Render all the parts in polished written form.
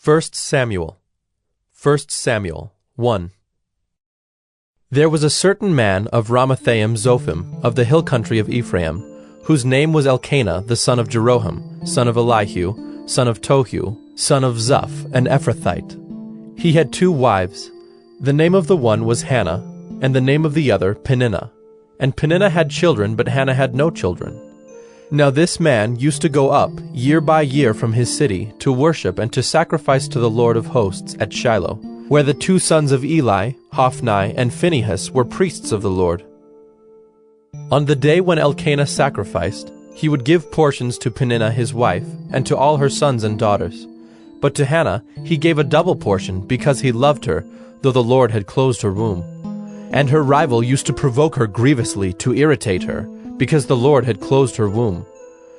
1 Samuel 1. There was a certain man of Ramathaim Zophim, of the hill country of Ephraim, whose name was Elkanah the son of Jeroham, son of Elihu, son of Tohu, son of Zuph, an Ephrathite. He had 2 wives. The name of the one was Hannah, and the name of the other Peninnah. And Peninnah had children, but Hannah had no children. Now this man used to go up year by year from his city to worship and to sacrifice to the Lord of hosts at Shiloh, where the 2 sons of Eli, Hophni and Phinehas, were priests of the Lord. On the day when Elkanah sacrificed, he would give portions to Peninnah his wife, and to all her sons and daughters. But to Hannah he gave a double portion, because he loved her, though the Lord had closed her womb. And her rival used to provoke her grievously to irritate her, because the Lord had closed her womb.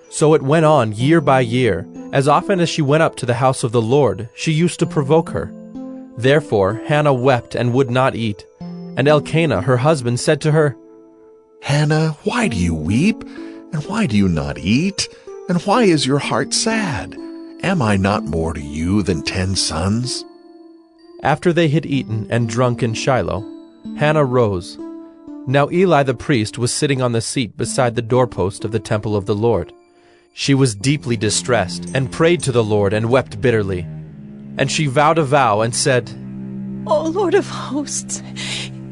So it went on year by year. As often as she went up to the house of the Lord, she used to provoke her. Therefore Hannah wept and would not eat. And Elkanah her husband said to her, Hannah, why do you weep? And why do you not eat? And why is your heart sad? Am I not more to you than 10 sons? After they had eaten and drunk in Shiloh, Hannah rose. Now Eli the priest was sitting on the seat beside the doorpost of the temple of the Lord. She was deeply distressed, and prayed to the Lord, and wept bitterly. And she vowed a vow, and said, O Lord of hosts,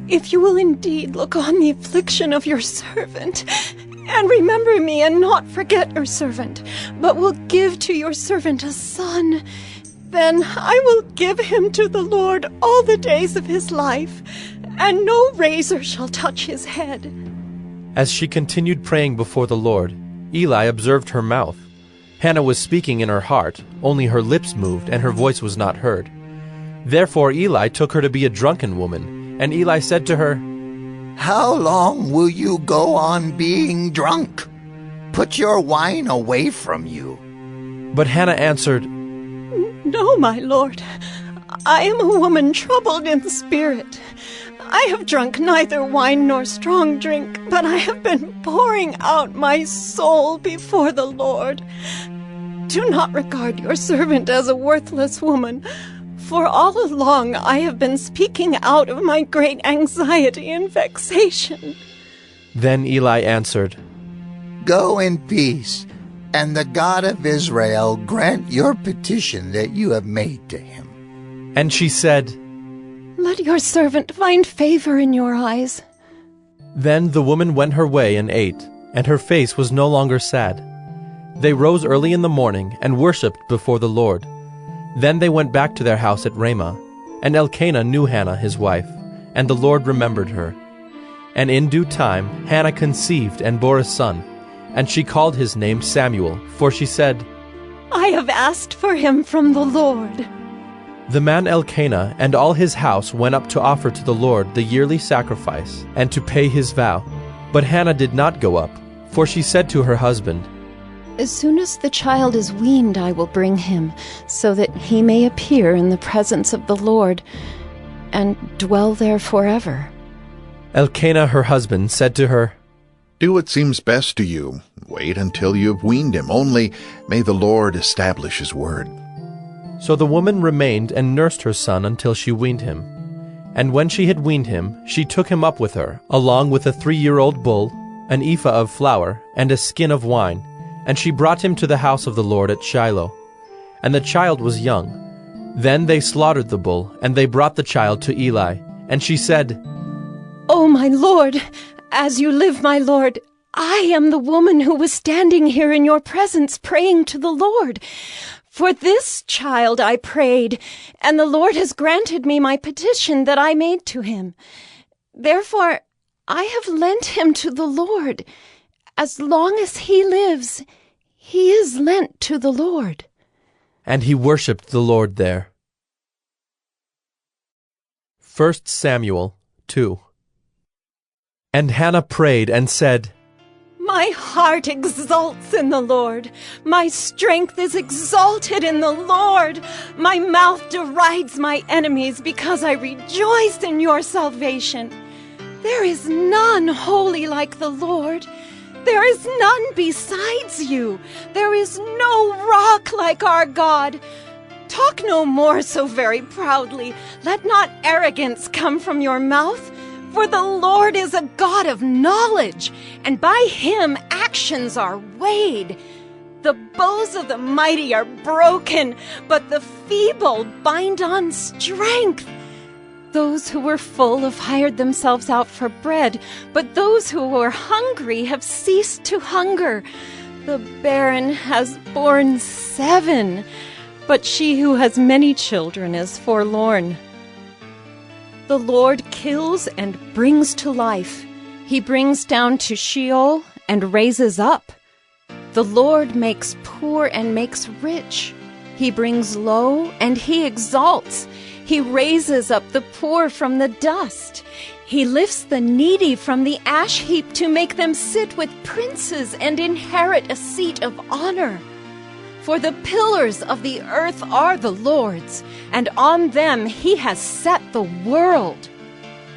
if you will indeed look on the affliction of your servant, and remember me, and not forget your servant, but will give to your servant a son, then I will give him to the Lord all the days of his life, and no razor shall touch his head. As she continued praying before the Lord, Eli observed her mouth. Hannah was speaking in her heart, only her lips moved, and her voice was not heard. Therefore Eli took her to be a drunken woman, and Eli said to her, How long will you go on being drunk? Put your wine away from you. But Hannah answered, No, my lord, I am a woman troubled in spirit. I have drunk neither wine nor strong drink, but I have been pouring out my soul before the Lord. Do not regard your servant as a worthless woman, for all along I have been speaking out of my great anxiety and vexation. Then Eli answered, Go in peace, and the God of Israel grant your petition that you have made to him. And she said, Let your servant find favor in your eyes. Then the woman went her way and ate, and her face was no longer sad. They rose early in the morning and worshipped before the Lord. Then they went back to their house at Ramah, and Elkanah knew Hannah his wife, and the Lord remembered her. And in due time Hannah conceived and bore a son, and she called his name Samuel, for she said, I have asked for him from the Lord. The man Elkanah and all his house went up to offer to the Lord the yearly sacrifice, and to pay his vow. But Hannah did not go up, for she said to her husband, As soon as the child is weaned, I will bring him, so that he may appear in the presence of the Lord, and dwell there forever. Elkanah her husband said to her, Do what seems best to you. Wait until you have weaned him. Only may the Lord establish his word. So the woman remained and nursed her son until she weaned him. And when she had weaned him, she took him up with her, along with a 3-year-old bull, an ephah of flour, and a skin of wine, and she brought him to the house of the Lord at Shiloh. And the child was young. Then they slaughtered the bull, and they brought the child to Eli. And she said, Oh, my lord, as you live, my lord, I am the woman who was standing here in your presence praying to the Lord. For this child I prayed, and the Lord has granted me my petition that I made to him. Therefore I have lent him to the Lord. As long as he lives, he is lent to the Lord. And he worshipped the Lord there. 1 Samuel 2. And Hannah prayed and said, My heart exults in the Lord. My strength is exalted in the Lord. My mouth derides my enemies because I rejoice in your salvation. There is none holy like the Lord. There is none besides you. There is no rock like our God. Talk no more so very proudly. Let not arrogance come from your mouth. For the Lord is a God of knowledge, and by him actions are weighed. The bows of the mighty are broken, but the feeble bind on strength. Those who were full have hired themselves out for bread, but those who were hungry have ceased to hunger. The barren has borne 7, but she who has many children is forlorn. The Lord kills and brings to life. He brings down to Sheol and raises up. The Lord makes poor and makes rich. He brings low and he exalts. He raises up the poor from the dust. He lifts the needy from the ash heap to make them sit with princes and inherit a seat of honor. For the pillars of the earth are the Lord's, and on them he has set the world.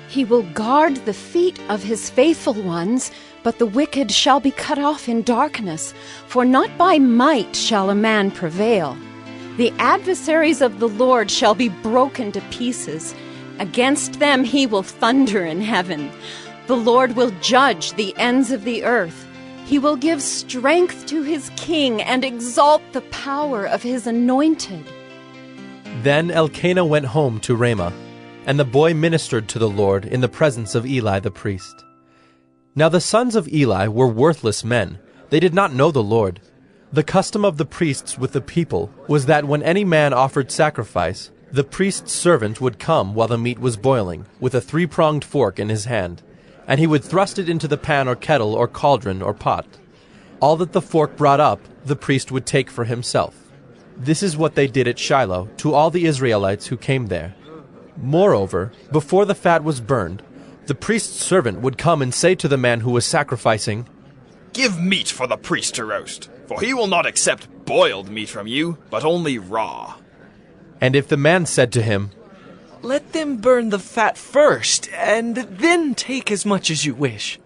He will guard the feet of his faithful ones, but the wicked shall be cut off in darkness, for not by might shall a man prevail. The adversaries of the Lord shall be broken to pieces. Against them he will thunder in heaven. The Lord will judge the ends of the earth. He will give strength to his king and exalt the power of his anointed. Then Elkanah went home to Ramah, and the boy ministered to the Lord in the presence of Eli the priest. Now the sons of Eli were worthless men. They did not know the Lord. The custom of the priests with the people was that when any man offered sacrifice, the priest's servant would come while the meat was boiling, with a 3-pronged fork in his hand, and he would thrust it into the pan or kettle or cauldron or pot. All that the fork brought up, the priest would take for himself. This is what they did at Shiloh to all the Israelites who came there. Moreover, before the fat was burned, the priest's servant would come and say to the man who was sacrificing, "Give meat for the priest to roast, for he will not accept boiled meat from you, but only raw." And if the man said to him, "Let them burn the fat first, and then take as much as you wish,"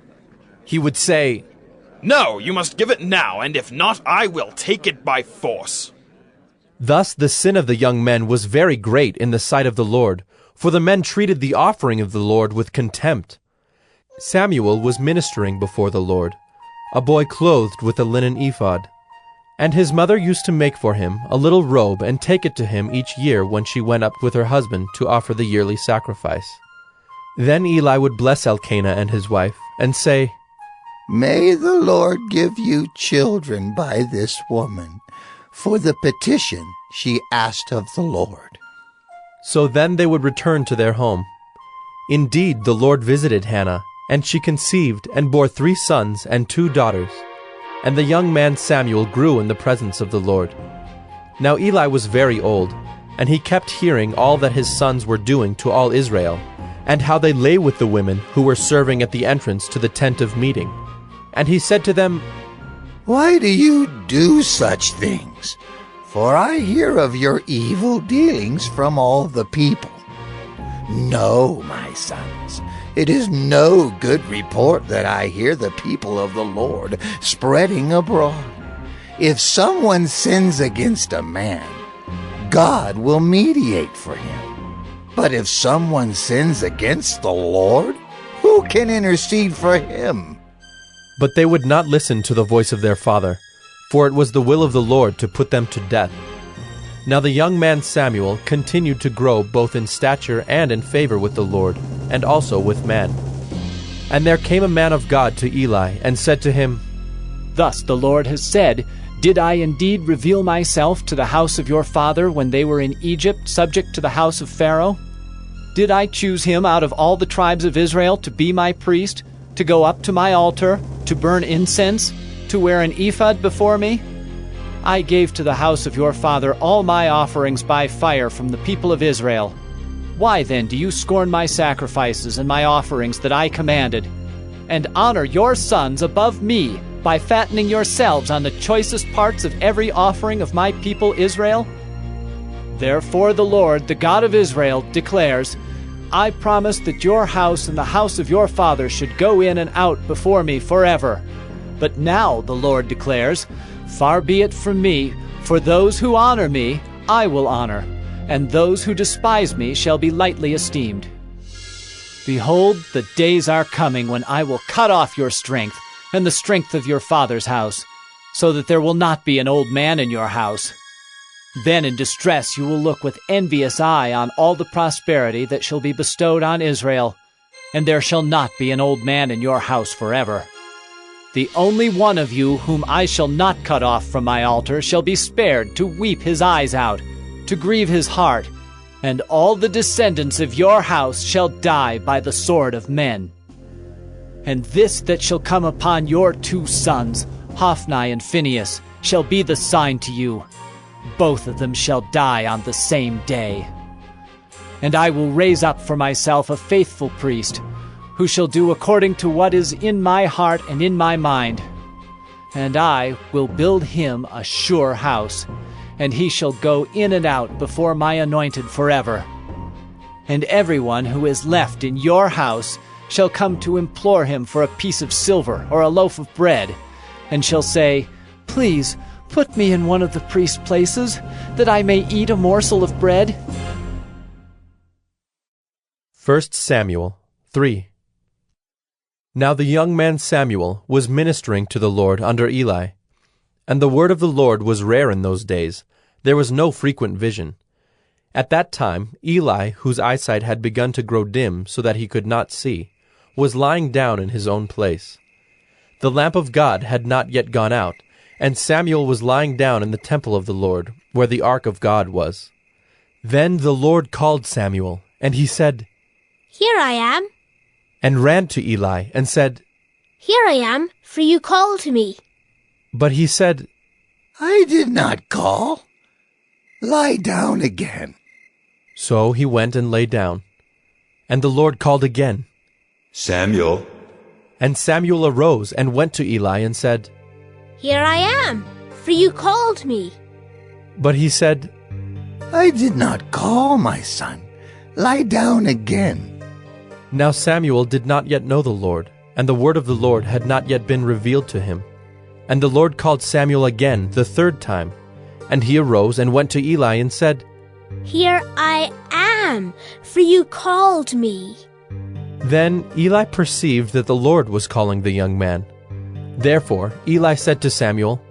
he would say, "No, you must give it now, and if not, I will take it by force." Thus the sin of the young men was very great in the sight of the Lord, for the men treated the offering of the Lord with contempt. Samuel was ministering before the Lord, a boy clothed with a linen ephod. And his mother used to make for him a little robe and take it to him each year when she went up with her husband to offer the yearly sacrifice. Then Eli would bless Elkanah and his wife, and say, "May the Lord give you children by this woman, for the petition she asked of the Lord." So then they would return to their home. Indeed, the Lord visited Hannah, and she conceived and bore 3 sons and 2 daughters. And the young man Samuel grew in the presence of the Lord. Now Eli was very old, and he kept hearing all that his sons were doing to all Israel, and how they lay with the women who were serving at the entrance to the tent of meeting. And he said to them, "Why do you do such things? For I hear of your evil dealings from all the people. No, my sons, it is no good report that I hear the people of the Lord spreading abroad. If someone sins against a man, God will mediate for him. But if someone sins against the Lord, who can intercede for him?" But they would not listen to the voice of their father, for it was the will of the Lord to put them to death. Now the young man Samuel continued to grow both in stature and in favor with the Lord, and also with man. And there came a man of God to Eli, and said to him, "Thus the Lord has said, Did I indeed reveal myself to the house of your father when they were in Egypt, subject to the house of Pharaoh? Did I choose him out of all the tribes of Israel to be my priest, to go up to my altar, to burn incense, to wear an ephod before me? I gave to the house of your father all my offerings by fire from the people of Israel. Why then do you scorn my sacrifices and my offerings that I commanded, and honor your sons above me by fattening yourselves on the choicest parts of every offering of my people Israel? Therefore the Lord, the God of Israel, declares, I promised that your house and the house of your father should go in and out before me forever. But now, the Lord declares, far be it from me, for those who honor me, I will honor, and those who despise me shall be lightly esteemed. Behold, the days are coming when I will cut off your strength and the strength of your father's house, so that there will not be an old man in your house. Then in distress you will look with envious eye on all the prosperity that shall be bestowed on Israel, and there shall not be an old man in your house forever. The only one of you whom I shall not cut off from my altar shall be spared to weep his eyes out, to grieve his heart, and all the descendants of your house shall die by the sword of men. And this that shall come upon your 2 sons, Hophni and Phinehas, shall be the sign to you. Both of them shall die on the same day. And I will raise up for myself a faithful priest, who shall do according to what is in my heart and in my mind. And I will build him a sure house, and he shall go in and out before my anointed forever. And everyone who is left in your house shall come to implore him for a piece of silver or a loaf of bread, and shall say, Please, put me in one of the priest's places, that I may eat a morsel of bread. 1 Samuel 3. Now the young man Samuel was ministering to the Lord under Eli. And the word of the Lord was rare in those days. There was no frequent vision. At that time Eli, whose eyesight had begun to grow dim so that he could not see, was lying down in his own place. The lamp of God had not yet gone out, and Samuel was lying down in the temple of the Lord, where the ark of God was. Then the Lord called Samuel, and he said, Here I am. And ran to Eli, and said, Here I am, for you called me. But he said, I did not call. Lie down again. So he went and lay down. And the Lord called again, Samuel. And Samuel arose and went to Eli and said, Here I am, for you called me. But he said, I did not call, my son. Lie down again. Now Samuel did not yet know the Lord, and the word of the Lord had not yet been revealed to him. And the Lord called Samuel again the 3rd time. And he arose and went to Eli and said, Here I am, for you called me. Then Eli perceived that the Lord was calling the young man. Therefore Eli said to Samuel,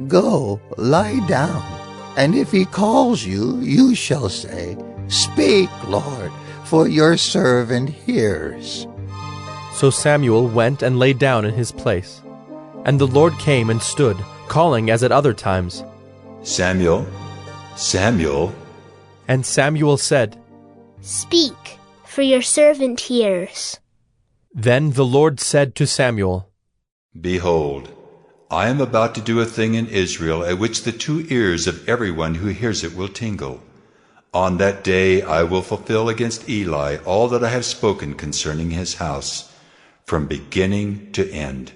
Go, lie down, and if he calls you, you shall say, Speak, Lord, for your servant hears. So Samuel went and lay down in his place. And the Lord came and stood, calling as at other times, Samuel, Samuel. And Samuel said, Speak, for your servant hears. Then the Lord said to Samuel, Behold, I am about to do a thing in Israel at which the 2 ears of everyone who hears it will tingle. On that day I will fulfill against Eli all that I have spoken concerning his house, from beginning to end.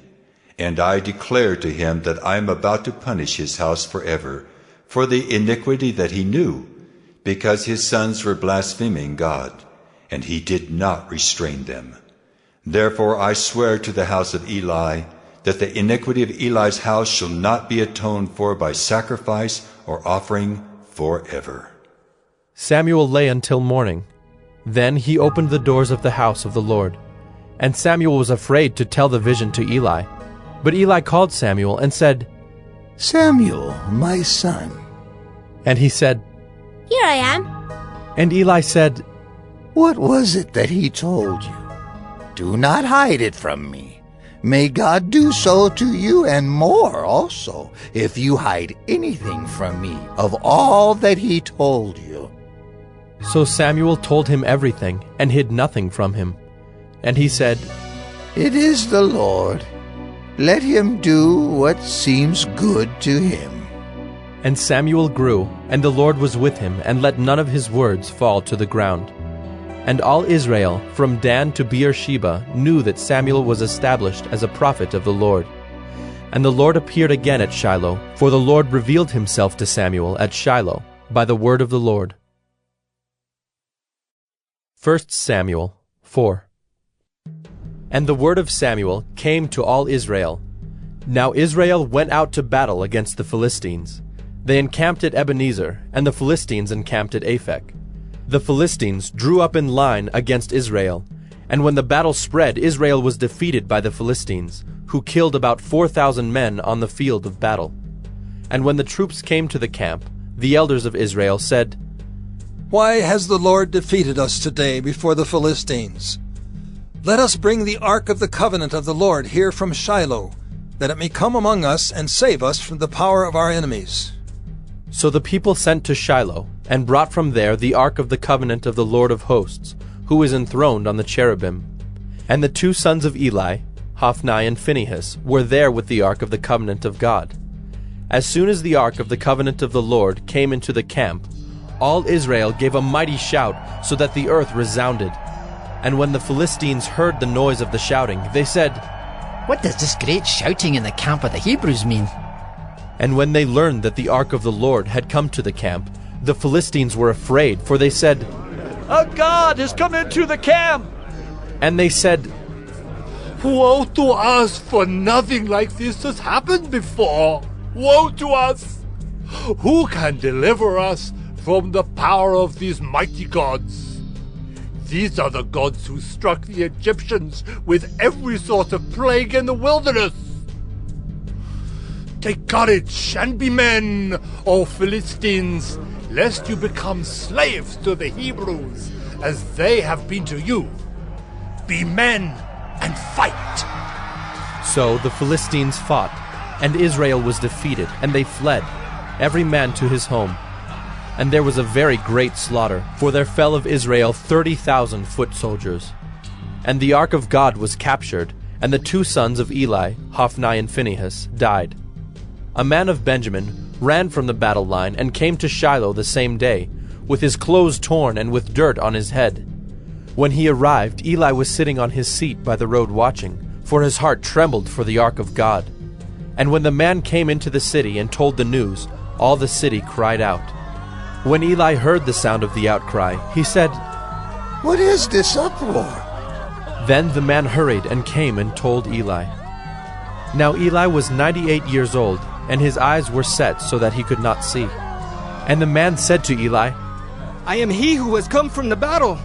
And I declare to him that I am about to punish his house forever, for the iniquity that he knew, because his sons were blaspheming God, and he did not restrain them. Therefore I swear to the house of Eli, that the iniquity of Eli's house shall not be atoned for by sacrifice or offering forever. Samuel lay until morning. Then he opened the doors of the house of the Lord. And Samuel was afraid to tell the vision to Eli. But Eli called Samuel and said, Samuel, my son. And he said, Here I am. And Eli said, What was it that he told you? Do not hide it from me. May God do so to you and more also, if you hide anything from me of all that he told you. So Samuel told him everything, and hid nothing from him. And he said, It is the Lord. Let him do what seems good to him. And Samuel grew, and the Lord was with him, and let none of his words fall to the ground. And all Israel, from Dan to Beersheba, knew that Samuel was established as a prophet of the Lord. And the Lord appeared again at Shiloh, for the Lord revealed himself to Samuel at Shiloh by the word of the Lord. 1 Samuel 4. And the word of Samuel came to all Israel. Now Israel went out to battle against the Philistines. They encamped at Ebenezer, and the Philistines encamped at Aphek. The Philistines drew up in line against Israel, and when the battle spread, Israel was defeated by the Philistines, who killed about 4,000 men on the field of battle. And when the troops came to the camp, the elders of Israel said, "Why has the Lord defeated us today before the Philistines? Let us bring the ark of the covenant of the Lord here from Shiloh, that it may come among us and save us from the power of our enemies." So the people sent to Shiloh, and brought from there the ark of the covenant of the Lord of hosts, who is enthroned on the cherubim. And the 2 sons of Eli, Hophni and Phinehas, were there with the ark of the covenant of God. As soon as the ark of the covenant of the Lord came into the camp, all Israel gave a mighty shout, so that the earth resounded. And when the Philistines heard the noise of the shouting, they said, "What does this great shouting in the camp of the Hebrews mean?" And when they learned that the ark of the Lord had come to the camp, the Philistines were afraid, for they said, "A god has come into the camp!" And they said, "Woe to us, for nothing like this has happened before! Woe to us! Who can deliver us from the power of these mighty gods? These are the gods who struck the Egyptians with every sort of plague in the wilderness. Take courage and be men, O Philistines, lest you become slaves to the Hebrews, as they have been to you. Be men and fight." So the Philistines fought, and Israel was defeated, and they fled, every man to his home. And there was a very great slaughter, for there fell of Israel 30,000 foot soldiers. And the ark of God was captured, and the 2 sons of Eli, Hophni and Phinehas, died. A man of Benjamin ran from the battle line and came to Shiloh the same day, with his clothes torn and with dirt on his head. When he arrived, Eli was sitting on his seat by the road watching, for his heart trembled for the ark of God. And when the man came into the city and told the news, all the city cried out. When Eli heard the sound of the outcry, he said, "What is this uproar?" Then the man hurried and came and told Eli. Now Eli was 98 years old, and his eyes were set so that he could not see. And the man said to Eli, "I am he who has come from the battle.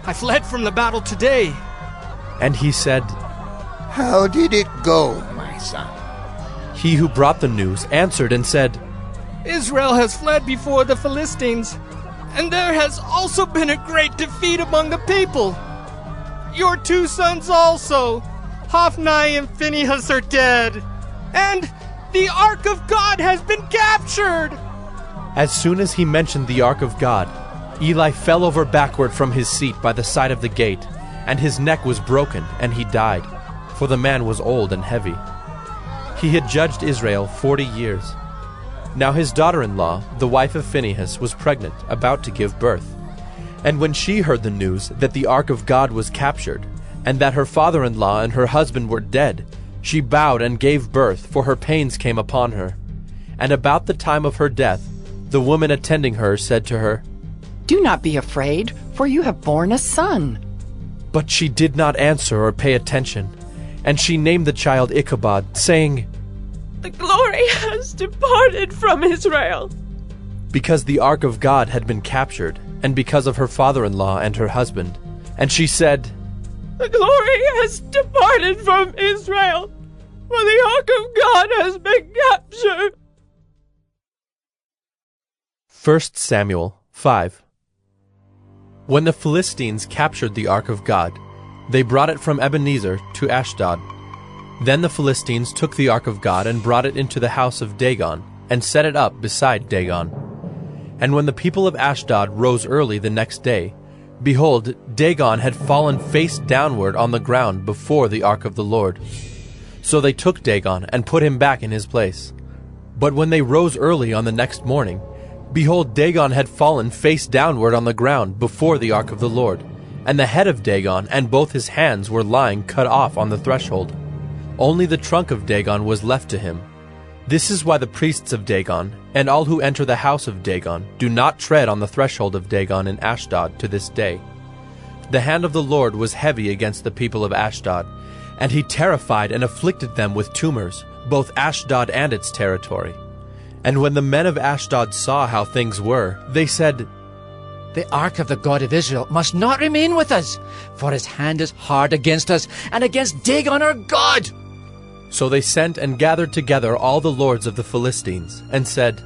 I fled from the battle today." And he said, "How did it go, my son?" He who brought the news answered and said, "Israel has fled before the Philistines, and there has also been a great defeat among the people. Your 2 sons also, Hophni and Phinehas, are dead, and the ark of God has been captured." As soon as he mentioned the ark of God, Eli fell over backward from his seat by the side of the gate, and his neck was broken, and he died, for the man was old and heavy. He had judged Israel 40 years. Now his daughter-in-law, the wife of Phinehas, was pregnant, about to give birth. And when she heard the news that the ark of God was captured, and that her father-in-law and her husband were dead, she bowed and gave birth, for her pains came upon her. And about the time of her death, the woman attending her said to her, "Do not be afraid, for you have borne a son." But she did not answer or pay attention, and she named the child Ichabod, saying, "The glory has departed from Israel," because the ark of God had been captured, and because of her father-in-law and her husband. And she said, "The glory has departed from Israel, for the ark of God has been captured." 1 Samuel 5. When the Philistines captured the ark of God, they brought it from Ebenezer to Ashdod. Then the Philistines took the ark of God and brought it into the house of Dagon, and set it up beside Dagon. And when the people of Ashdod rose early the next day, behold, Dagon had fallen face downward on the ground before the ark of the Lord. So they took Dagon and put him back in his place. But when they rose early on the next morning, behold, Dagon had fallen face downward on the ground before the ark of the Lord, and the head of Dagon and both his hands were lying cut off on the threshold. Only the trunk of Dagon was left to him. This is why the priests of Dagon, and all who enter the house of Dagon, do not tread on the threshold of Dagon in Ashdod to this day. The hand of the Lord was heavy against the people of Ashdod, and he terrified and afflicted them with tumors, both Ashdod and its territory. And when the men of Ashdod saw how things were, they said, The ark of the God of Israel must not remain with us, for his hand is hard against us and against Dagon our God. So they sent and gathered together all the lords of the Philistines, and said,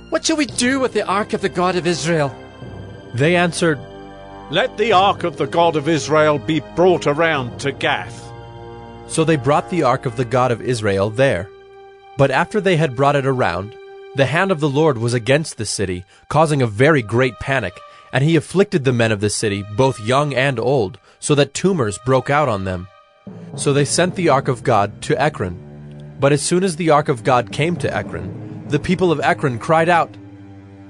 What shall we do with the ark of the God of Israel? They answered, Let the ark of the God of Israel be brought around to Gath. So they brought the ark of the God of Israel there. But after they had brought it around, the hand of the Lord was against the city, causing a very great panic, and he afflicted the men of the city, both young and old, so that tumors broke out on them. So they sent the ark of God to Ekron. But as soon as the ark of God came to Ekron, the people of Ekron cried out,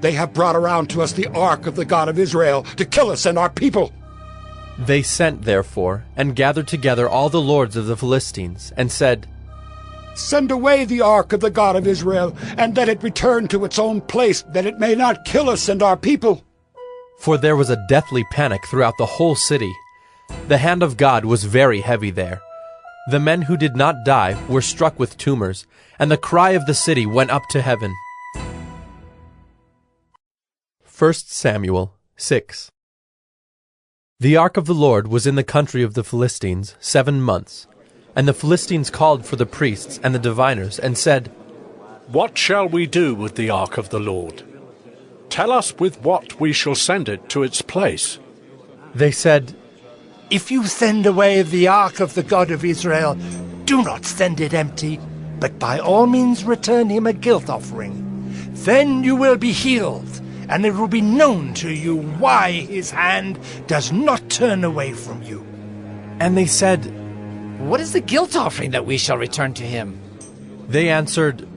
They have brought around to us the ark of the God of Israel to kill us and our people. They sent, therefore, and gathered together all the lords of the Philistines, and said, Send away the ark of the God of Israel, and let it return to its own place, that it may not kill us and our people. For there was a deathly panic throughout the whole city. The hand of God was very heavy there. The men who did not die were struck with tumors, and the cry of the city went up to heaven. 1 Samuel 6. The ark of the Lord was in the country of the Philistines 7 months. And the Philistines called for the priests and the diviners, and said, What shall we do with the ark of the Lord? Tell us with what we shall send it to its place. They said, If you send away the ark of the God of Israel, do not send it empty, but by all means return him a guilt offering. Then you will be healed, and it will be known to you why his hand does not turn away from you. And they said, What is the guilt offering that we shall return to him? They answered,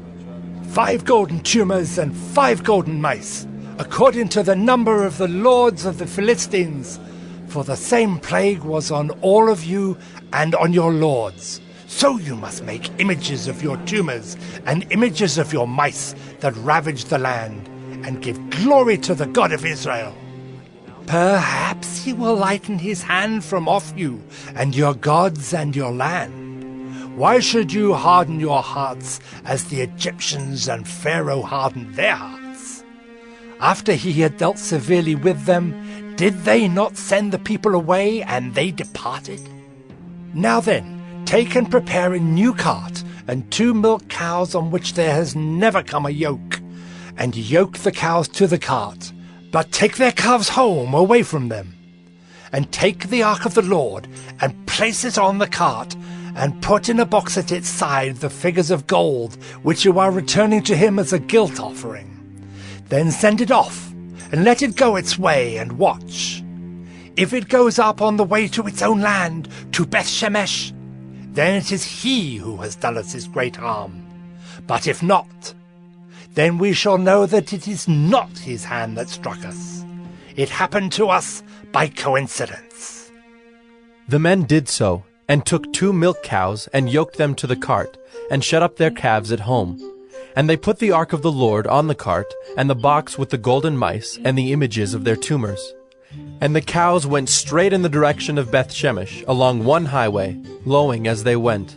5 golden tumors and 5 golden mice, according to the number of the lords of the Philistines. For the same plague was on all of you and on your lords. So you must make images of your tumors and images of your mice that ravage the land, and give glory to the God of Israel. Perhaps he will lighten his hand from off you and your gods and your land. Why should you harden your hearts as the Egyptians and Pharaoh hardened their hearts? After he had dealt severely with them, did they not send the people away, and they departed? Now then, take and prepare a new cart, and 2 milk cows on which there has never come a yoke, and yoke the cows to the cart, but take their calves home away from them. And take the ark of the Lord, and place it on the cart, and put in a box at its side the figures of gold, which you are returning to him as a guilt offering. Then send it off, and let it go its way, and watch. If it goes up on the way to its own land, to Beth Shemesh, then it is he who has done us this great harm. But if not, then we shall know that it is not his hand that struck us. It happened to us by coincidence. The men did so, and took 2 milk cows, and yoked them to the cart, and shut up their calves at home. And they put the ark of the Lord on the cart, and the box with the golden mice, and the images of their tumors. And the cows went straight in the direction of Beth Shemesh, along one highway, lowing as they went.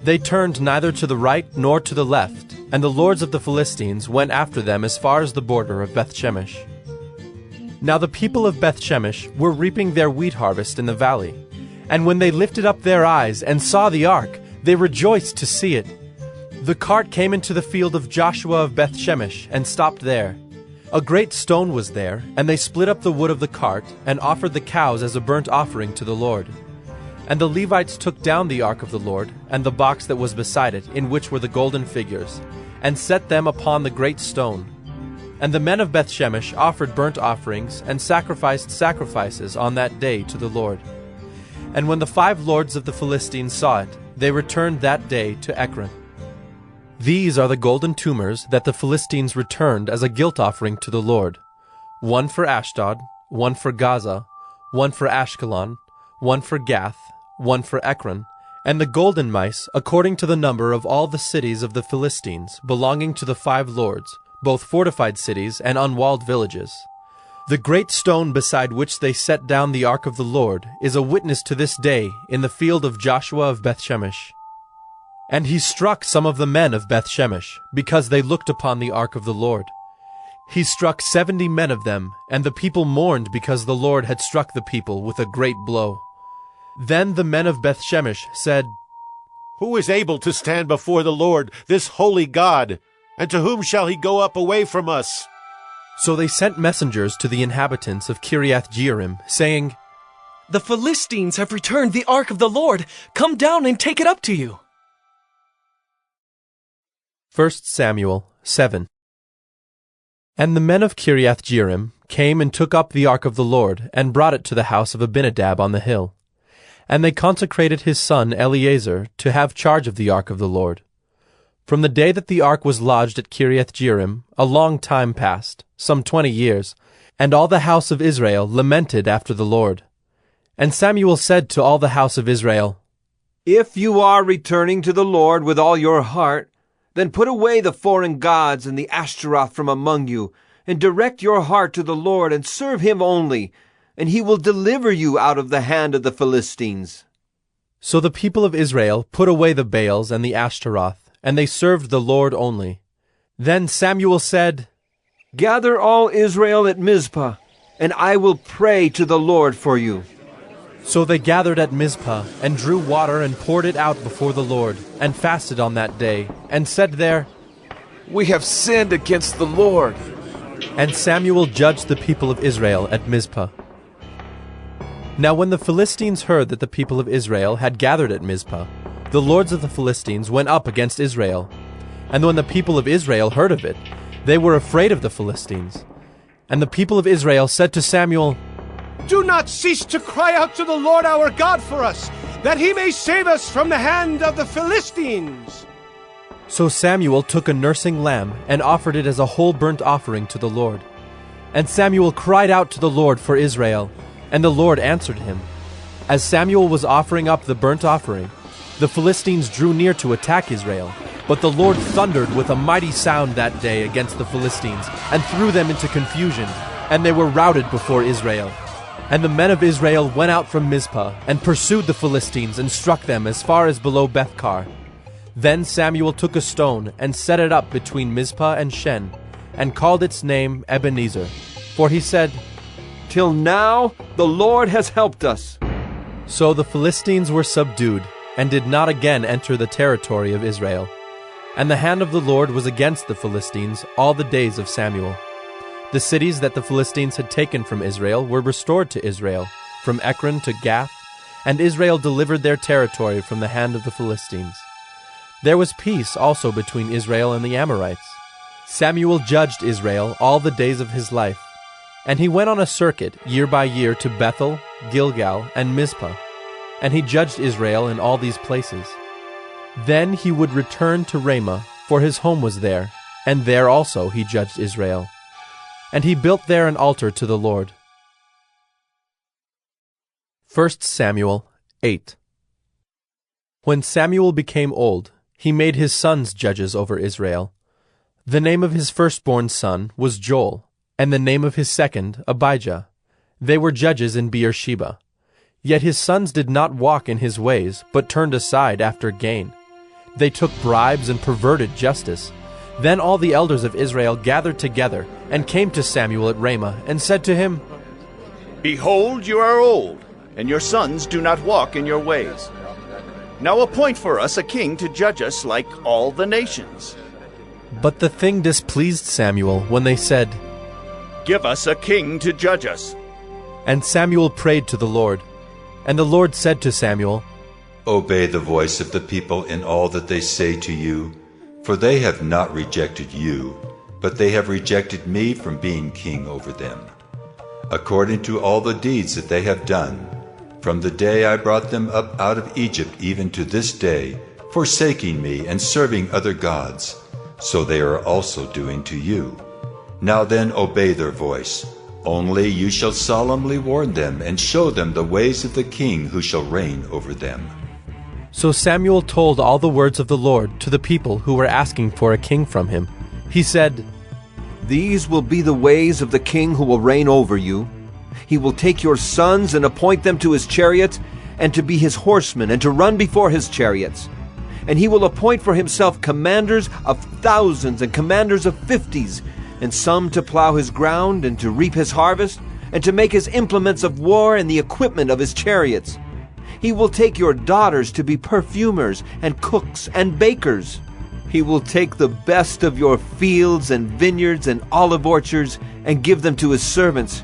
They turned neither to the right nor to the left, and the lords of the Philistines went after them as far as the border of Beth Shemesh. Now the people of Beth Shemesh were reaping their wheat harvest in the valley. And when they lifted up their eyes and saw the ark, they rejoiced to see it. The cart came into the field of Joshua of Beth Shemesh, and stopped there. A great stone was there, and they split up the wood of the cart, and offered the cows as a burnt offering to the Lord. And the Levites took down the ark of the Lord, and the box that was beside it, in which were the golden figures, and set them upon the great stone. And the men of Beth Shemesh offered burnt offerings, and sacrificed sacrifices on that day to the Lord. And when the 5 lords of the Philistines saw it, they returned that day to Ekron. These are the golden tumors that the Philistines returned as a guilt offering to the Lord. 1 for Ashdod, 1 for Gaza, 1 for Ashkelon, 1 for Gath, 1 for Ekron, and the golden mice according to the number of all the cities of the Philistines, belonging to the 5 lords, both fortified cities and unwalled villages. The great stone beside which they set down the ark of the Lord is a witness to this day in the field of Joshua of Beth Shemesh. And he struck some of the men of Beth-Shemesh, because they looked upon the ark of the Lord. He struck 70 men of them, and the people mourned because the Lord had struck the people with a great blow. Then the men of Beth-Shemesh said, Who is able to stand before the Lord, this holy God? And to whom shall he go up away from us? So they sent messengers to the inhabitants of Kiriath-Jearim, saying, The Philistines have returned the ark of the Lord. Come down and take it up to you. 1 Samuel 7. And the men of Kiriath-Jearim came and took up the ark of the Lord, and brought it to the house of Abinadab on the hill. And they consecrated his son Eleazar to have charge of the ark of the Lord. From the day that the ark was lodged at Kiriath-Jearim, a long time passed, some 20 years, and all the house of Israel lamented after the Lord. And Samuel said to all the house of Israel, If you are returning to the Lord with all your heart, then put away the foreign gods and the Ashtaroth from among you, and direct your heart to the Lord, and serve him only, and he will deliver you out of the hand of the Philistines. So the people of Israel put away the Baals and the Ashtaroth, and they served the Lord only. Then Samuel said, Gather all Israel at Mizpah, and I will pray to the Lord for you. So they gathered at Mizpah, and drew water and poured it out before the Lord, and fasted on that day, and said there, We have sinned against the Lord. And Samuel judged the people of Israel at Mizpah. Now when the Philistines heard that the people of Israel had gathered at Mizpah, the lords of the Philistines went up against Israel. And when the people of Israel heard of it, they were afraid of the Philistines. And the people of Israel said to Samuel, Do not cease to cry out to the Lord our God for us, that he may save us from the hand of the Philistines. So Samuel took a nursing lamb and offered it as a whole burnt offering to the Lord. And Samuel cried out to the Lord for Israel, and the Lord answered him. As Samuel was offering up the burnt offering, the Philistines drew near to attack Israel. But the Lord thundered with a mighty sound that day against the Philistines, and threw them into confusion, and they were routed before Israel. And the men of Israel went out from Mizpah, and pursued the Philistines, and struck them as far as below Bethkar. Then Samuel took a stone, and set it up between Mizpah and Shen, and called its name Ebenezer. For he said, Till now the Lord has helped us. So the Philistines were subdued, and did not again enter the territory of Israel. And the hand of the Lord was against the Philistines all the days of Samuel. The cities that the Philistines had taken from Israel were restored to Israel, from Ekron to Gath, and Israel delivered their territory from the hand of the Philistines. There was peace also between Israel and the Amorites. Samuel judged Israel all the days of his life, and he went on a circuit year by year to Bethel, Gilgal, and Mizpah, and he judged Israel in all these places. Then he would return to Ramah, for his home was there, and there also he judged Israel. And he built there an altar to the Lord. 1 Samuel 8. When Samuel became old, he made his sons judges over Israel. The name of his firstborn son was Joel, and the name of his second Abijah. They were judges in Beersheba. Yet his sons did not walk in his ways, but turned aside after gain. They took bribes and perverted justice. Then all the elders of Israel gathered together, and came to Samuel at Ramah, and said to him, Behold, you are old, and your sons do not walk in your ways. Now appoint for us a king to judge us like all the nations. But the thing displeased Samuel when they said, Give us a king to judge us. And Samuel prayed to the Lord. And the Lord said to Samuel, Obey the voice of the people in all that they say to you, for they have not rejected you, but they have rejected me from being king over them. According to all the deeds that they have done, from the day I brought them up out of Egypt even to this day, forsaking me and serving other gods, so they are also doing to you. Now then obey their voice. Only you shall solemnly warn them, and show them the ways of the king who shall reign over them. So Samuel told all the words of the Lord to the people who were asking for a king from him. He said, These will be the ways of the king who will reign over you. He will take your sons and appoint them to his chariots, and to be his horsemen, and to run before his chariots. And he will appoint for himself commanders of thousands and commanders of 50s, and some to plow his ground and to reap his harvest, and to make his implements of war and the equipment of his chariots. He will take your daughters to be perfumers and cooks and bakers. He will take the best of your fields and vineyards and olive orchards and give them to his servants.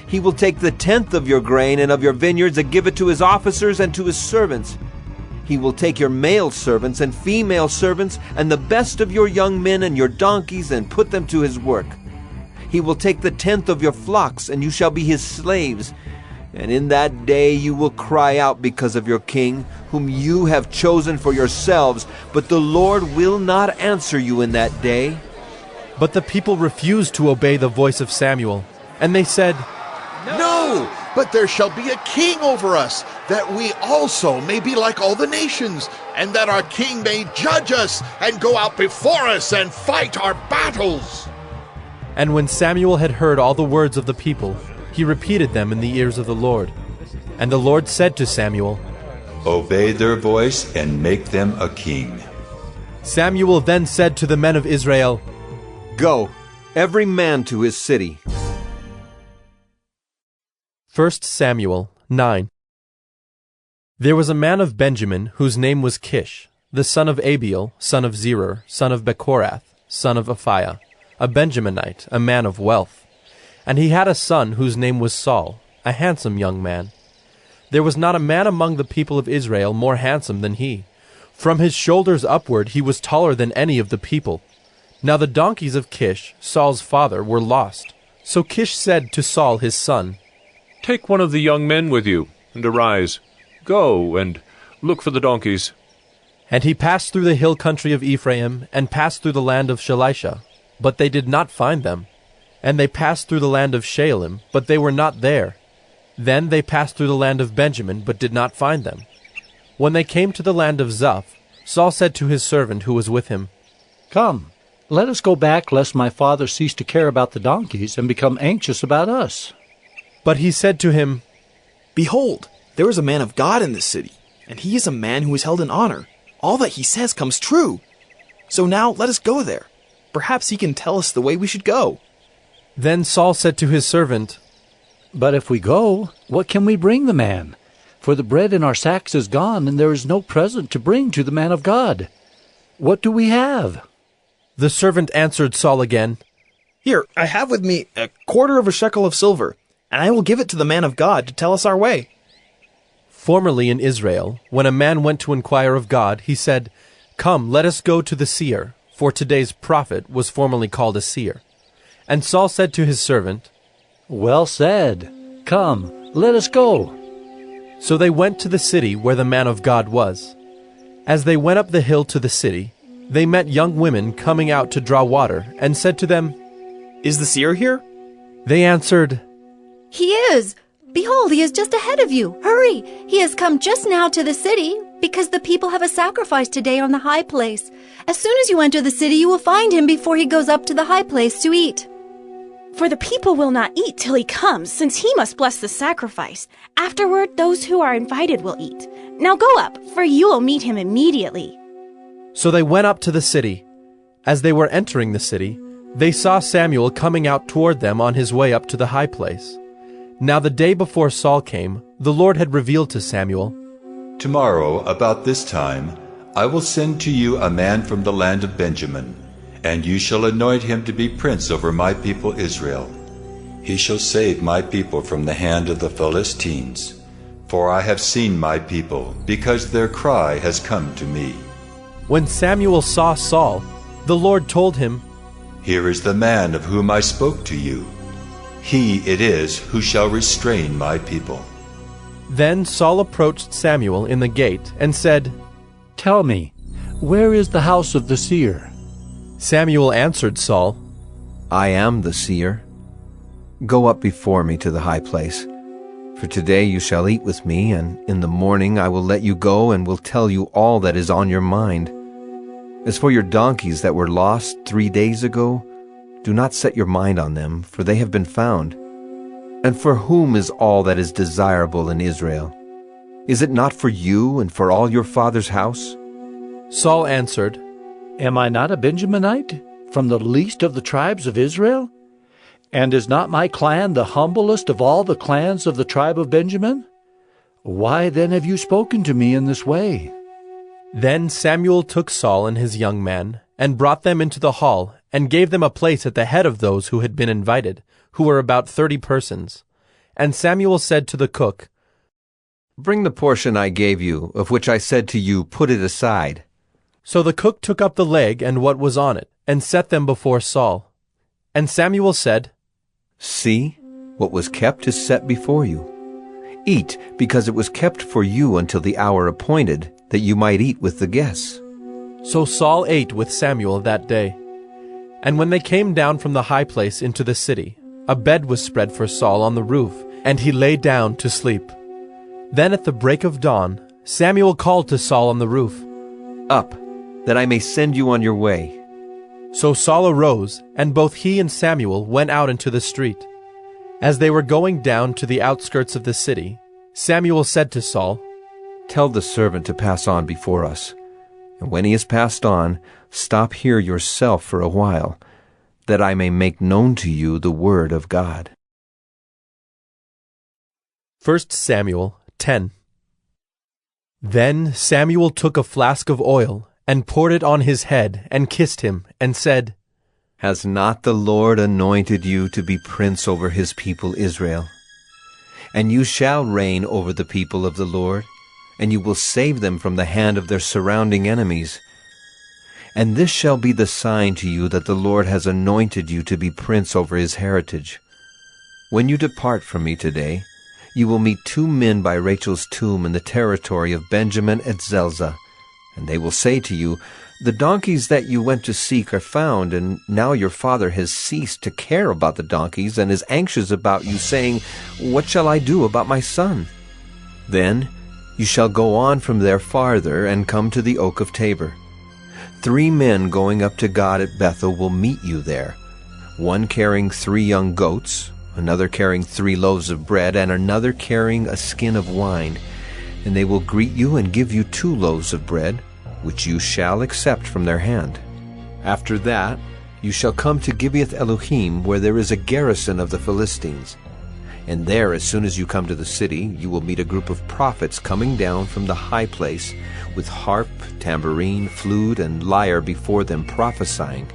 He will take the 10th of your grain and of your vineyards and give it to his officers and to his servants. He will take your male servants and female servants and the best of your young men and your donkeys and put them to his work. He will take the 10th of your flocks, and you shall be his slaves. And in that day you will cry out because of your king, whom you have chosen for yourselves, but the Lord will not answer you in that day. But the people refused to obey the voice of Samuel, and they said, No, but there shall be a king over us, that we also may be like all the nations, and that our king may judge us and go out before us and fight our battles. And when Samuel had heard all the words of the people, he repeated them in the ears of the Lord. And the Lord said to Samuel, Obey their voice and make them a king. Samuel then said to the men of Israel, Go, every man to his city. 1 Samuel 9. There was a man of Benjamin whose name was Kish, the son of Abiel, son of Zerah, son of Bechorath, son of Aphiah, a Benjaminite, a man of wealth. And he had a son whose name was Saul, a handsome young man. There was not a man among the people of Israel more handsome than he. From his shoulders upward he was taller than any of the people. Now the donkeys of Kish, Saul's father, were lost. So Kish said to Saul his son, Take one of the young men with you, and arise. Go and look for the donkeys. And he passed through the hill country of Ephraim, and passed through the land of Shalisha, but they did not find them. And they passed through the land of Shaalim, but they were not there. Then they passed through the land of Benjamin, but did not find them. When they came to the land of Zuph, Saul said to his servant who was with him, Come, let us go back, lest my father cease to care about the donkeys and become anxious about us. But he said to him, Behold, there is a man of God in this city, and he is a man who is held in honor. All that he says comes true. So now let us go there. Perhaps he can tell us the way we should go. Then Saul said to his servant, But if we go, what can we bring the man? For the bread in our sacks is gone, and there is no present to bring to the man of God. What do we have? The servant answered Saul again, Here, I have with me 1/4 of a shekel of silver, and I will give it to the man of God to tell us our way. Formerly in Israel, when a man went to inquire of God, he said, Come, let us go to the seer, for today's prophet was formerly called a seer. And Saul said to his servant, Well said. Come, let us go. So they went to the city where the man of God was. As they went up the hill to the city, they met young women coming out to draw water, and said to them, Is the seer here? They answered, He is. Behold, he is just ahead of you. Hurry! He has come just now to the city, because the people have a sacrifice today on the high place. As soon as you enter the city, you will find him before he goes up to the high place to eat. For the people will not eat till he comes, since he must bless the sacrifice. Afterward, those who are invited will eat. Now go up, for you will meet him immediately. So they went up to the city. As they were entering the city, they saw Samuel coming out toward them on his way up to the high place. Now the day before Saul came, the Lord had revealed to Samuel, Tomorrow, about this time, I will send to you a man from the land of Benjamin, and you shall anoint him to be prince over my people Israel. He shall save my people from the hand of the Philistines. For I have seen my people, because their cry has come to me. When Samuel saw Saul, the Lord told him, Here is the man of whom I spoke to you. He it is who shall restrain my people. Then Saul approached Samuel in the gate and said, Tell me, where is the house of the seer? Samuel answered Saul, I am the seer. Go up before me to the high place. For today you shall eat with me, and in the morning I will let you go and will tell you all that is on your mind. As for your donkeys that were lost 3 days ago, do not set your mind on them, for they have been found. And for whom is all that is desirable in Israel? Is it not for you and for all your father's house? Saul answered, Am I not a Benjaminite, from the least of the tribes of Israel? And is not my clan the humblest of all the clans of the tribe of Benjamin? Why then have you spoken to me in this way? Then Samuel took Saul and his young men, and brought them into the hall, and gave them a place at the head of those who had been invited, who were about 30 persons. And Samuel said to the cook, Bring the portion I gave you, of which I said to you, put it aside. So the cook took up the leg and what was on it, and set them before Saul. And Samuel said, See, what was kept is set before you. Eat, because it was kept for you until the hour appointed, that you might eat with the guests. So Saul ate with Samuel that day. And when they came down from the high place into the city, a bed was spread for Saul on the roof, and he lay down to sleep. Then at the break of dawn, Samuel called to Saul on the roof, Up, that I may send you on your way. So Saul arose, and both he and Samuel went out into the street. As they were going down to the outskirts of the city, Samuel said to Saul, Tell the servant to pass on before us, and when he has passed on, stop here yourself for a while, that I may make known to you the word of God. 1 Samuel 10. Then Samuel took a flask of oil, and poured it on his head, and kissed him, and said, Has not the Lord anointed you to be prince over his people Israel? And you shall reign over the people of the Lord, and you will save them from the hand of their surrounding enemies. And this shall be the sign to you that the Lord has anointed you to be prince over his heritage. When you depart from me today, you will meet 2 men by Rachel's tomb in the territory of Benjamin at Zelzah. And they will say to you, The donkeys that you went to seek are found, and now your father has ceased to care about the donkeys and is anxious about you, saying, What shall I do about my son? Then you shall go on from there farther and come to the oak of Tabor. 3 men going up to God at Bethel will meet you there, one carrying 3 young goats, another carrying 3 loaves of bread, and another carrying a skin of wine. And they will greet you and give you 2 loaves of bread, which you shall accept from their hand. After that, you shall come to Gibeath Elohim, where there is a garrison of the Philistines. And there, as soon as you come to the city, you will meet a group of prophets coming down from the high place, with harp, tambourine, flute, and lyre before them prophesying.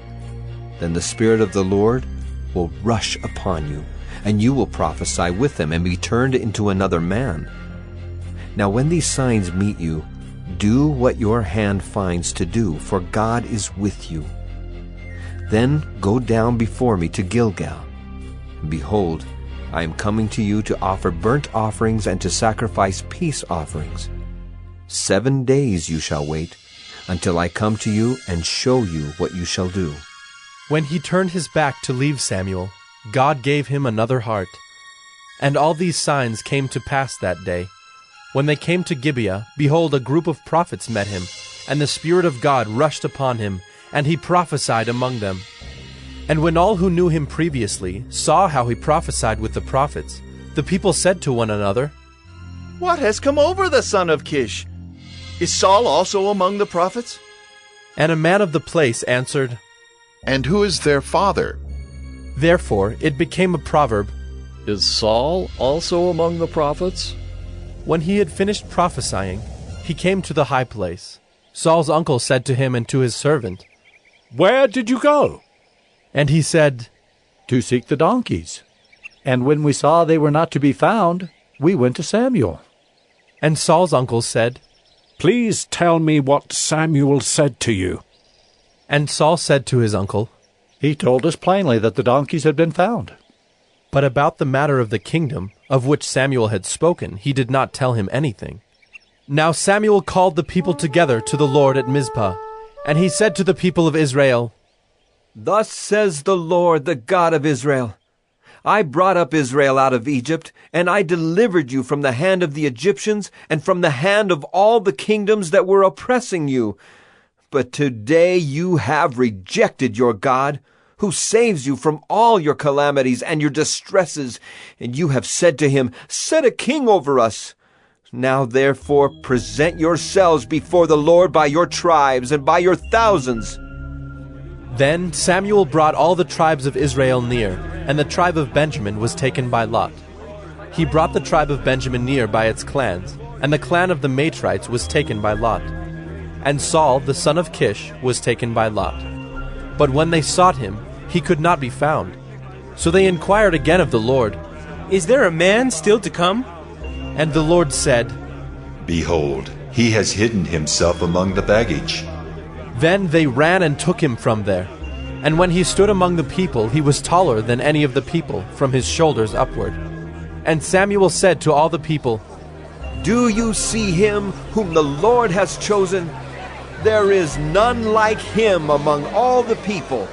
Then the Spirit of the Lord will rush upon you, and you will prophesy with them and be turned into another man. Now when these signs meet you, do what your hand finds to do, for God is with you. Then go down before me to Gilgal. And behold, I am coming to you to offer burnt offerings and to sacrifice peace offerings. 7 days you shall wait, until I come to you and show you what you shall do. When he turned his back to leave Samuel, God gave him another heart. And all these signs came to pass that day. When they came to Gibeah, behold, a group of prophets met him, and the Spirit of God rushed upon him, and he prophesied among them. And when all who knew him previously saw how he prophesied with the prophets, the people said to one another, What has come over the son of Kish? Is Saul also among the prophets? And a man of the place answered, And who is their father? Therefore it became a proverb, Is Saul also among the prophets? When he had finished prophesying, he came to the high place. Saul's uncle said to him and to his servant, Where did you go? And he said, To seek the donkeys. And when we saw they were not to be found, we went to Samuel. And Saul's uncle said, Please tell me what Samuel said to you. And Saul said to his uncle, He told us plainly that the donkeys had been found. But about the matter of the kingdom, of which Samuel had spoken, he did not tell him anything. Now Samuel called the people together to the Lord at Mizpah, and he said to the people of Israel, Thus says the Lord, the God of Israel, I brought up Israel out of Egypt, and I delivered you from the hand of the Egyptians and from the hand of all the kingdoms that were oppressing you. But today you have rejected your God, who saves you from all your calamities and your distresses, and you have said to him, Set a king over us. Now therefore present yourselves before the Lord by your tribes and by your thousands. Then Samuel brought all the tribes of Israel near, and the tribe of Benjamin was taken by lot. He brought the tribe of Benjamin near by its clans, and the clan of the Matrites was taken by lot. And Saul, the son of Kish, was taken by lot. But when they sought him, he could not be found. So they inquired again of the Lord, Is there a man still to come? And the Lord said, Behold, he has hidden himself among the baggage. Then they ran and took him from there. And when he stood among the people, he was taller than any of the people, from his shoulders upward. And Samuel said to all the people, Do you see him whom the Lord has chosen? There is none like him among all the people.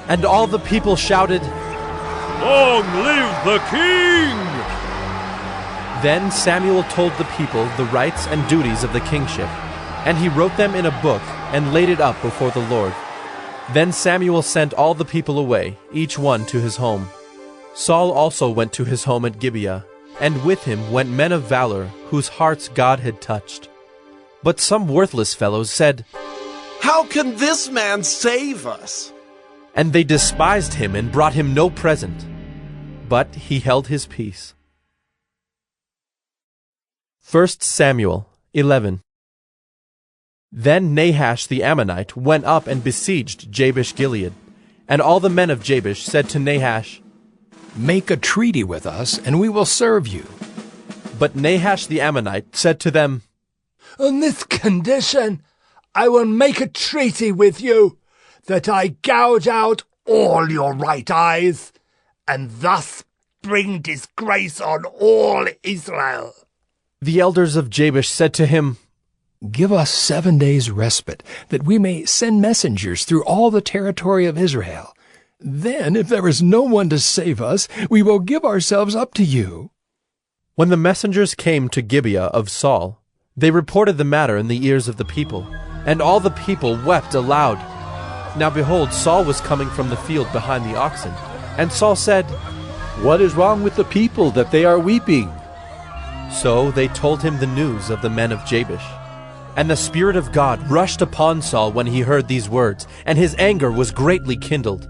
And all the people shouted, Long live the king! Then Samuel told the people the rights and duties of the kingship, and he wrote them in a book and laid it up before the Lord. Then Samuel sent all the people away, each one to his home. Saul also went to his home at Gibeah, and with him went men of valor, whose hearts God had touched. But some worthless fellows said, How can this man save us? And they despised him and brought him no present. But he held his peace. 1 Samuel 11. Then Nahash the Ammonite went up and besieged Jabesh-Gilead. And all the men of Jabesh said to Nahash, Make a treaty with us, and we will serve you. But Nahash the Ammonite said to them, On this condition, I will make a treaty with you, that I gouge out all your right eyes, and thus bring disgrace on all Israel. The elders of Jabesh said to him, Give us 7 days' respite, that we may send messengers through all the territory of Israel. Then, if there is no one to save us, we will give ourselves up to you. When the messengers came to Gibeah of Saul, they reported the matter in the ears of the people, and all the people wept aloud. Now behold, Saul was coming from the field behind the oxen. And Saul said, What is wrong with the people that they are weeping? So they told him the news of the men of Jabesh. And the Spirit of God rushed upon Saul when he heard these words, and his anger was greatly kindled.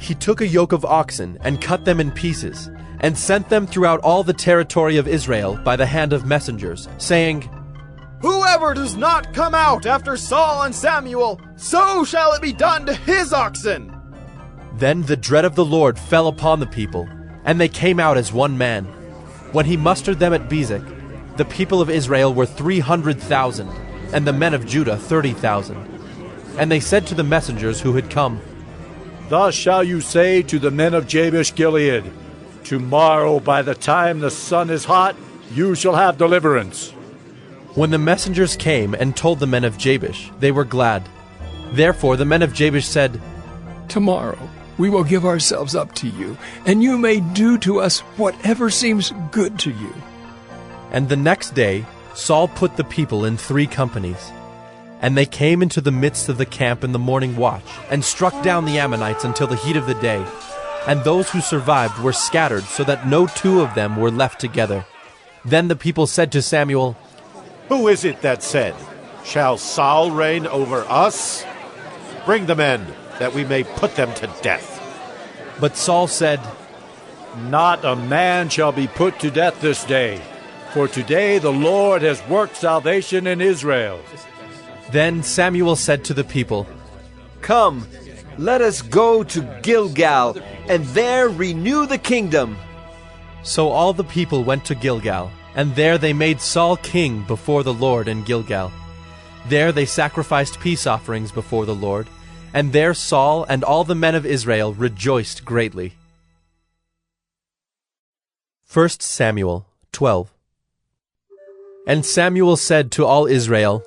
He took a yoke of oxen and cut them in pieces, and sent them throughout all the territory of Israel by the hand of messengers, saying, Whoever does not come out after Saul and Samuel, so shall it be done to his oxen. Then the dread of the Lord fell upon the people, and they came out as one man. When he mustered them at Bezek, the people of Israel were 300,000, and the men of Judah 30,000. And they said to the messengers who had come, Thus shall you say to the men of Jabesh-Gilead, Tomorrow by the time the sun is hot, you shall have deliverance. When the messengers came and told the men of Jabesh, they were glad. Therefore the men of Jabesh said, Tomorrow we will give ourselves up to you, and you may do to us whatever seems good to you. And the next day Saul put the people in 3 companies. And they came into the midst of the camp in the morning watch, and struck down the Ammonites until the heat of the day. And those who survived were scattered, so that no 2 of them were left together. Then the people said to Samuel, Who is it that said, Shall Saul reign over us? Bring the men, that we may put them to death. But Saul said, Not a man shall be put to death this day, for today the Lord has worked salvation in Israel. Then Samuel said to the people, Come, let us go to Gilgal, and there renew the kingdom. So all the people went to Gilgal, and there they made Saul king before the Lord in Gilgal. There they sacrificed peace offerings before the Lord, and there Saul and all the men of Israel rejoiced greatly. 1 Samuel 12. And Samuel said to all Israel,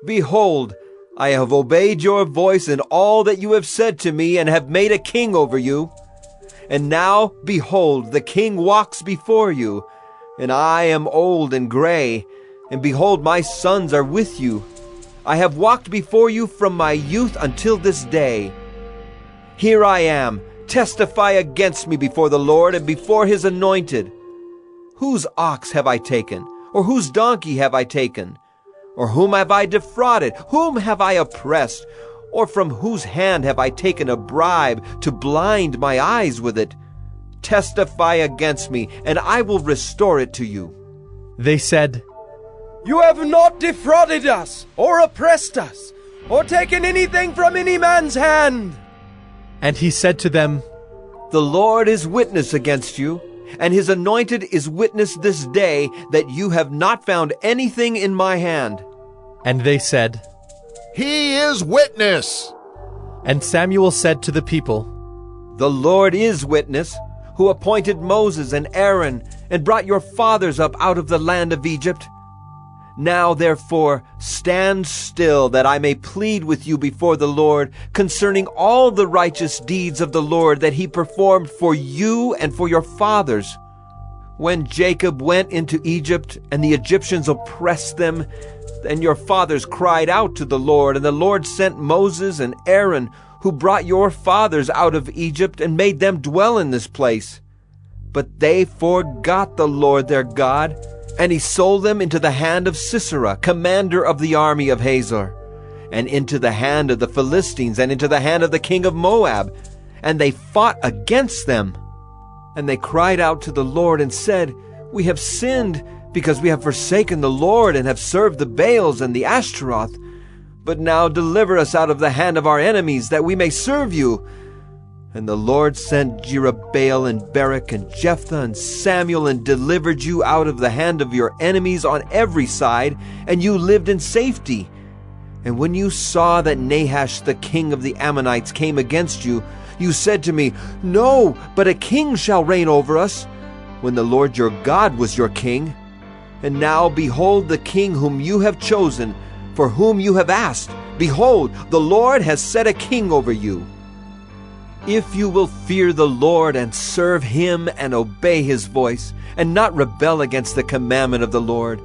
Behold, I have obeyed your voice in all that you have said to me, and have made a king over you. And now, behold, the king walks before you, and I am old and gray, and behold, my sons are with you. I have walked before you from my youth until this day. Here I am, testify against me before the Lord and before his anointed. Whose ox have I taken, Or whose donkey have I taken? Or whom have I defrauded? Whom have I oppressed? Or from whose hand have I taken a bribe to blind my eyes with it? Testify against me, and I will restore it to you." They said, "You have not defrauded us, or oppressed us, or taken anything from any man's hand." And he said to them, "The Lord is witness against you, and his anointed is witness this day that you have not found anything in my hand." And they said, "He is witness." And Samuel said to the people, "The Lord is witness, who appointed Moses and Aaron, and brought your fathers up out of the land of Egypt. Now therefore stand still, that I may plead with you before the Lord concerning all the righteous deeds of the Lord that he performed for you and for your fathers. When Jacob went into Egypt, and the Egyptians oppressed them, then your fathers cried out to the Lord, and the Lord sent Moses and Aaron, who brought your fathers out of Egypt and made them dwell in this place. But they forgot the Lord their God, and he sold them into the hand of Sisera, commander of the army of Hazor, and into the hand of the Philistines, and into the hand of the king of Moab. And they fought against them. And they cried out to the Lord and said, We have sinned, because we have forsaken the Lord, and have served the Baals and the Ashtaroth. But now deliver us out of the hand of our enemies, that we may serve you. And the Lord sent Jerubbaal and Barak and Jephthah and Samuel, and delivered you out of the hand of your enemies on every side, and you lived in safety. And when you saw that Nahash the king of the Ammonites came against you, you said to me, No, but a king shall reign over us, when the Lord your God was your king. And now behold the king whom you have chosen, for whom you have asked. Behold, the Lord has set a king over you. If you will fear the Lord and serve him and obey his voice, and not rebel against the commandment of the Lord,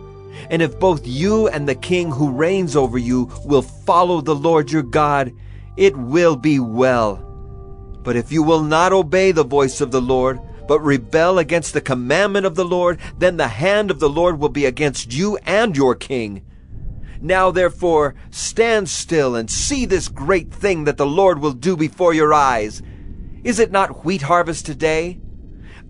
and if both you and the king who reigns over you will follow the Lord your God, it will be well. But if you will not obey the voice of the Lord, but rebel against the commandment of the Lord, then the hand of the Lord will be against you and your king. Now therefore stand still and see this great thing that the Lord will do before your eyes. Is it not wheat harvest today?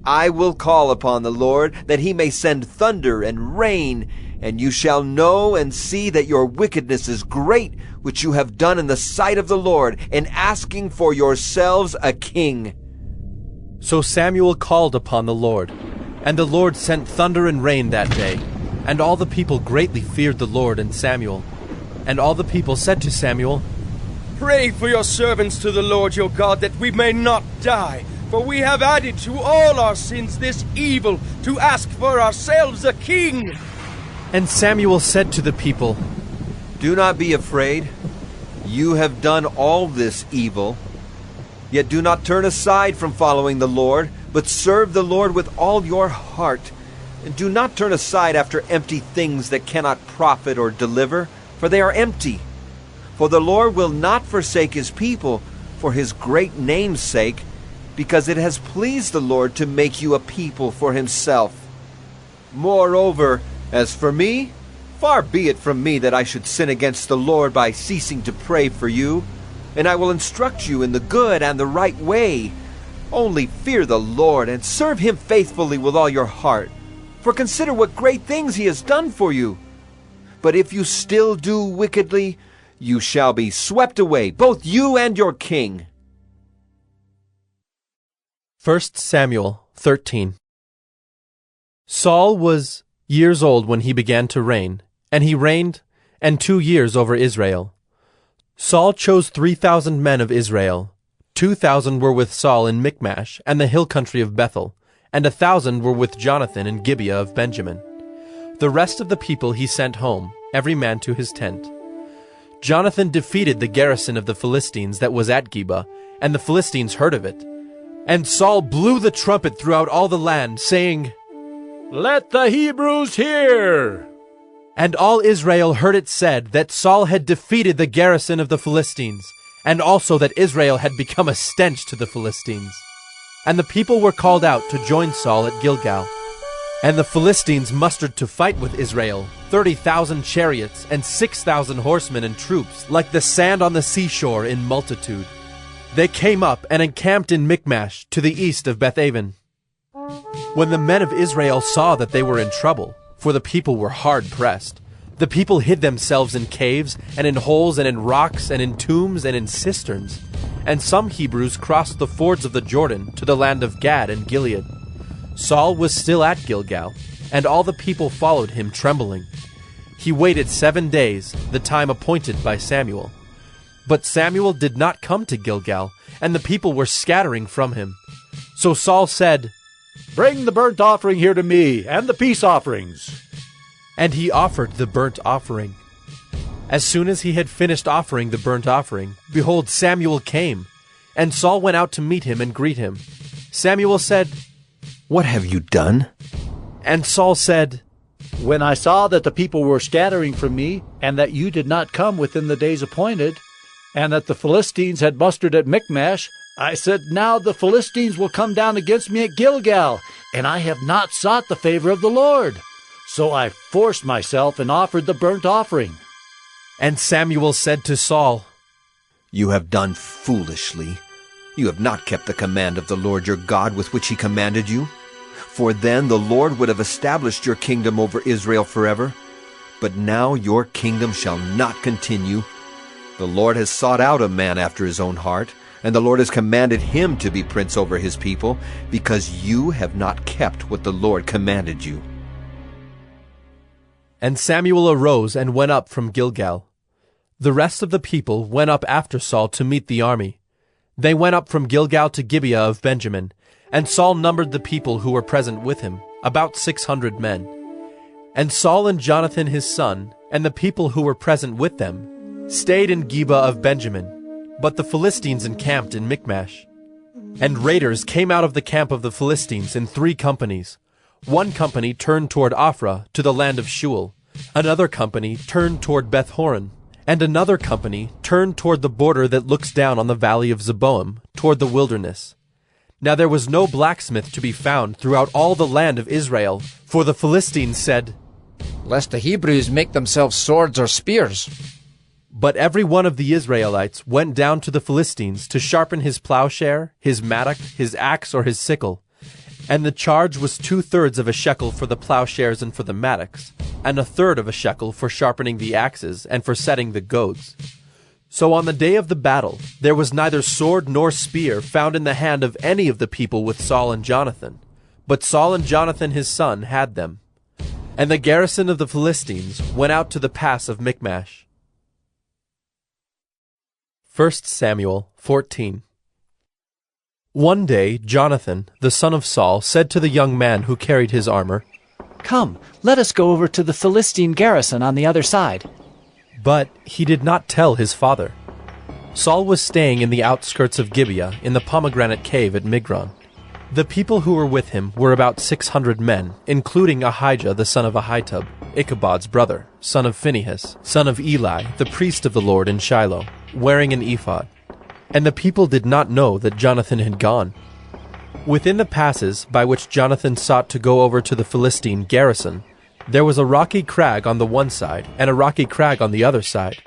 I will call upon the Lord, that he may send thunder and rain, and you shall know and see that your wickedness is great, which you have done in the sight of the Lord, in asking for yourselves a king." So Samuel called upon the Lord, and the Lord sent thunder and rain that day. And all the people greatly feared the Lord and Samuel. And all the people said to Samuel, "Pray for your servants to the Lord your God, that we may not die. For we have added to all our sins this evil, to ask for ourselves a king." And Samuel said to the people, "Do not be afraid. You have done all this evil. Yet do not turn aside from following the Lord, but serve the Lord with all your heart. And do not turn aside after empty things that cannot profit or deliver, for they are empty. For the Lord will not forsake his people for his great name's sake, because it has pleased the Lord to make you a people for himself. Moreover, as for me, far be it from me that I should sin against the Lord by ceasing to pray for you, and I will instruct you in the good and the right way. Only fear the Lord and serve him faithfully with all your heart. For consider what great things he has done for you. But if you still do wickedly, you shall be swept away, both you and your king." 1 Samuel 13. Saul was years old when he began to reign, and he reigned 2 years over Israel. Saul chose 3,000 men of Israel. 2,000 were with Saul in Michmash and the hill country of Bethel, and 1,000 were with Jonathan in Gibeah of Benjamin. The rest of the people he sent home, every man to his tent. Jonathan defeated the garrison of the Philistines that was at Gibeah, and the Philistines heard of it. And Saul blew the trumpet throughout all the land, saying, "Let the Hebrews hear!" And all Israel heard it said that Saul had defeated the garrison of the Philistines, and also that Israel had become a stench to the Philistines. And the people were called out to join Saul at Gilgal. And the Philistines mustered to fight with Israel 30,000 chariots and 6,000 horsemen and troops, like the sand on the seashore in multitude. They came up and encamped in Michmash to the east of Bethaven. When the men of Israel saw that they were in trouble, for the people were hard pressed, the people hid themselves in caves and in holes and in rocks and in tombs and in cisterns. And some Hebrews crossed the fords of the Jordan to the land of Gad and Gilead. Saul was still at Gilgal, and all the people followed him trembling. He waited 7 days, the time appointed by Samuel. But Samuel did not come to Gilgal, and the people were scattering from him. So Saul said, "Bring the burnt offering here to me, and the peace offerings." And he offered the burnt offering. As soon as he had finished offering the burnt offering, behold, Samuel came, and Saul went out to meet him and greet him. Samuel said, "What have you done?" And Saul said, "When I saw that the people were scattering from me, and that you did not come within the days appointed, and that the Philistines had mustered at Michmash, I said, now the Philistines will come down against me at Gilgal, and I have not sought the favor of the Lord. So I forced myself and offered the burnt offering." And Samuel said to Saul, "You have done foolishly. You have not kept the command of the Lord your God with which he commanded you. For then the Lord would have established your kingdom over Israel forever. But now your kingdom shall not continue. The Lord has sought out a man after his own heart, and the Lord has commanded him to be prince over his people, because you have not kept what the Lord commanded you." And Samuel arose and went up from Gilgal. The rest of the people went up after Saul to meet the army. They went up from Gilgal to Gibeah of Benjamin, and Saul numbered the people who were present with him, about 600 men. And Saul and Jonathan his son, and the people who were present with them, stayed in Gibeah of Benjamin, but the Philistines encamped in Michmash. And raiders came out of the camp of the Philistines in 3 companies. One company turned toward Ophrah to the land of Shual, another company turned toward Beth-horon, and another company turned toward the border that looks down on the valley of Zeboim, toward the wilderness. Now there was no blacksmith to be found throughout all the land of Israel, for the Philistines said, "Lest the Hebrews make themselves swords or spears." But every one of the Israelites went down to the Philistines to sharpen his plowshare, his mattock, his axe, or his sickle. And the charge was 2/3 of a shekel for the plowshares and for the mattocks, and 1/3 of a shekel for sharpening the axes and for setting the goads. So on the day of the battle there was neither sword nor spear found in the hand of any of the people with Saul and Jonathan, but Saul and Jonathan his son had them. And the garrison of the Philistines went out to the pass of Michmash. 1 Samuel 14. One day Jonathan, the son of Saul, said to the young man who carried his armor, "Come, let us go over to the Philistine garrison on the other side." But he did not tell his father. Saul was staying in the outskirts of Gibeah in the pomegranate cave at Migron. The people who were with him were about 600 men, including Ahijah the son of Ahitub, Ichabod's brother, son of Phinehas, son of Eli, the priest of the Lord in Shiloh, wearing an ephod. And the people did not know that Jonathan had gone. Within the passes by which Jonathan sought to go over to the Philistine garrison, there was a rocky crag on the one side and a rocky crag on the other side.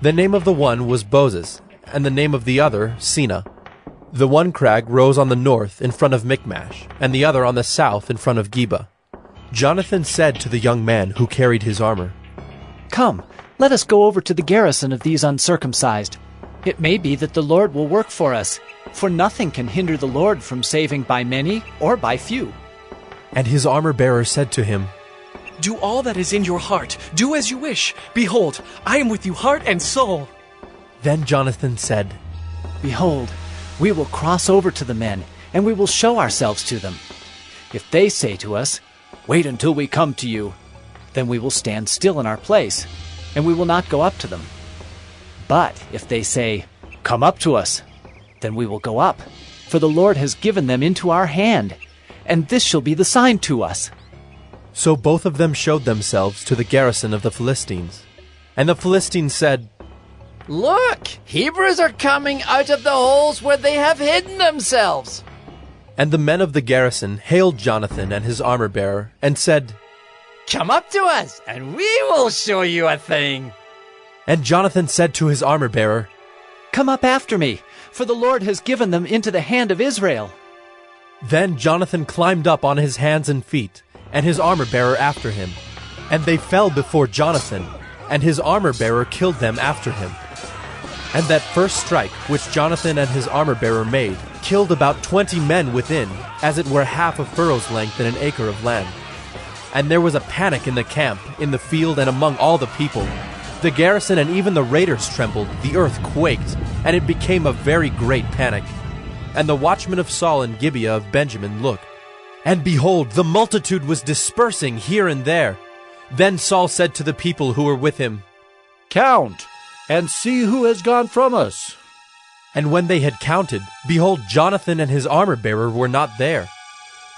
The name of the one was Bozez, and the name of the other Sina. The one crag rose on the north in front of Michmash, and the other on the south in front of Geba. Jonathan said to the young man who carried his armor, "Come, let us go over to the garrison of these uncircumcised. It may be that the Lord will work for us, for nothing can hinder the Lord from saving by many or by few." And his armor-bearer said to him, "Do all that is in your heart. Do as you wish. Behold, I am with you heart and soul." Then Jonathan said, "Behold, we will cross over to the men, and we will show ourselves to them. If they say to us, 'Wait until we come to you,' then we will stand still in our place, and we will not go up to them. But if they say, 'Come up to us,' then we will go up, for the Lord has given them into our hand, and this shall be the sign to us." So both of them showed themselves to the garrison of the Philistines. And the Philistines said, "Look, Hebrews are coming out of the holes where they have hidden themselves." And the men of the garrison hailed Jonathan and his armor-bearer, and said, "Come up to us, and we will show you a thing." And Jonathan said to his armor-bearer, "Come up after me, for the Lord has given them into the hand of Israel." Then Jonathan climbed up on his hands and feet, and his armor-bearer after him. And they fell before Jonathan, and his armor-bearer killed them after him. And that first strike which Jonathan and his armor-bearer made killed about 20 men within, as it were half a furrow's length in an acre of land. And there was a panic in the camp, in the field, and among all the people. The garrison and even the raiders trembled, the earth quaked, and it became a very great panic. And the watchmen of Saul and Gibeah of Benjamin looked, and behold, the multitude was dispersing here and there. Then Saul said to the people who were with him, "Count, and see who has gone from us." And when they had counted, behold, Jonathan and his armor-bearer were not there.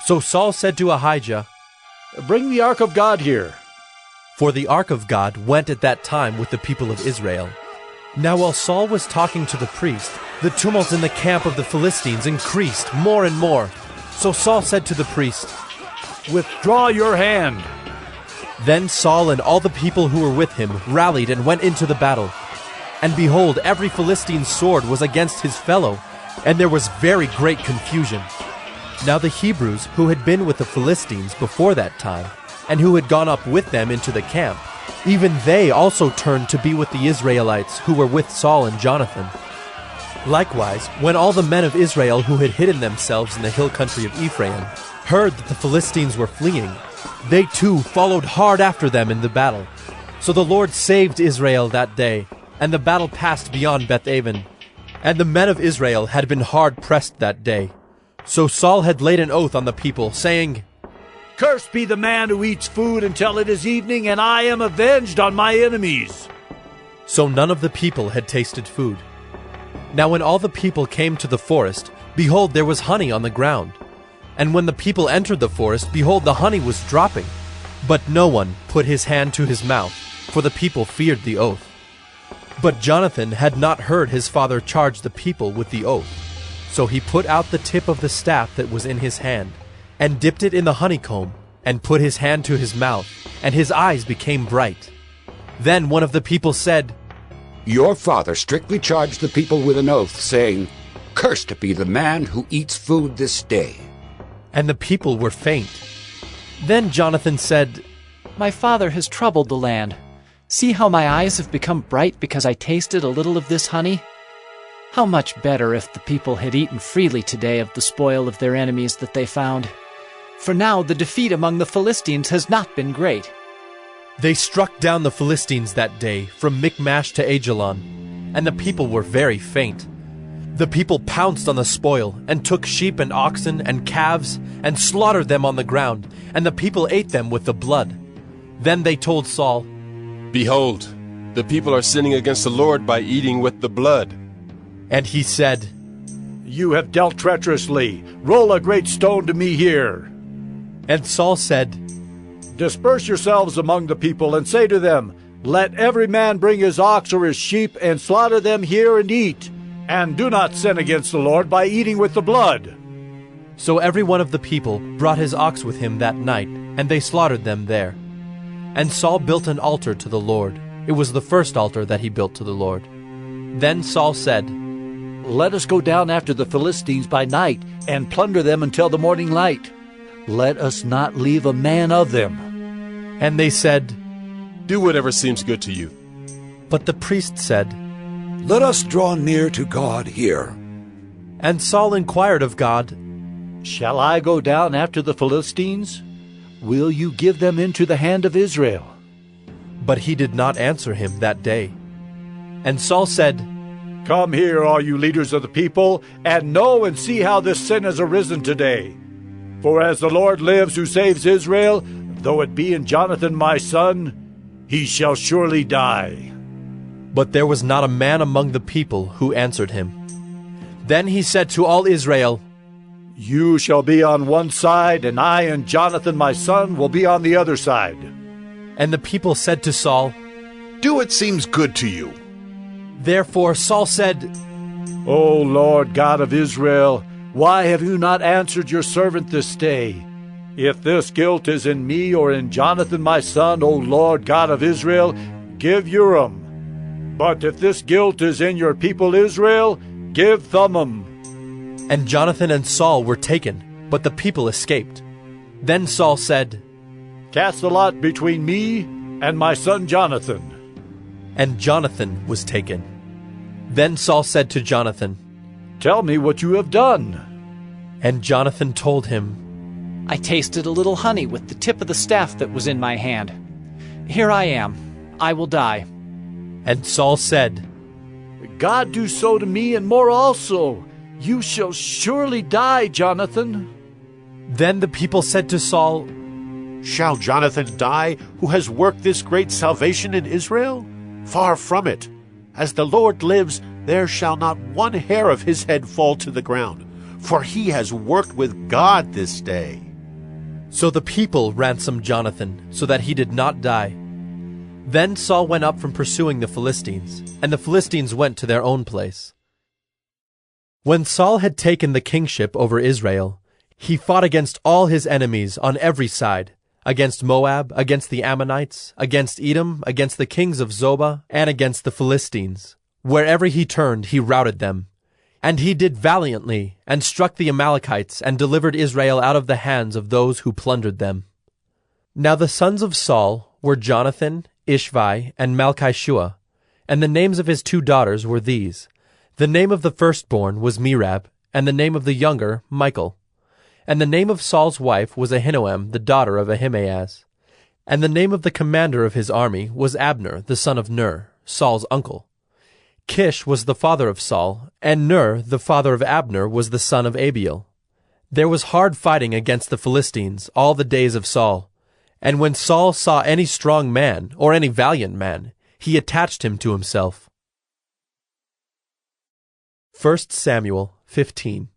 So Saul said to Ahijah, "Bring the ark of God here." For the ark of God went at that time with the people of Israel. Now while Saul was talking to the priest, the tumult in the camp of the Philistines increased more and more. So Saul said to the priest, "Withdraw your hand." Then Saul and all the people who were with him rallied and went into the battle. And behold, every Philistine's sword was against his fellow, and there was very great confusion. Now the Hebrews who had been with the Philistines before that time, and who had gone up with them into the camp, even they also turned to be with the Israelites who were with Saul and Jonathan. Likewise, when all the men of Israel who had hidden themselves in the hill country of Ephraim heard that the Philistines were fleeing, they too followed hard after them in the battle. So the Lord saved Israel that day, and the battle passed beyond Beth-aven. And the men of Israel had been hard pressed that day. So Saul had laid an oath on the people, saying, "Cursed be the man who eats food until it is evening, and I am avenged on my enemies." So none of the people had tasted food. Now when all the people came to the forest, behold, there was honey on the ground. And when the people entered the forest, behold, the honey was dropping. But no one put his hand to his mouth, for the people feared the oath. But Jonathan had not heard his father charge the people with the oath. So he put out the tip of the staff that was in his hand, and dipped it in the honeycomb, and put his hand to his mouth, and his eyes became bright. Then one of the people said, "Your father strictly charged the people with an oath, saying, 'Cursed be the man who eats food this day.'" And the people were faint. Then Jonathan said, "My father has troubled the land. See how my eyes have become bright because I tasted a little of this honey? How much better if the people had eaten freely today of the spoil of their enemies that they found. For now the defeat among the Philistines has not been great." They struck down the Philistines that day from Michmash to Ajalon, and the people were very faint. The people pounced on the spoil, and took sheep and oxen and calves, and slaughtered them on the ground, and the people ate them with the blood. Then they told Saul, "Behold, the people are sinning against the Lord by eating with the blood." And he said, "You have dealt treacherously. Roll a great stone to me here." And Saul said, "Disperse yourselves among the people, and say to them, 'Let every man bring his ox or his sheep, and slaughter them here and eat. And do not sin against the Lord by eating with the blood.'" So every one of the people brought his ox with him that night, and they slaughtered them there. And Saul built an altar to the Lord. It was the first altar that he built to the Lord. Then Saul said, "Let us go down after the Philistines by night, and plunder them until the morning light. Let us not leave a man of them." And they said, "Do whatever seems good to you." But the priest said, "Let us draw near to God here." And Saul inquired of God, "Shall I go down after the Philistines? Will you give them into the hand of Israel?" But he did not answer him that day. And Saul said, "Come here, all you leaders of the people, and know and see how this sin has arisen today. For as the Lord lives who saves Israel, though it be in Jonathan my son, he shall surely die." But there was not a man among the people who answered him. Then he said to all Israel, "You shall be on one side, and I and Jonathan my son will be on the other side." And the people said to Saul, "Do what seems good to you." Therefore Saul said, "O Lord God of Israel, Why have you not answered your servant this day? If this guilt is in me or in Jonathan my son, O Lord God of Israel, give Urim. But if this guilt is in your people Israel, give Thummim. And Jonathan and Saul were taken, but the people escaped. Then Saul said, Cast the lot between me and my son Jonathan. And Jonathan was taken. Then Saul said to Jonathan, Tell me what you have done. And Jonathan told him, I tasted a little honey with the tip of the staff that was in my hand. Here I am. I will die. And Saul said, God do so to me and more also. You shall surely die, Jonathan. Then the people said to Saul, Shall Jonathan die, who has worked this great salvation in Israel? Far from it. As the Lord lives, there shall not one hair of his head fall to the ground, for he has worked with God this day. So the people ransomed Jonathan, so that he did not die. Then Saul went up from pursuing the Philistines, and the Philistines went to their own place. When Saul had taken the kingship over Israel, he fought against all his enemies on every side, against Moab, against the Ammonites, against Edom, against the kings of Zobah, and against the Philistines. Wherever he turned, he routed them. And he did valiantly, and struck the Amalekites, and delivered Israel out of the hands of those who plundered them. Now the sons of Saul were Jonathan, Ishvi, and Malchishua, and the names of his 2 daughters were these. The name of the firstborn was Merab, and the name of the younger, Michal. And the name of Saul's wife was Ahinoam, the daughter of Ahimaaz. And the name of the commander of his army was Abner, the son of Ner, Saul's uncle. Kish was the father of Saul, and Ner, the father of Abner, was the son of Abiel. There was hard fighting against the Philistines all the days of Saul. And when Saul saw any strong man, or any valiant man, he attached him to himself. 1 Samuel 15.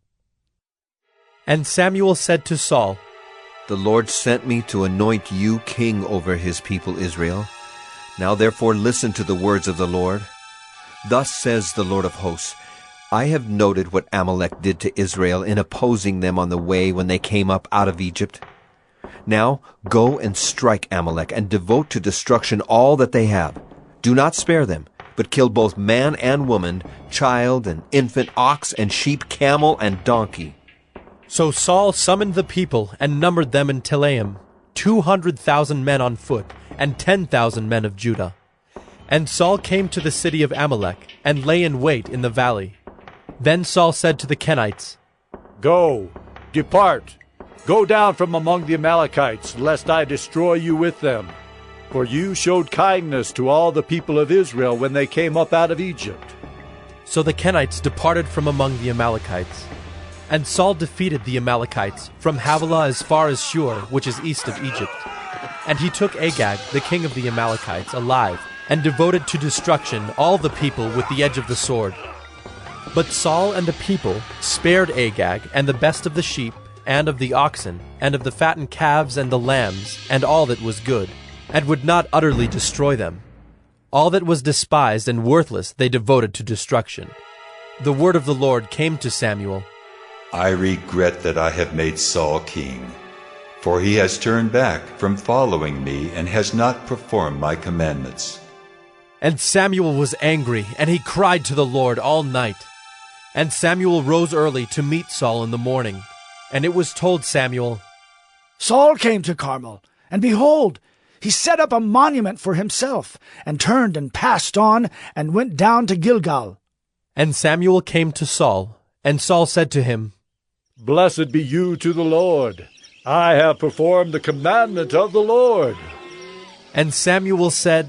And Samuel said to Saul, The Lord sent me to anoint you king over his people Israel. Now therefore listen to the words of the Lord. Thus says the Lord of hosts, I have noted what Amalek did to Israel in opposing them on the way when they came up out of Egypt. Now go and strike Amalek, and devote to destruction all that they have. Do not spare them, but kill both man and woman, child and infant, ox and sheep, camel and donkey. So Saul summoned the people, and numbered them in Telaim, 200,000 men on foot, and 10,000 men of Judah. And Saul came to the city of Amalek, and lay in wait in the valley. Then Saul said to the Kenites, Go, depart, go down from among the Amalekites, lest I destroy you with them. For you showed kindness to all the people of Israel when they came up out of Egypt. So the Kenites departed from among the Amalekites. And Saul defeated the Amalekites from Havilah as far as Shur, which is east of Egypt. And he took Agag, the king of the Amalekites, alive, and devoted to destruction all the people with the edge of the sword. But Saul and the people spared Agag and the best of the sheep, and of the oxen, and of the fattened calves and the lambs, and all that was good, and would not utterly destroy them. All that was despised and worthless they devoted to destruction. The word of the Lord came to Samuel. I regret that I have made Saul king, for he has turned back from following me and has not performed my commandments. And Samuel was angry, and he cried to the Lord all night. And Samuel rose early to meet Saul in the morning. And it was told Samuel, Saul came to Carmel, and behold, he set up a monument for himself, and turned and passed on, and went down to Gilgal. And Samuel came to Saul, and Saul said to him, Blessed be you to the Lord. I have performed the commandment of the Lord. And Samuel said,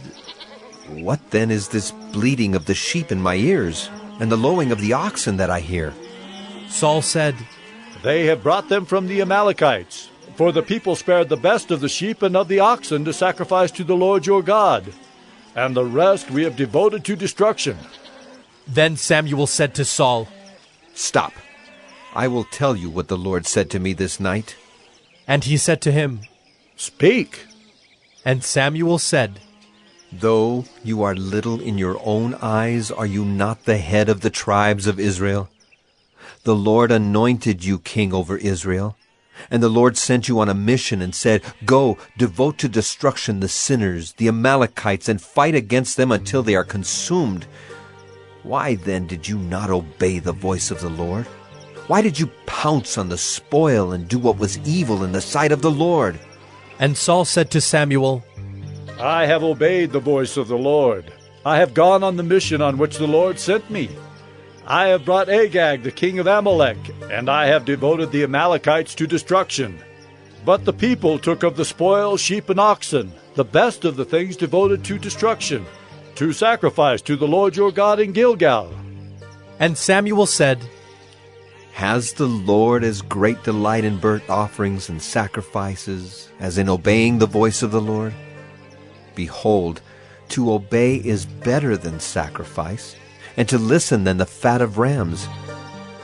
What then is this bleating of the sheep in my ears, and the lowing of the oxen that I hear? Saul said, They have brought them from the Amalekites, for the people spared the best of the sheep and of the oxen to sacrifice to the Lord your God, and the rest we have devoted to destruction. Then Samuel said to Saul, Stop. I will tell you what the Lord said to me this night. And he said to him, Speak. And Samuel said, Though you are little in your own eyes, are you not the head of the tribes of Israel? The Lord anointed you king over Israel. And the Lord sent you on a mission and said, Go, devote to destruction the sinners, the Amalekites, and fight against them until they are consumed. Why then did you not obey the voice of the Lord? Why did you pounce on the spoil and do what was evil in the sight of the Lord? And Saul said to Samuel, I have obeyed the voice of the Lord. I have gone on the mission on which the Lord sent me. I have brought Agag, the king of Amalek, and I have devoted the Amalekites to destruction. But the people took of the spoil sheep and oxen, the best of the things devoted to destruction, to sacrifice to the Lord your God in Gilgal. And Samuel said, Has the Lord as great delight in burnt offerings and sacrifices as in obeying the voice of the Lord? Behold, to obey is better than sacrifice, and to listen than the fat of rams.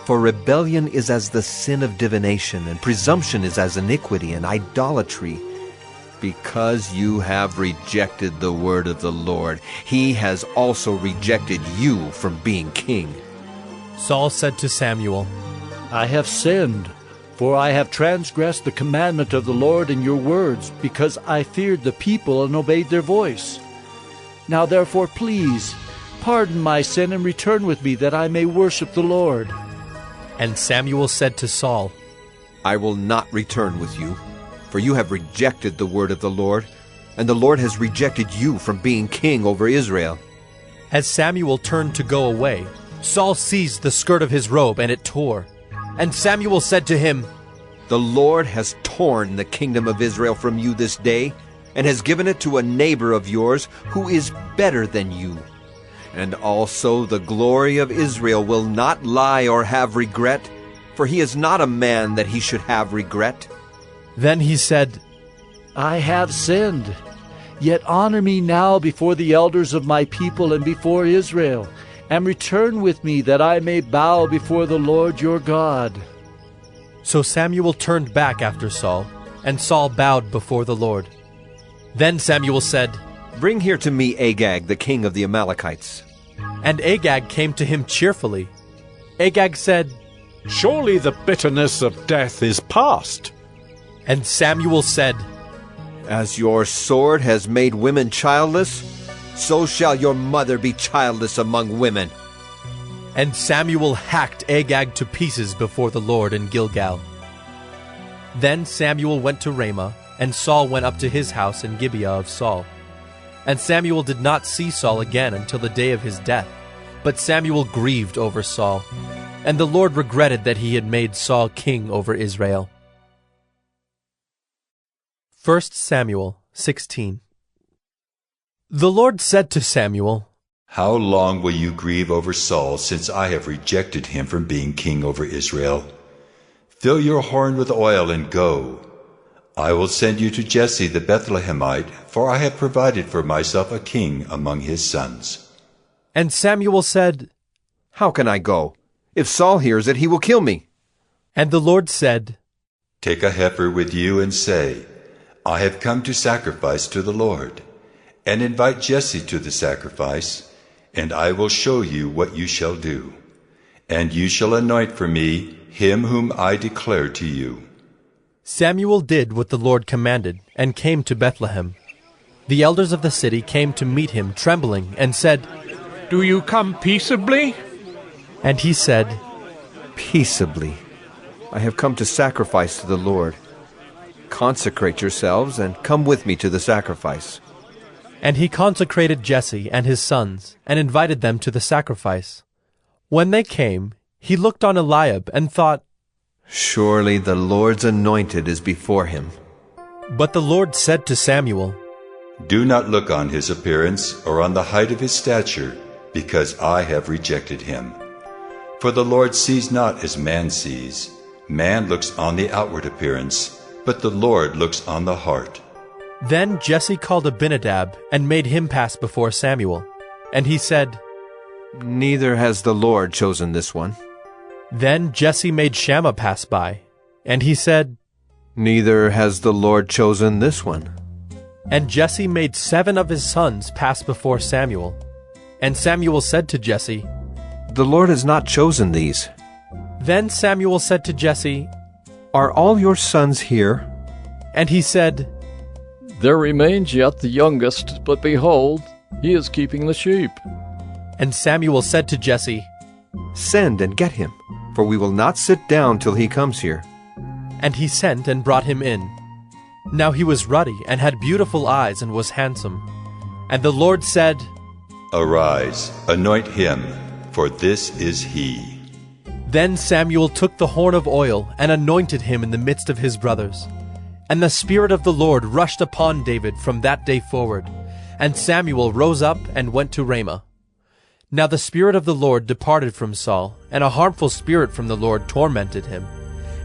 For rebellion is as the sin of divination, and presumption is as iniquity and idolatry. Because you have rejected the word of the Lord, he has also rejected you from being king. Saul said to Samuel, I have sinned, for I have transgressed the commandment of the Lord in your words, because I feared the people and obeyed their voice. Now therefore, please, pardon my sin and return with me, that I may worship the Lord. And Samuel said to Saul, I will not return with you, for you have rejected the word of the Lord, and the Lord has rejected you from being king over Israel. As Samuel turned to go away, Saul seized the skirt of his robe, and it tore. And Samuel said to him, The Lord has torn the kingdom of Israel from you this day, and has given it to a neighbor of yours who is better than you. And also the glory of Israel will not lie or have regret, for he is not a man that he should have regret. Then he said, I have sinned. Yet honor me now before the elders of my people and before Israel, and return with me, that I may bow before the Lord your God. So Samuel turned back after Saul, and Saul bowed before the Lord. Then Samuel said, Bring here to me Agag, the king of the Amalekites. And Agag came to him cheerfully. Agag said, Surely the bitterness of death is past. And Samuel said, As your sword has made women childless, so shall your mother be childless among women. And Samuel hacked Agag to pieces before the Lord in Gilgal. Then Samuel went to Ramah, and Saul went up to his house in Gibeah of Saul. And Samuel did not see Saul again until the day of his death. But Samuel grieved over Saul, and the Lord regretted that he had made Saul king over Israel. 1 Samuel 16. The Lord said to Samuel, How long will you grieve over Saul, since I have rejected him from being king over Israel? Fill your horn with oil and go. I will send you to Jesse the Bethlehemite, for I have provided for myself a king among his sons. And Samuel said, How can I go? If Saul hears it, he will kill me. And the Lord said, Take a heifer with you and say, I have come to sacrifice to the Lord. And invite Jesse to the sacrifice, and I will show you what you shall do. And you shall anoint for me him whom I declare to you. Samuel did what the Lord commanded, and came to Bethlehem. The elders of the city came to meet him, trembling, and said, Do you come peaceably? And he said, Peaceably. I have come to sacrifice to the Lord. Consecrate yourselves, and come with me to the sacrifice. And he consecrated Jesse and his sons, and invited them to the sacrifice. When they came, he looked on Eliab, and thought, Surely the Lord's anointed is before him. But the Lord said to Samuel, Do not look on his appearance or on the height of his stature, because I have rejected him. For the Lord sees not as man sees. Man looks on the outward appearance, but the Lord looks on the heart. Then Jesse called Abinadab, and made him pass before Samuel. And he said, Neither has the Lord chosen this one. Then Jesse made Shammah pass by, and he said, Neither has the Lord chosen this one. And Jesse made 7 of his sons pass before Samuel. And Samuel said to Jesse, The Lord has not chosen these. Then Samuel said to Jesse, Are all your sons here? And he said, There remains yet the youngest, but behold, he is keeping the sheep. And Samuel said to Jesse, Send and get him, for we will not sit down till he comes here. And he sent and brought him in. Now he was ruddy and had beautiful eyes and was handsome. And the Lord said, Arise, anoint him, for this is he. Then Samuel took the horn of oil and anointed him in the midst of his brothers. And the Spirit of the Lord rushed upon David from that day forward. And Samuel rose up and went to Ramah. Now the Spirit of the Lord departed from Saul, and a harmful spirit from the Lord tormented him.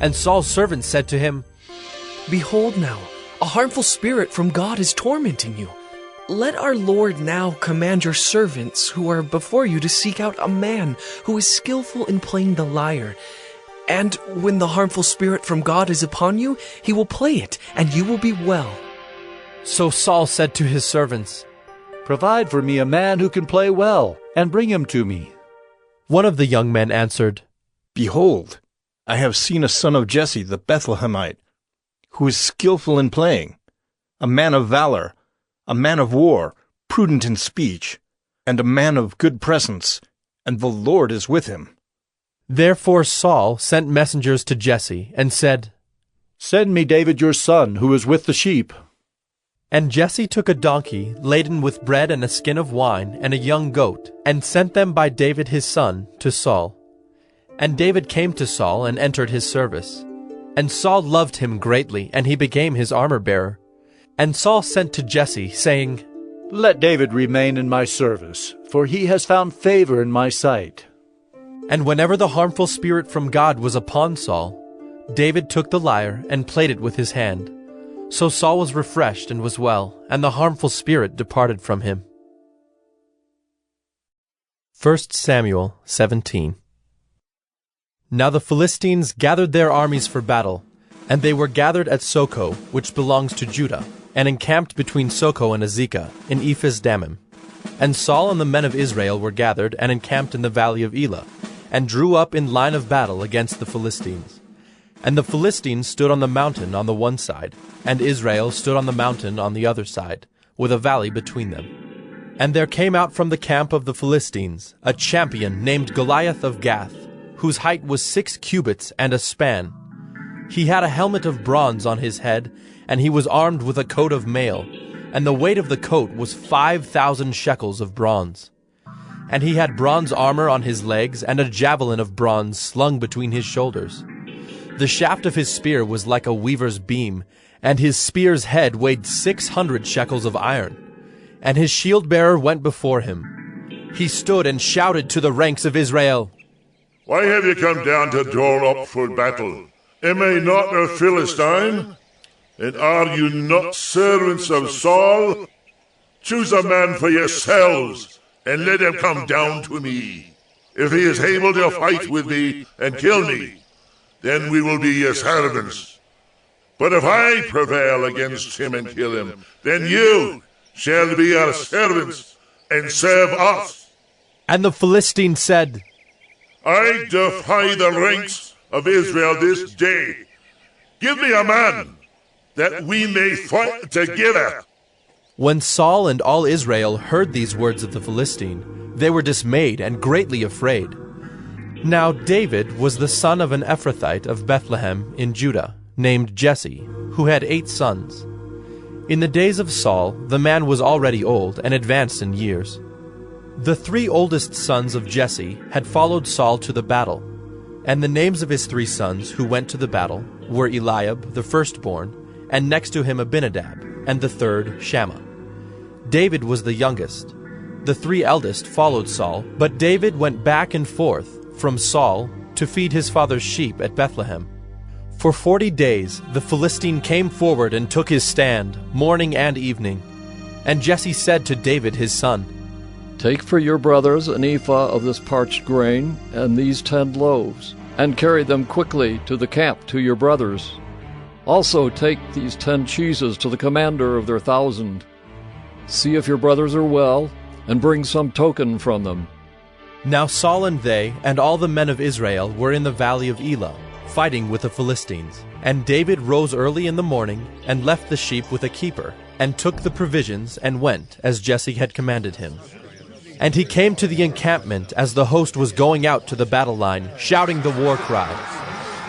And Saul's servants said to him, Behold now, a harmful spirit from God is tormenting you. Let our Lord now command your servants who are before you to seek out a man who is skillful in playing the lyre. And when the harmful spirit from God is upon you, he will play it, and you will be well. So Saul said to his servants, Provide for me a man who can play well, and bring him to me. One of the young men answered, Behold, I have seen a son of Jesse the Bethlehemite, who is skillful in playing, a man of valor, a man of war, prudent in speech, and a man of good presence, and the Lord is with him. Therefore Saul sent messengers to Jesse, and said, Send me David your son, who is with the sheep. And Jesse took a donkey laden with bread and a skin of wine and a young goat, and sent them by David his son to Saul. And David came to Saul and entered his service. And Saul loved him greatly, and he became his armor-bearer. And Saul sent to Jesse, saying, Let David remain in my service, for he has found favor in my sight. And whenever the harmful spirit from God was upon Saul, David took the lyre and played it with his hand. So Saul was refreshed and was well, and the harmful spirit departed from him. 1 Samuel 17. Now the Philistines gathered their armies for battle, and they were gathered at Soko, which belongs to Judah, and encamped between Soko and Azekah, in Ephes-dammim. And Saul and the men of Israel were gathered and encamped in the valley of Elah, and drew up in line of battle against the Philistines. And the Philistines stood on the mountain on the one side, and Israel stood on the mountain on the other side, with a valley between them. And there came out from the camp of the Philistines a champion named Goliath of Gath, whose height was 6 cubits and a span. He had a helmet of bronze on his head, and he was armed with a coat of mail, and the weight of the coat was 5,000 shekels of bronze. And he had bronze armor on his legs, and a javelin of bronze slung between his shoulders. The shaft of his spear was like a weaver's beam, and his spear's head weighed 600 shekels of iron. And his shield-bearer went before him. He stood and shouted to the ranks of Israel, Why have you come down to draw up for battle? Am I not a Philistine? And are you not servants of Saul? Choose a man for yourselves, and let him come down to me. If he is able to fight with me and kill me, then we will be your servants. But if I prevail against him and kill him, then you shall be our servants and serve us. And the Philistine said, I defy the ranks of Israel this day. Give me a man, that we may fight together. When Saul and all Israel heard these words of the Philistine, they were dismayed and greatly afraid. Now David was the son of an Ephrathite of Bethlehem in Judah, named Jesse, who had 8 sons. In the days of Saul, the man was already old and advanced in years. The 3 oldest sons of Jesse had followed Saul to the battle, and the names of his 3 sons who went to the battle were Eliab, the firstborn, and next to him Abinadab, and the third Shammah. David was the youngest. The 3 eldest followed Saul, but David went back and forth from Saul to feed his father's sheep at Bethlehem. For 40 days the Philistine came forward and took his stand, morning and evening. And Jesse said to David his son, Take for your brothers an ephah of this parched grain and these 10 loaves, and carry them quickly to the camp to your brothers. Also take these 10 cheeses to the commander of their 1,000. See if your brothers are well, and bring some token from them. Now Saul and they, and all the men of Israel, were in the valley of Elah, fighting with the Philistines. And David rose early in the morning, and left the sheep with a keeper, and took the provisions, and went, as Jesse had commanded him. And he came to the encampment as the host was going out to the battle line, shouting the war cry.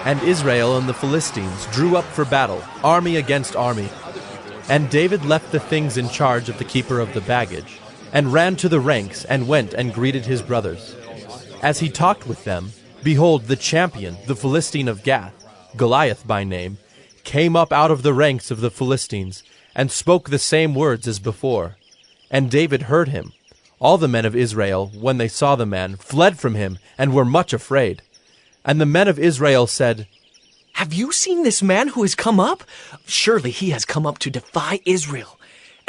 And Israel and the Philistines drew up for battle, army against army. And David left the things in charge of the keeper of the baggage, and ran to the ranks, and went and greeted his brothers. As he talked with them, behold, the champion, the Philistine of Gath, Goliath by name, came up out of the ranks of the Philistines, and spoke the same words as before. And David heard him. All the men of Israel, when they saw the man, fled from him, and were much afraid. And the men of Israel said, Have you seen this man who has come up? Surely he has come up to defy Israel.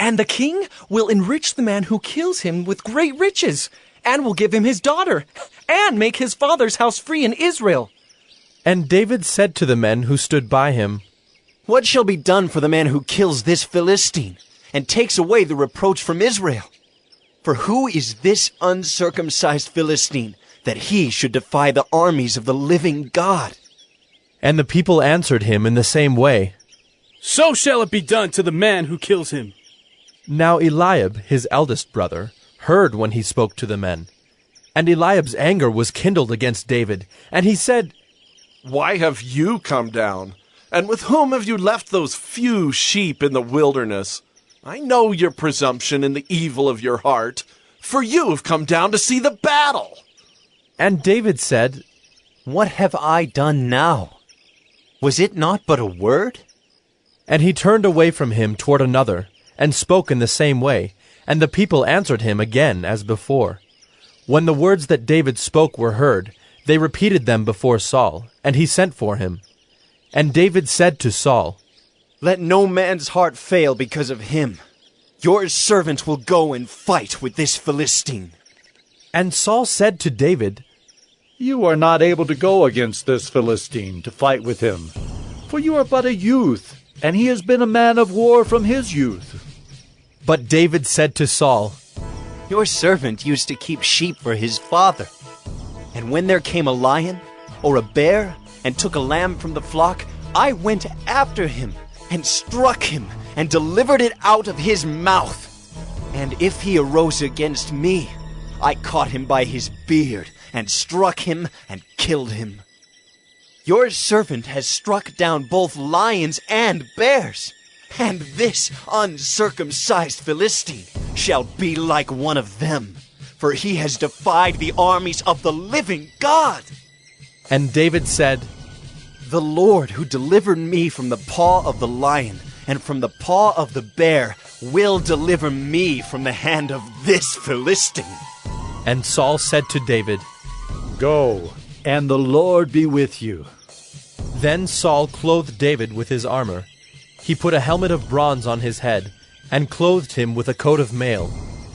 And the king will enrich the man who kills him with great riches, and will give him his daughter, and make his father's house free in Israel. And David said to the men who stood by him, What shall be done for the man who kills this Philistine, and takes away the reproach from Israel? For who is this uncircumcised Philistine, that he should defy the armies of the living God? And the people answered him in the same way, So shall it be done to the man who kills him. Now Eliab, his eldest brother, heard when he spoke to the men. And Eliab's anger was kindled against David, and he said, Why have you come down? And with whom have you left those few sheep in the wilderness? I know your presumption and the evil of your heart, for you have come down to see the battle. And David said, What have I done now? Was it not but a word? And he turned away from him toward another, and spoke in the same way, and the people answered him again as before. When the words that David spoke were heard, they repeated them before Saul, and he sent for him. And David said to Saul, Let no man's heart fail because of him. Your servant will go and fight with this Philistine. And Saul said to David, You are not able to go against this Philistine to fight with him, for you are but a youth, and he has been a man of war from his youth. But David said to Saul, Your servant used to keep sheep for his father. And when there came a lion or a bear and took a lamb from the flock, I went after him and struck him and delivered it out of his mouth. And if he arose against me, I caught him by his beard and struck him and killed him. Your servant has struck down both lions and bears, and this uncircumcised Philistine shall be like one of them, for he has defied the armies of the living God. And David said, The Lord who delivered me from the paw of the lion and from the paw of the bear will deliver me from the hand of this Philistine. And Saul said to David, Go, and the Lord be with you. Then Saul clothed David with his armor. He put a helmet of bronze on his head, and clothed him with a coat of mail.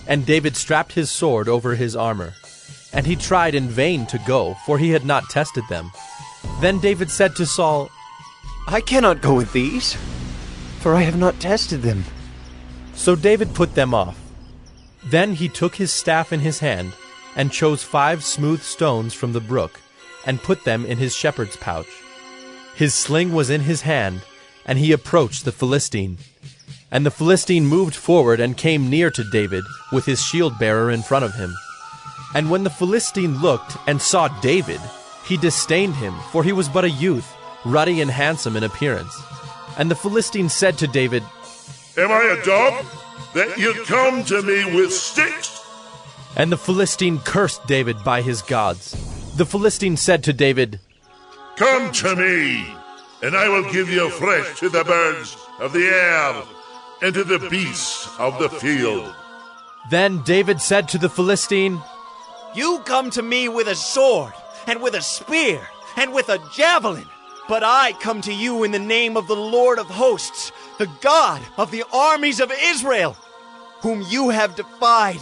And David strapped his sword over his armor. And he tried in vain to go, for he had not tested them. Then David said to Saul, I cannot go with these, for I have not tested them. So David put them off. Then he took his staff in his hand, and chose 5 smooth stones from the brook, and put them in his shepherd's pouch. His sling was in his hand, and he approached the Philistine. And the Philistine moved forward and came near to David, with his shield-bearer in front of him. And when the Philistine looked and saw David, he disdained him, for he was but a youth, ruddy and handsome in appearance. And the Philistine said to David, Am I a dog, that you come to me with sticks? And the Philistine cursed David by his gods. The Philistine said to David, Come to me, and I will give you flesh to the birds of the air, and to the beasts of the field. Then David said to the Philistine, You come to me with a sword, and with a spear, and with a javelin, but I come to you in the name of the Lord of hosts, the God of the armies of Israel, whom you have defied.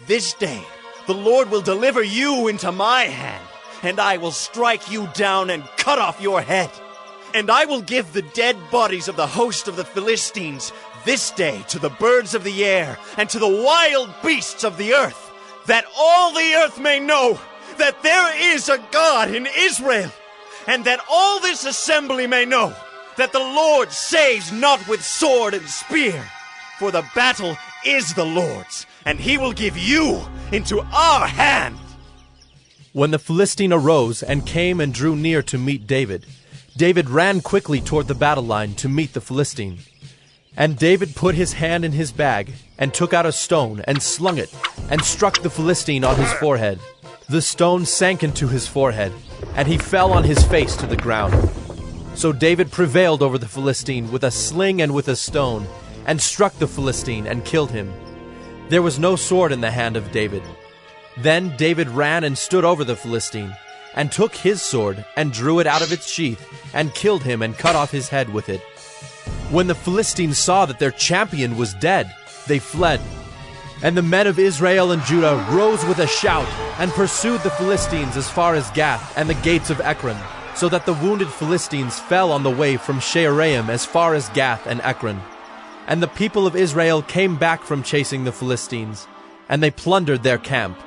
This day the Lord will deliver you into my hand, and I will strike you down and cut off your head. And I will give the dead bodies of the host of the Philistines this day to the birds of the air and to the wild beasts of the earth, that all the earth may know that there is a God in Israel, and that all this assembly may know that the Lord saves not with sword and spear, for the battle is the Lord's, and he will give you into our hand. When the Philistine arose and came and drew near to meet David, David ran quickly toward the battle line to meet the Philistine. And David put his hand in his bag, and took out a stone, and slung it, and struck the Philistine on his forehead. The stone sank into his forehead, and he fell on his face to the ground. So David prevailed over the Philistine with a sling and with a stone, and struck the Philistine and killed him. There was no sword in the hand of David. Then David ran and stood over the Philistine, and took his sword, and drew it out of its sheath, and killed him and cut off his head with it. When the Philistines saw that their champion was dead, they fled. And the men of Israel and Judah rose with a shout, and pursued the Philistines as far as Gath and the gates of Ekron, so that the wounded Philistines fell on the way from Shaaraim as far as Gath and Ekron. And the people of Israel came back from chasing the Philistines, and they plundered their camp.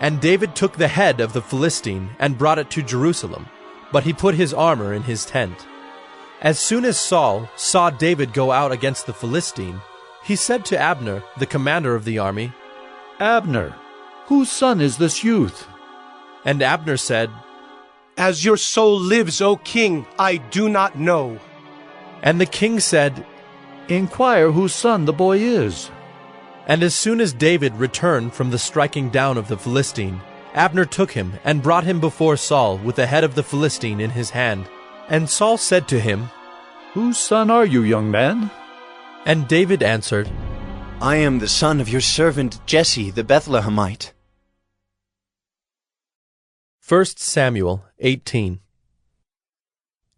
And David took the head of the Philistine and brought it to Jerusalem, but he put his armor in his tent. As soon as Saul saw David go out against the Philistine, he said to Abner, the commander of the army, Abner, whose son is this youth? And Abner said, As your soul lives, O king, I do not know. And the king said, Inquire whose son the boy is. And as soon as David returned from the striking down of the Philistine, Abner took him and brought him before Saul with the head of the Philistine in his hand. And Saul said to him, Whose son are you, young man? And David answered, I am the son of your servant Jesse the Bethlehemite. 1 Samuel 18.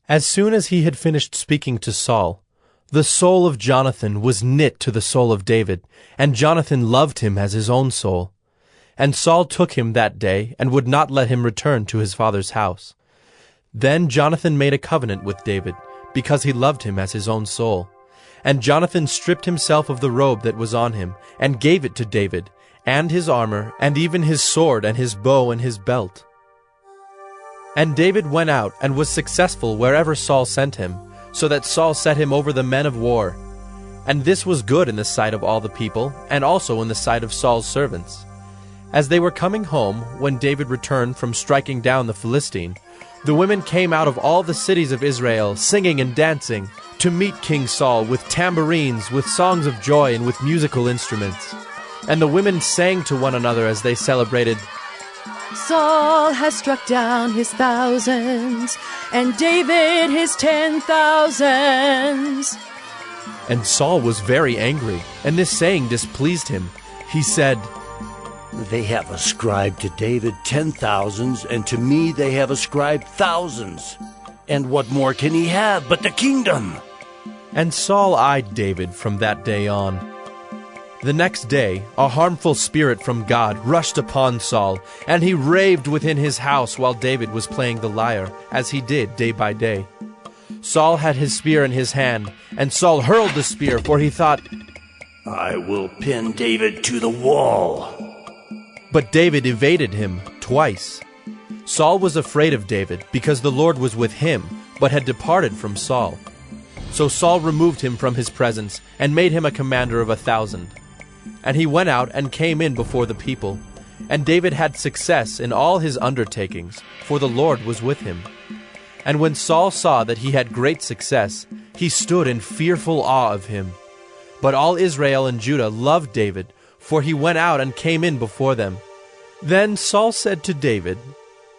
As soon as he had finished speaking to Saul, the soul of Jonathan was knit to the soul of David, and Jonathan loved him as his own soul. And Saul took him that day, and would not let him return to his father's house. Then Jonathan made a covenant with David, because he loved him as his own soul. And Jonathan stripped himself of the robe that was on him, and gave it to David, and his armor, and even his sword, and his bow, and his belt. And David went out, and was successful wherever Saul sent him, so that Saul set him over the men of war. And this was good in the sight of all the people, and also in the sight of Saul's servants. As they were coming home, when David returned from striking down the Philistine, the women came out of all the cities of Israel, singing and dancing, to meet King Saul with tambourines, with songs of joy, and with musical instruments. And the women sang to one another as they celebrated, Saul has struck down his thousands, and David his 10,000s. And Saul was very angry, and this saying displeased him. He said, They have ascribed to David 10,000s, and to me they have ascribed thousands. And what more can he have but the kingdom? And Saul eyed David from that day on. The next day, a harmful spirit from God rushed upon Saul, and he raved within his house while David was playing the lyre, as he did day by day. Saul had his spear in his hand, and Saul hurled the spear, for he thought, I will pin David to the wall. But David evaded him twice. Saul was afraid of David, because the Lord was with him, but had departed from Saul. So Saul removed him from his presence, and made him a commander of 1,000. And he went out and came in before the people. And David had success in all his undertakings, for the Lord was with him. And when Saul saw that he had great success, he stood in fearful awe of him. But all Israel and Judah loved David, for he went out and came in before them. Then Saul said to David,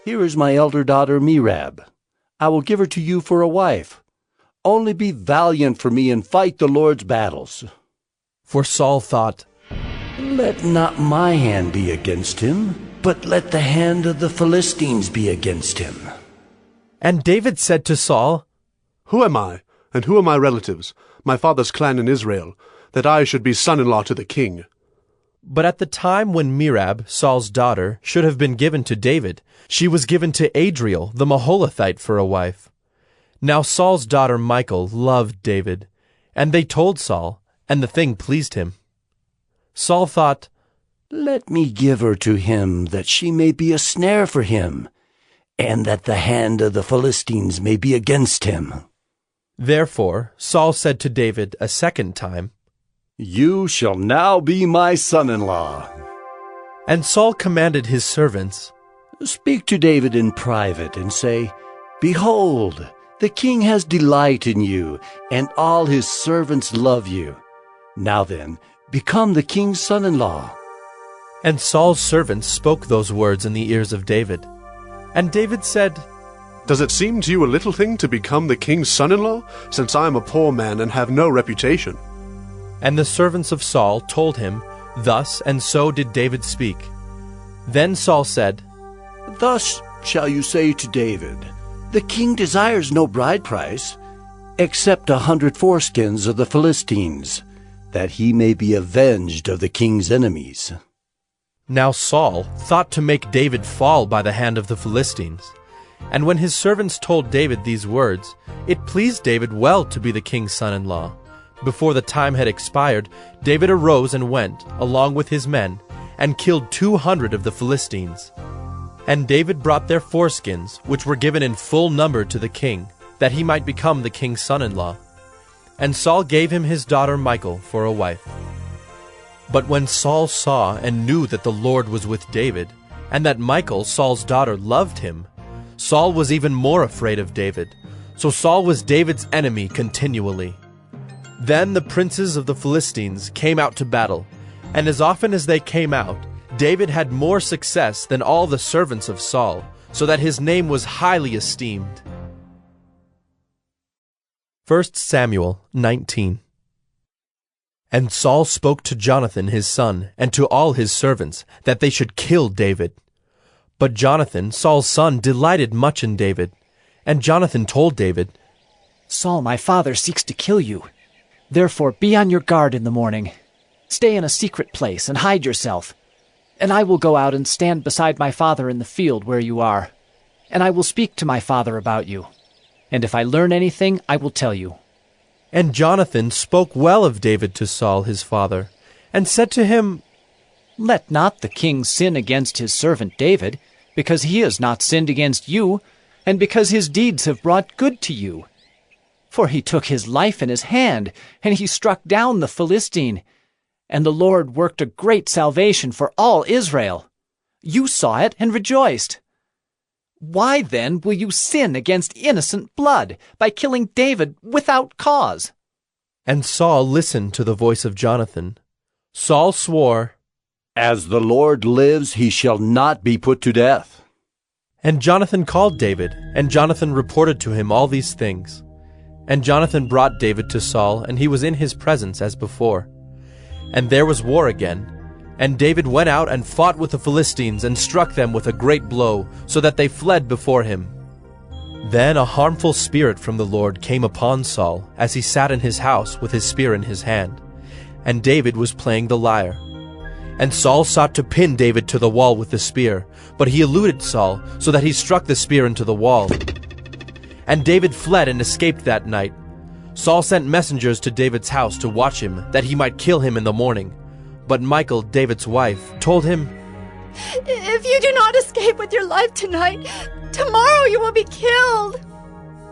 Here is my elder daughter Merab. I will give her to you for a wife. Only be valiant for me and fight the Lord's battles. For Saul thought, Let not my hand be against him, but let the hand of the Philistines be against him. And David said to Saul, Who am I, and who are my relatives, my father's clan in Israel, that I should be son-in-law to the king? But at the time when Merab, Saul's daughter, should have been given to David, she was given to Adriel the Maholathite for a wife. Now Saul's daughter Michal loved David, and they told Saul, and the thing pleased him. Saul thought, Let me give her to him, that she may be a snare for him, and that the hand of the Philistines may be against him. Therefore Saul said to David a second time, You shall now be my son-in-law. And Saul commanded his servants, Speak to David in private, and say, Behold, the king has delight in you, and all his servants love you. Now then, become the king's son-in-law. And Saul's servants spoke those words in the ears of David. And David said, Does it seem to you a little thing to become the king's son-in-law, since I am a poor man and have no reputation? And the servants of Saul told him, Thus and so did David speak. Then Saul said, Thus shall you say to David, The king desires no bride price, except 100 foreskins of the Philistines, that he may be avenged of the king's enemies. Now Saul thought to make David fall by the hand of the Philistines. And when his servants told David these words, it pleased David well to be the king's son-in-law. Before the time had expired, David arose and went, along with his men, and killed 200 of the Philistines. And David brought their foreskins, which were given in full number to the king, that he might become the king's son-in-law. And Saul gave him his daughter Michal for a wife. But when Saul saw and knew that the Lord was with David, and that Michal, Saul's daughter, loved him, Saul was even more afraid of David. So Saul was David's enemy continually. Then the princes of the Philistines came out to battle, and as often as they came out, David had more success than all the servants of Saul, so that his name was highly esteemed. 1 Samuel 19. And Saul spoke to Jonathan his son, and to all his servants, that they should kill David. But Jonathan, Saul's son, delighted much in David. And Jonathan told David, Saul, my father, seeks to kill you. Therefore be on your guard in the morning. Stay in a secret place and hide yourself. And I will go out and stand beside my father in the field where you are. And I will speak to my father about you. And if I learn anything, I will tell you. And Jonathan spoke well of David to Saul his father, and said to him, Let not the king sin against his servant David, because he has not sinned against you, and because his deeds have brought good to you. For he took his life in his hand, and he struck down the Philistine. And the Lord worked a great salvation for all Israel. You saw it and rejoiced. Why then will you sin against innocent blood by killing David without cause? And Saul listened to the voice of Jonathan. Saul swore, As the Lord lives, he shall not be put to death. And Jonathan called David, and Jonathan reported to him all these things. And Jonathan brought David to Saul, and he was in his presence as before. And there was war again. And David went out and fought with the Philistines, and struck them with a great blow, so that they fled before him. Then a harmful spirit from the Lord came upon Saul, as he sat in his house with his spear in his hand. And David was playing the lyre. And Saul sought to pin David to the wall with the spear, but he eluded Saul, so that he struck the spear into the wall. And David fled and escaped that night. Saul sent messengers to David's house to watch him, that he might kill him in the morning. But Michal, David's wife, told him, If you do not escape with your life tonight, tomorrow you will be killed.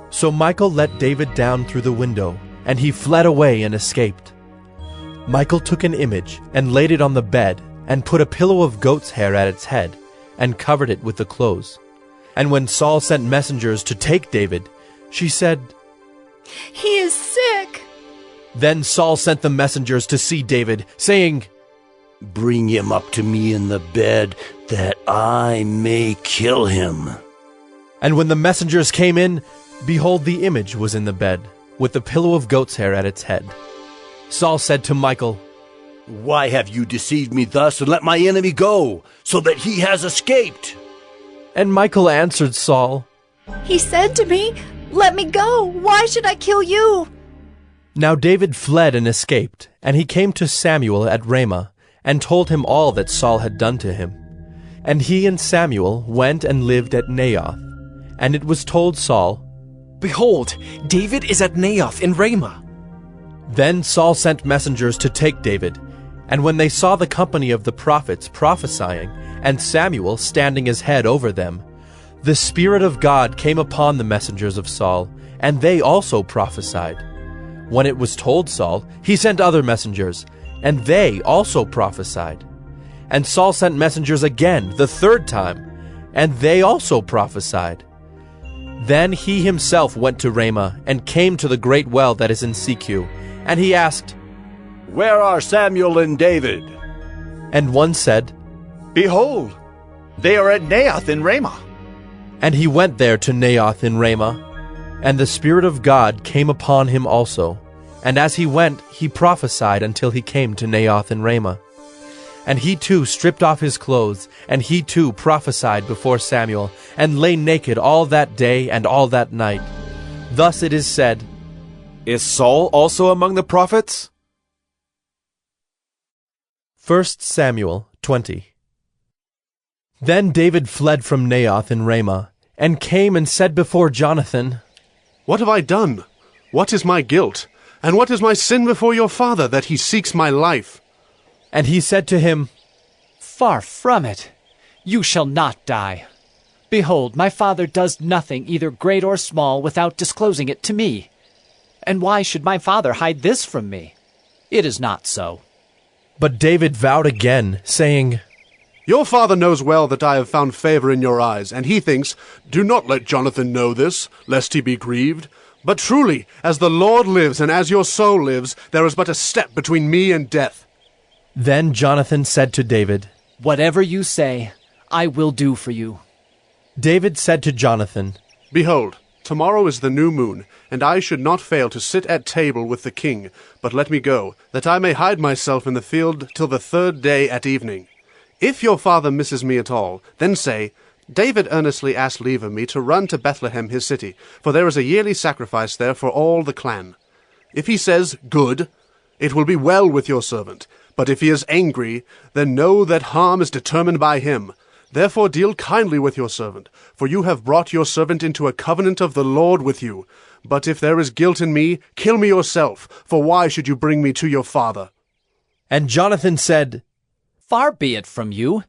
So Michal let David down through the window, and he fled away and escaped. Michal took an image and laid it on the bed, and put a pillow of goat's hair at its head, and covered it with the clothes. And when Saul sent messengers to take David, she said, He is sick. Then Saul sent the messengers to see David, saying, Bring him up to me in the bed, that I may kill him. And when the messengers came in, behold, the image was in the bed, with the pillow of goat's hair at its head. Saul said to Michal, Why have you deceived me thus, and let my enemy go, so that he has escaped? And Michal answered Saul, He said to me, Let me go. Why should I kill you? Now David fled and escaped, and he came to Samuel at Ramah, and told him all that Saul had done to him. And he and Samuel went and lived at Naioth. And it was told Saul, Behold, David is at Naioth in Ramah. Then Saul sent messengers to take David, And when they saw the company of the prophets prophesying, and Samuel standing as head over them, the Spirit of God came upon the messengers of Saul, and they also prophesied. When it was told Saul, he sent other messengers, and they also prophesied. And Saul sent messengers again, the third time, and they also prophesied. Then he himself went to Ramah, and came to the great well that is in Secu, and he asked, Where are Samuel and David? And one said, Behold, they are at Naioth in Ramah. And he went there to Naioth in Ramah, and the Spirit of God came upon him also. And as he went, he prophesied until he came to Naioth in Ramah. And he too stripped off his clothes, and he too prophesied before Samuel, and lay naked all that day and all that night. Thus it is said, Is Saul also among the prophets? 1 Samuel 20. Then David fled from Naioth in Ramah, and came and said before Jonathan, What have I done? What is my guilt? And what is my sin before your father, that he seeks my life? And he said to him, Far from it. You shall not die. Behold, my father does nothing, either great or small, without disclosing it to me. And why should my father hide this from me? It is not so. But David vowed again, saying, Your father knows well that I have found favor in your eyes, and he thinks, Do not let Jonathan know this, lest he be grieved. But truly, as the Lord lives, and as your soul lives, there is but a step between me and death. Then Jonathan said to David, Whatever you say, I will do for you. David said to Jonathan, Behold, tomorrow is the new moon, and I should not fail to sit at table with the king, but let me go, that I may hide myself in the field till the third day at evening. If your father misses me at all, then say, David earnestly asked leave of me to run to Bethlehem his city, for there is a yearly sacrifice there for all the clan. If he says, Good, it will be well with your servant. But if he is angry, then know that harm is determined by him. Therefore deal kindly with your servant, for you have brought your servant into a covenant of the Lord with you. But if there is guilt in me, kill me yourself, for why should you bring me to your father? And Jonathan said, Far be it from you.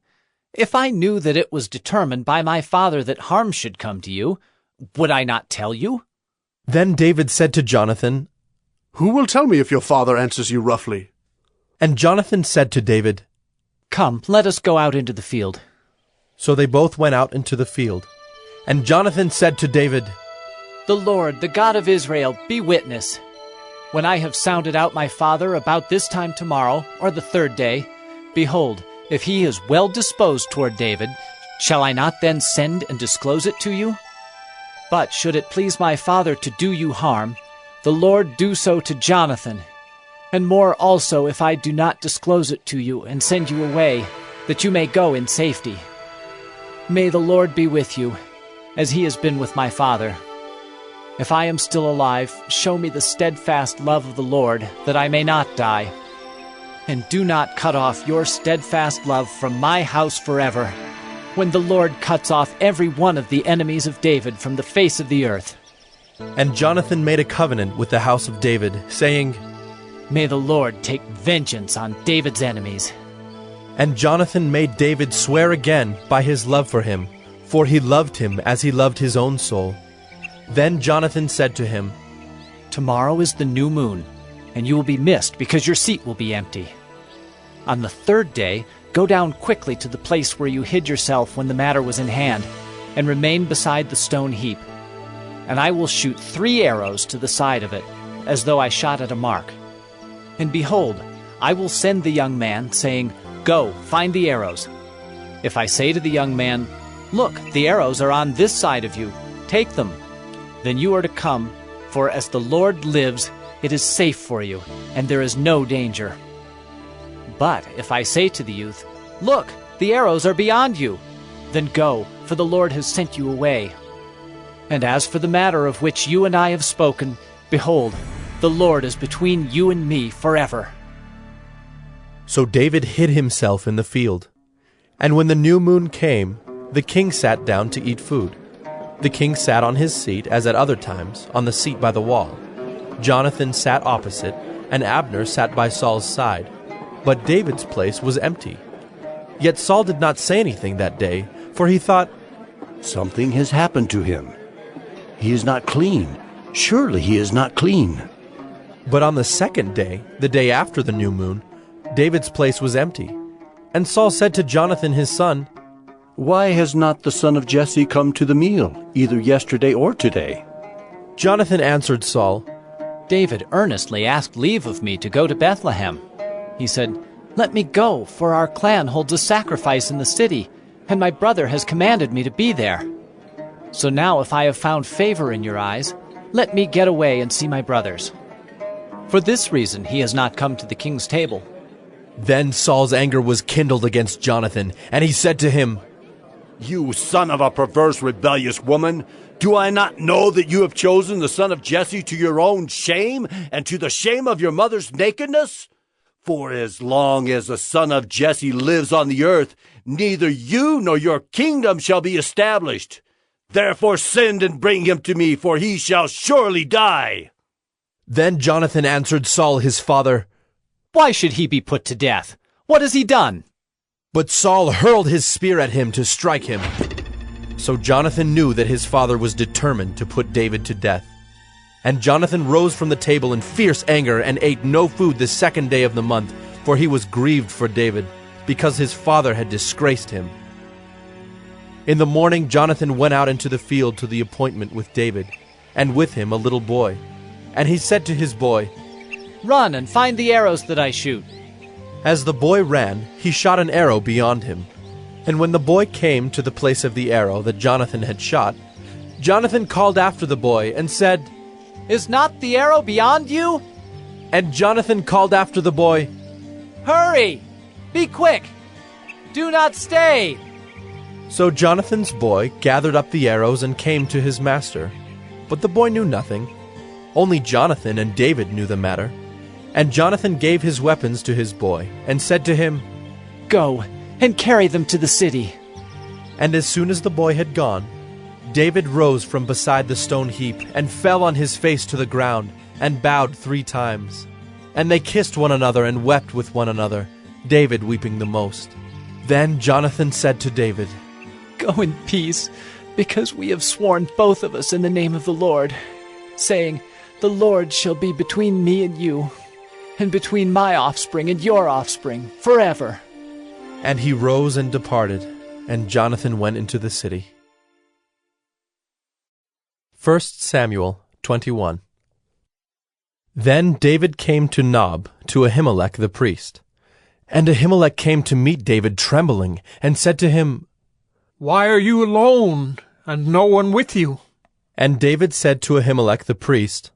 If I knew that it was determined by my father that harm should come to you, would I not tell you? Then David said to Jonathan, Who will tell me if your father answers you roughly? And Jonathan said to David, Come, let us go out into the field. So they both went out into the field. And Jonathan said to David, The Lord, the God of Israel, be witness. When I have sounded out my father about this time tomorrow, or the third day, behold, if he is well disposed toward David, shall I not then send and disclose it to you? But should it please my father to do you harm, the Lord do so to Jonathan, and more also if I do not disclose it to you and send you away, that you may go in safety. May the Lord be with you, as he has been with my father. If I am still alive, show me the steadfast love of the Lord, that I may not die. And do not cut off your steadfast love from my house forever, when the Lord cuts off every one of the enemies of David from the face of the earth. And Jonathan made a covenant with the house of David, saying, May the Lord take vengeance on David's enemies. And Jonathan made David swear again by his love for him, for he loved him as he loved his own soul. Then Jonathan said to him, Tomorrow is the new moon, and you will be missed because your seat will be empty. On the third day, go down quickly to the place where you hid yourself when the matter was in hand, and remain beside the stone heap. And I will shoot 3 arrows to the side of it, as though I shot at a mark. And behold, I will send the young man, saying, Go, find the arrows. If I say to the young man, Look, the arrows are on this side of you, take them. Then you are to come, for as the Lord lives, it is safe for you, and there is no danger. But if I say to the youth, Look, the arrows are beyond you, then go, for the Lord has sent you away. And as for the matter of which you and I have spoken, behold, the Lord is between you and me forever. So David hid himself in the field. And when the new moon came, the king sat down to eat food. The king sat on his seat, as at other times, on the seat by the wall. Jonathan sat opposite, and Abner sat by Saul's side. but David's place was empty. Yet Saul did not say anything that day, for he thought, "Something has happened to him. He is not clean. Surely he is not clean." But on the second day, the day after the new moon, David's place was empty. And Saul said to Jonathan his son, "Why has not the son of Jesse come to the meal, either yesterday or today?" Jonathan answered Saul, "David earnestly asked leave of me to go to Bethlehem. He said, 'Let me go, for our clan holds a sacrifice in the city, and my brother has commanded me to be there. So now if I have found favor in your eyes, let me get away and see my brothers.' For this reason he has not come to the king's table." Then Saul's anger was kindled against Jonathan, and he said to him, "You son of a perverse, rebellious woman, do I not know that you have chosen the son of Jesse to your own shame and to the shame of your mother's nakedness? For as long as the son of Jesse lives on the earth, neither you nor your kingdom shall be established. Therefore send and bring him to me, for he shall surely die." Then Jonathan answered Saul his father, "Why should he be put to death? What has he done?" But Saul hurled his spear at him to strike him. So Jonathan knew that his father was determined to put David to death. And Jonathan rose from the table in fierce anger and ate no food the second day of the month, for he was grieved for David, because his father had disgraced him. In the morning Jonathan went out into the field to the appointment with David, and with him a little boy. And he said to his boy, "Run and find the arrows that I shoot." As the boy ran, he shot an arrow beyond him. And when the boy came to the place of the arrow that Jonathan had shot, Jonathan called after the boy and said, "Is not the arrow beyond you?" And Jonathan called after the boy, "Hurry! Be quick! Do not stay!" So Jonathan's boy gathered up the arrows and came to his master. But the boy knew nothing. Only Jonathan and David knew the matter. And Jonathan gave his weapons to his boy, and said to him, "Go and carry them to the city." And as soon as the boy had gone, David rose from beside the stone heap, and fell on his face to the ground, and bowed 3 times. And they kissed one another and wept with one another, David weeping the most. Then Jonathan said to David, "Go in peace, because we have sworn both of us in the name of the Lord, saying, 'The Lord shall be between me and you, and between my offspring and your offspring, forever.'" And he rose and departed, and Jonathan went into the city. 1 Samuel 21. Then David came to Nob, to Ahimelech the priest. And Ahimelech came to meet David trembling, and said to him, "Why are you alone, and no one with you?" And David said to Ahimelech the priest,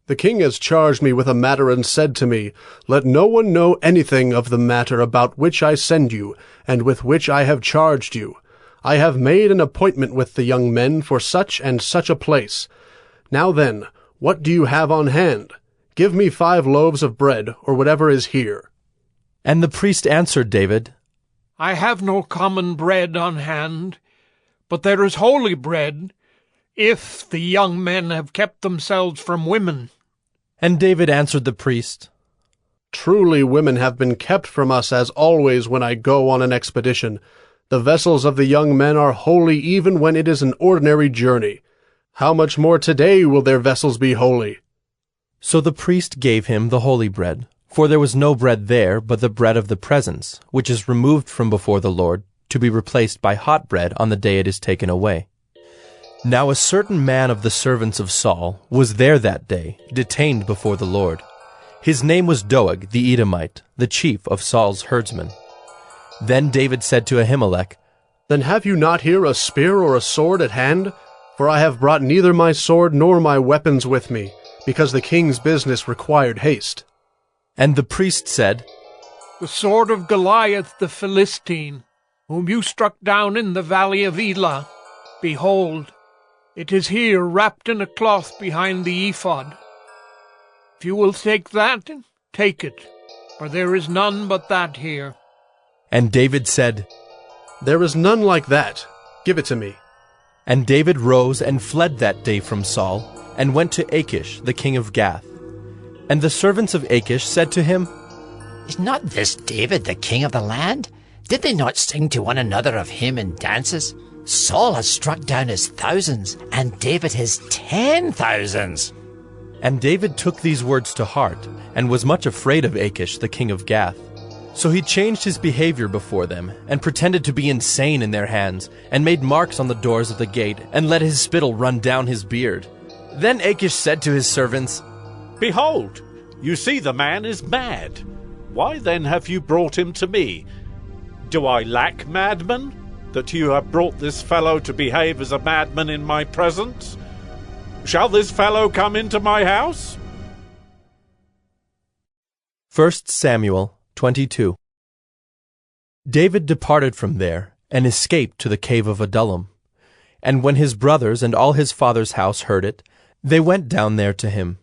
"The king has charged me with a matter and said to me, 'Let no one know anything of the matter about which I send you, and with which I have charged you. I have made an appointment with the young men for such and such a place. Now then, what do you have on hand? Give me 5 loaves of bread, or whatever is here." And the priest answered David, "I have no common bread on hand, but there is holy bread, if the young men have kept themselves from women." And David answered the priest, "Truly women have been kept from us as always when I go on an expedition. The vessels of the young men are holy even when it is an ordinary journey. How much more today will their vessels be holy?" So the priest gave him the holy bread, for there was no bread there but the bread of the presence, which is removed from before the Lord, to be replaced by hot bread on the day it is taken away. Now a certain man of the servants of Saul was there that day, detained before the Lord. His name was Doeg the Edomite, the chief of Saul's herdsmen. Then David said to Ahimelech, "Then have you not here a spear or a sword at hand? For I have brought neither my sword nor my weapons with me, because the king's business required haste." And the priest said, "The sword of Goliath the Philistine, whom you struck down in the valley of Elah, behold, it is here wrapped in a cloth behind the ephod. If you will take that, take it, for there is none but that here." And David said, "There is none like that. Give it to me." And David rose and fled that day from Saul, and went to Achish the king of Gath. And the servants of Achish said to him, Is not this David the king of the land? Did they not sing to one another of him in dances? Saul has struck down his thousands, and David his 10,000s. And David took these words to heart, and was much afraid of Achish, the king of Gath. So he changed his behavior before them, and pretended to be insane in their hands, and made marks on the doors of the gate, and let his spittle run down his beard. Then Achish said to his servants, Behold, you see the man is mad. Why then have you brought him to me? Do I lack madmen, that you have brought this fellow to behave as a madman in my presence? Shall this fellow come into my house? 1 Samuel 22. David departed from there, and escaped to the cave of Adullam. And when his brothers and all his father's house heard it, they went down there to him.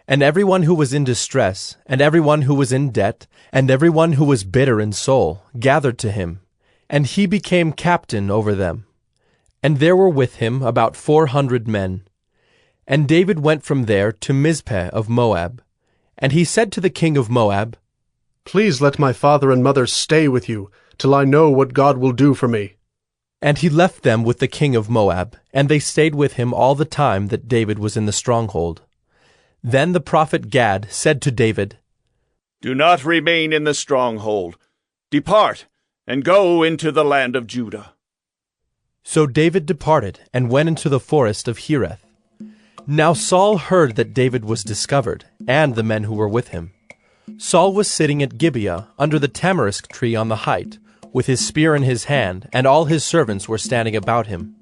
And everyone who was in distress, and everyone who was in debt, and everyone who was bitter in soul, gathered to him, and he became captain over them. And there were with him about 400 men. And David went from there to Mizpeh of Moab. And he said to the king of Moab, Please let my father and mother stay with you, till I know what God will do for me. And he left them with the king of Moab, and they stayed with him all the time that David was in the stronghold. Then the prophet Gad said to David, Do not remain in the stronghold. Depart, and go into the land of Judah. So David departed, and went into the forest of Hereth. Now Saul heard that David was discovered, and the men who were with him. Saul was sitting at Gibeah, under the tamarisk tree on the height, with his spear in his hand, and all his servants were standing about him.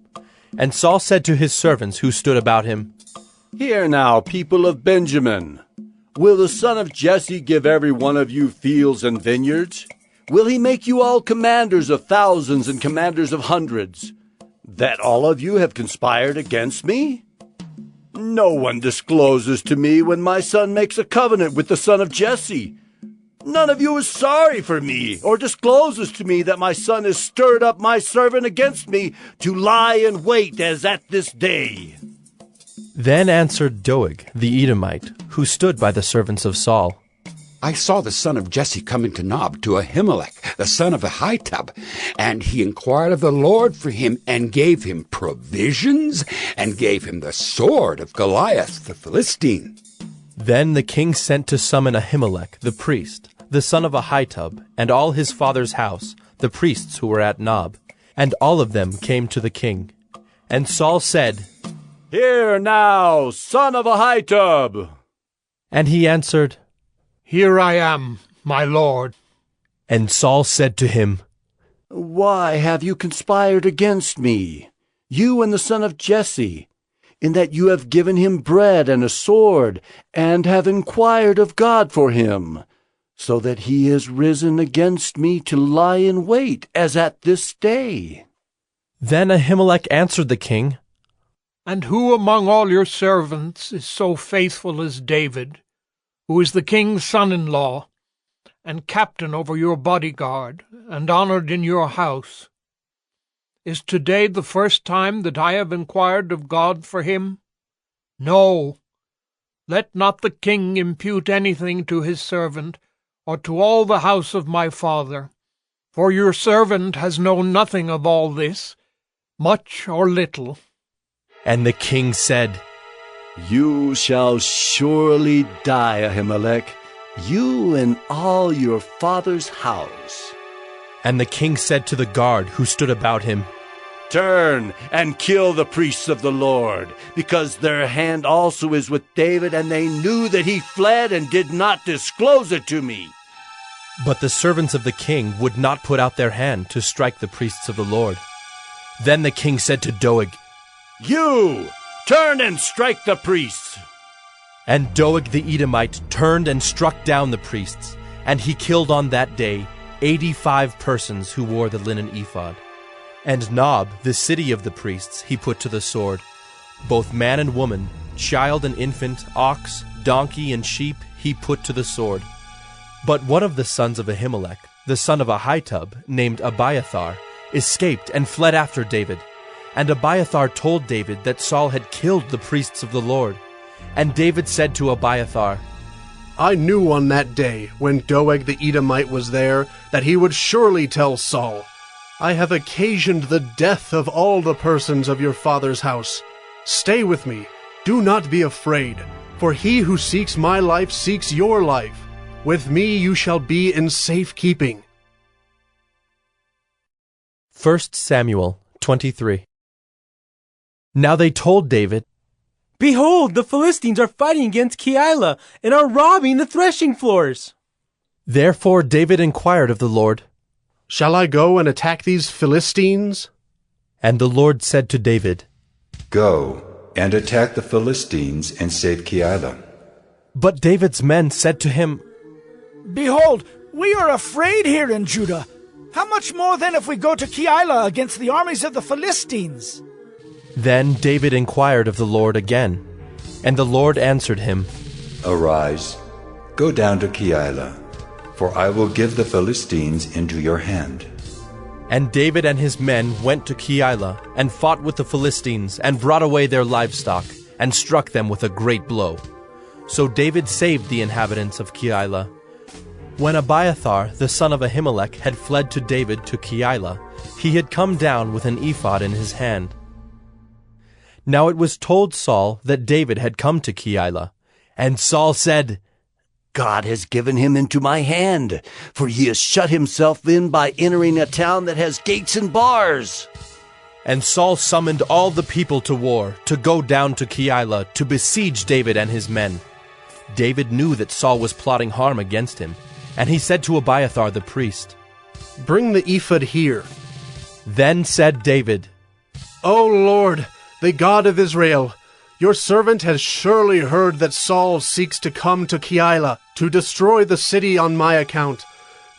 And Saul said to his servants who stood about him, Hear now, people of Benjamin. Will the son of Jesse give every one of you fields and vineyards? Will he make you all commanders of thousands and commanders of hundreds? That all of you have conspired against me? No one discloses to me when my son makes a covenant with the son of Jesse. None of you is sorry for me, or discloses to me that my son has stirred up my servant against me to lie in wait as at this day. Then answered Doeg the Edomite, who stood by the servants of Saul, I saw the son of Jesse come into Nob to Ahimelech, the son of Ahitub, and he inquired of the Lord for him, and gave him provisions, and gave him the sword of Goliath the Philistine. Then the king sent to summon Ahimelech the priest, the son of Ahitub, and all his father's house, the priests who were at Nob, and all of them came to the king. And Saul said, Hear now, son of Ahitub. And he answered, Here I am, my lord. And Saul said to him, Why have you conspired against me, you and the son of Jesse, in that you have given him bread and a sword, and have inquired of God for him, so that he has risen against me to lie in wait, as at this day? Then Ahimelech answered the king, And who among all your servants is so faithful as David, who is the king's son-in-law, and captain over your bodyguard, and honored in your house? Is today the first time that I have inquired of God for him? No. Let not the king impute anything to his servant, or to all the house of my father, for your servant has known nothing of all this, much or little. And the king said, You shall surely die, Ahimelech, you and all your father's house. And the king said to the guard who stood about him, Turn and kill the priests of the Lord, because their hand also is with David, and they knew that he fled and did not disclose it to me. But the servants of the king would not put out their hand to strike the priests of the Lord. Then the king said to Doeg, You, turn and strike the priests. And Doeg the Edomite turned and struck down the priests, and he killed on that day 85 persons who wore the linen ephod. And Nob, the city of the priests, he put to the sword. Both man and woman, child and infant, ox, donkey, and sheep, he put to the sword. But one of the sons of Ahimelech, the son of Ahitub, named Abiathar, escaped and fled after David. And Abiathar told David that Saul had killed the priests of the Lord. And David said to Abiathar, I knew on that day, when Doeg the Edomite was there, that he would surely tell Saul, I have occasioned the death of all the persons of your father's house. Stay with me, do not be afraid, for he who seeks my life seeks your life. With me you shall be in safe keeping. 1 Samuel 23. Now they told David, Behold, the Philistines are fighting against Keilah and are robbing the threshing floors. Therefore David inquired of the Lord, Shall I go and attack these Philistines? And the Lord said to David, Go and attack the Philistines and save Keilah. But David's men said to him, Behold, we are afraid here in Judah. How much more then if we go to Keilah against the armies of the Philistines? Then David inquired of the Lord again, and the Lord answered him, Arise, go down to Keilah, for I will give the Philistines into your hand. And David and his men went to Keilah, and fought with the Philistines, and brought away their livestock, and struck them with a great blow. So David saved the inhabitants of Keilah. When Abiathar, the son of Ahimelech, had fled to David to Keilah, he had come down with an ephod in his hand. Now it was told Saul that David had come to Keilah, and Saul said, God has given him into my hand, for he has shut himself in by entering a town that has gates and bars. And Saul summoned all the people to war, to go down to Keilah, to besiege David and his men. David knew that Saul was plotting harm against him, and he said to Abiathar the priest, Bring the ephod here. Then said David, O Lord, the God of Israel, your servant has surely heard that Saul seeks to come to Keilah to destroy the city on my account.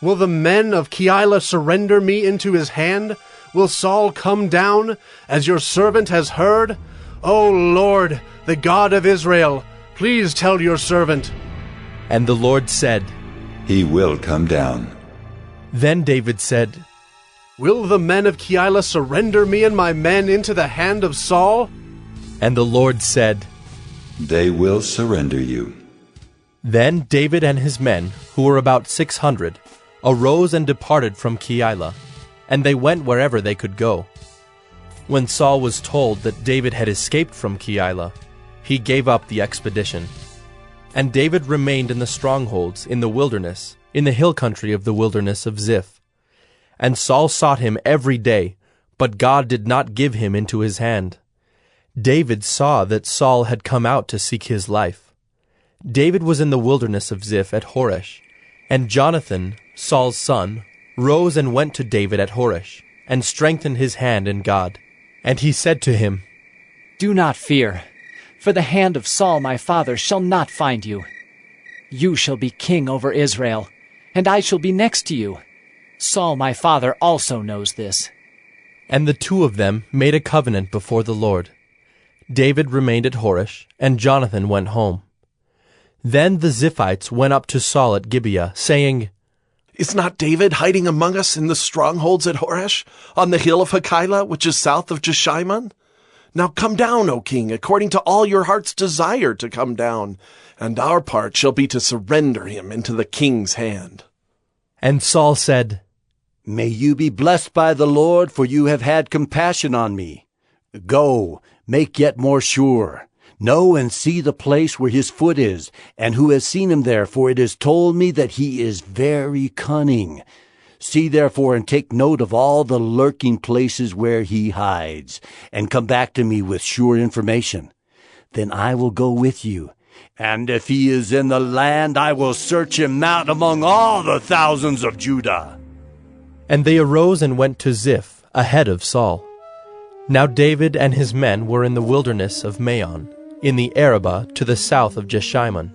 Will the men of Keilah surrender me into his hand? Will Saul come down, as your servant has heard? O Lord, the God of Israel, please tell your servant. And the Lord said, He will come down. Then David said, Will the men of Keilah surrender me and my men into the hand of Saul? And the Lord said, They will surrender you. Then David and his men, who were about 600, arose and departed from Keilah, and they went wherever they could go. When Saul was told that David had escaped from Keilah, he gave up the expedition. And David remained in the strongholds in the wilderness, in the hill country of the wilderness of Ziph. And Saul sought him every day, but God did not give him into his hand. David saw that Saul had come out to seek his life. David was in the wilderness of Ziph at Horesh, and Jonathan, Saul's son, rose and went to David at Horesh, and strengthened his hand in God. And he said to him, Do not fear, for the hand of Saul my father shall not find you. You shall be king over Israel, and I shall be next to you. Saul my father also knows this. And the two of them made a covenant before the Lord. David remained at Horesh, and Jonathan went home. Then the Ziphites went up to Saul at Gibeah, saying, Is not David hiding among us in the strongholds at Horesh, on the hill of Hakeilah, which is south of Jeshimon? Now come down, O king, according to all your heart's desire to come down, and our part shall be to surrender him into the king's hand. And Saul said, May you be blessed by the Lord, for you have had compassion on me. Go, make yet more sure. Know and see the place where his foot is, and who has seen him there, for it is told me that he is very cunning. See therefore and take note of all the lurking places where he hides, and come back to me with sure information. Then I will go with you, and if he is in the land, I will search him out among all the thousands of Judah. And they arose and went to Ziph, ahead of Saul. Now David and his men were in the wilderness of Maon, in the Arabah to the south of Jeshimon.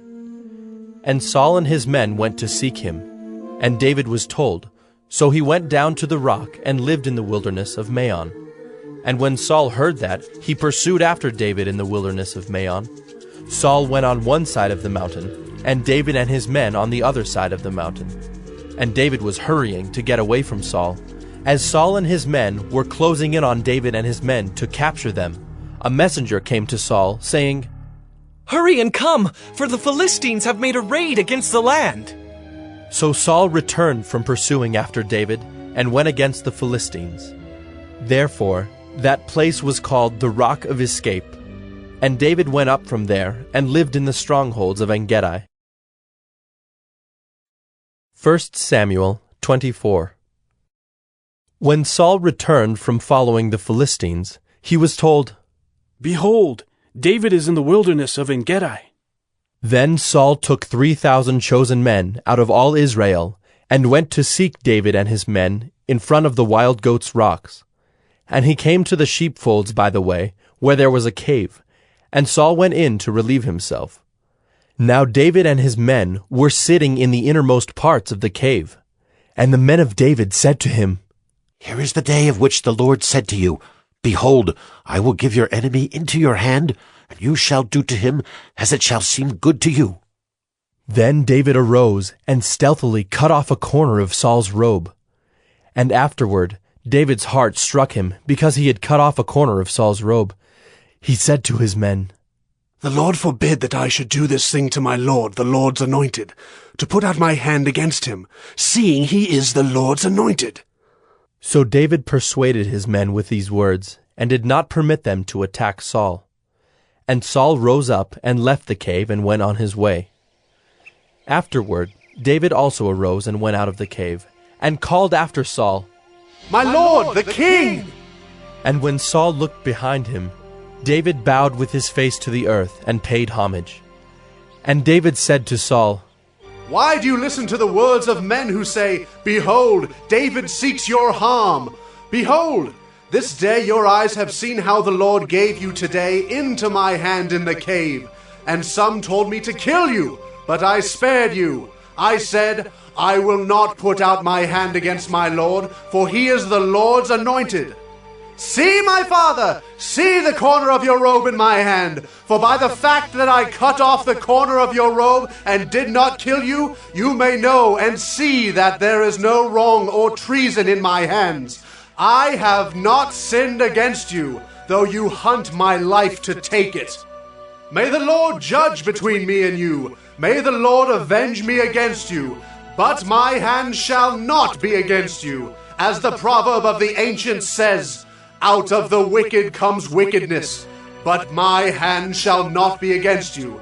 And Saul and his men went to seek him, and David was told. So he went down to the rock and lived in the wilderness of Maon. And when Saul heard that, he pursued after David in the wilderness of Maon. Saul went on one side of the mountain, and David and his men on the other side of the mountain. And David was hurrying to get away from Saul. As Saul and his men were closing in on David and his men to capture them, a messenger came to Saul, saying, Hurry and come, for the Philistines have made a raid against the land. So Saul returned from pursuing after David and went against the Philistines. Therefore, that place was called the Rock of Escape. And David went up from there and lived in the strongholds of En-gedi. 1 Samuel 24. When Saul returned from following the Philistines, he was told, "Behold, David is in the wilderness of En-gedi." Then Saul took 3,000 chosen men out of all Israel and went to seek David and his men in front of the wild goats' rocks. And he came to the sheepfolds by the way, where there was a cave, and Saul went in to relieve himself. Now David and his men were sitting in the innermost parts of the cave. And the men of David said to him, "Here is the day of which the Lord said to you, Behold, I will give your enemy into your hand, and you shall do to him as it shall seem good to you." Then David arose and stealthily cut off a corner of Saul's robe. And afterward David's heart struck him because he had cut off a corner of Saul's robe. He said to his men, "The Lord forbid that I should do this thing to my Lord, the Lord's anointed, to put out my hand against him, seeing he is the Lord's anointed." So David persuaded his men with these words, and did not permit them to attack Saul. And Saul rose up and left the cave and went on his way. Afterward, David also arose and went out of the cave, and called after Saul, "My Lord, the King!" And when Saul looked behind him, David bowed with his face to the earth and paid homage. And David said to Saul, "Why do you listen to the words of men who say, Behold, David seeks your harm? Behold, this day your eyes have seen how the Lord gave you today into my hand in the cave. And some told me to kill you, but I spared you. I said, I will not put out my hand against my Lord, for he is the Lord's anointed. See, my father, see the corner of your robe in my hand. For by the fact that I cut off the corner of your robe and did not kill you, you may know and see that there is no wrong or treason in my hands. I have not sinned against you, though you hunt my life to take it. May the Lord judge between me and you. May the Lord avenge me against you. But my hand shall not be against you. As the proverb of the ancients says, out of the wicked comes wickedness, but my hand shall not be against you.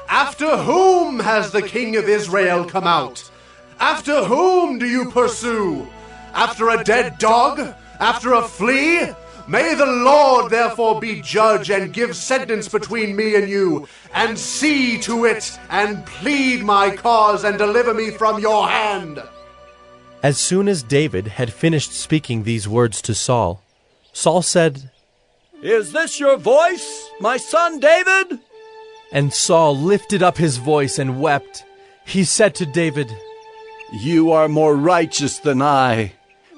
After whom has the king of Israel come out? After whom do you pursue? After a dead dog? After a flea? May the Lord therefore be judge and give sentence between me and you, and see to it, and plead my cause, and deliver me from your hand." As soon as David had finished speaking these words to Saul, Saul said, "Is this your voice, my son David?" And Saul lifted up his voice and wept. He said to David, "You are more righteous than I,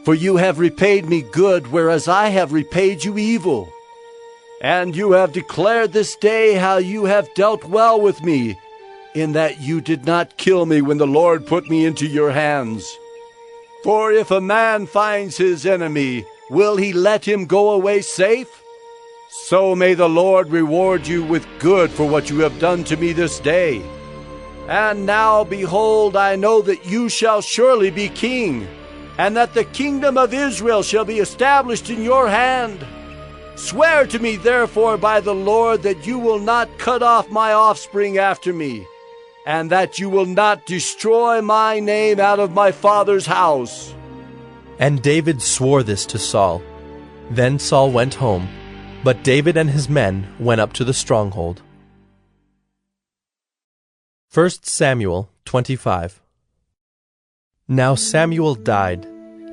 for you have repaid me good, whereas I have repaid you evil. And you have declared this day how you have dealt well with me, in that you did not kill me when the Lord put me into your hands. For if a man finds his enemy, will he let him go away safe? So may the Lord reward you with good for what you have done to me this day. And now, behold, I know that you shall surely be king, and that the kingdom of Israel shall be established in your hand. Swear to me, therefore, by the Lord, that you will not cut off my offspring after me, and that you will not destroy my name out of my father's house." And David swore this to Saul. Then Saul went home, but David and his men went up to the stronghold. 1 Samuel 25. Now Samuel died,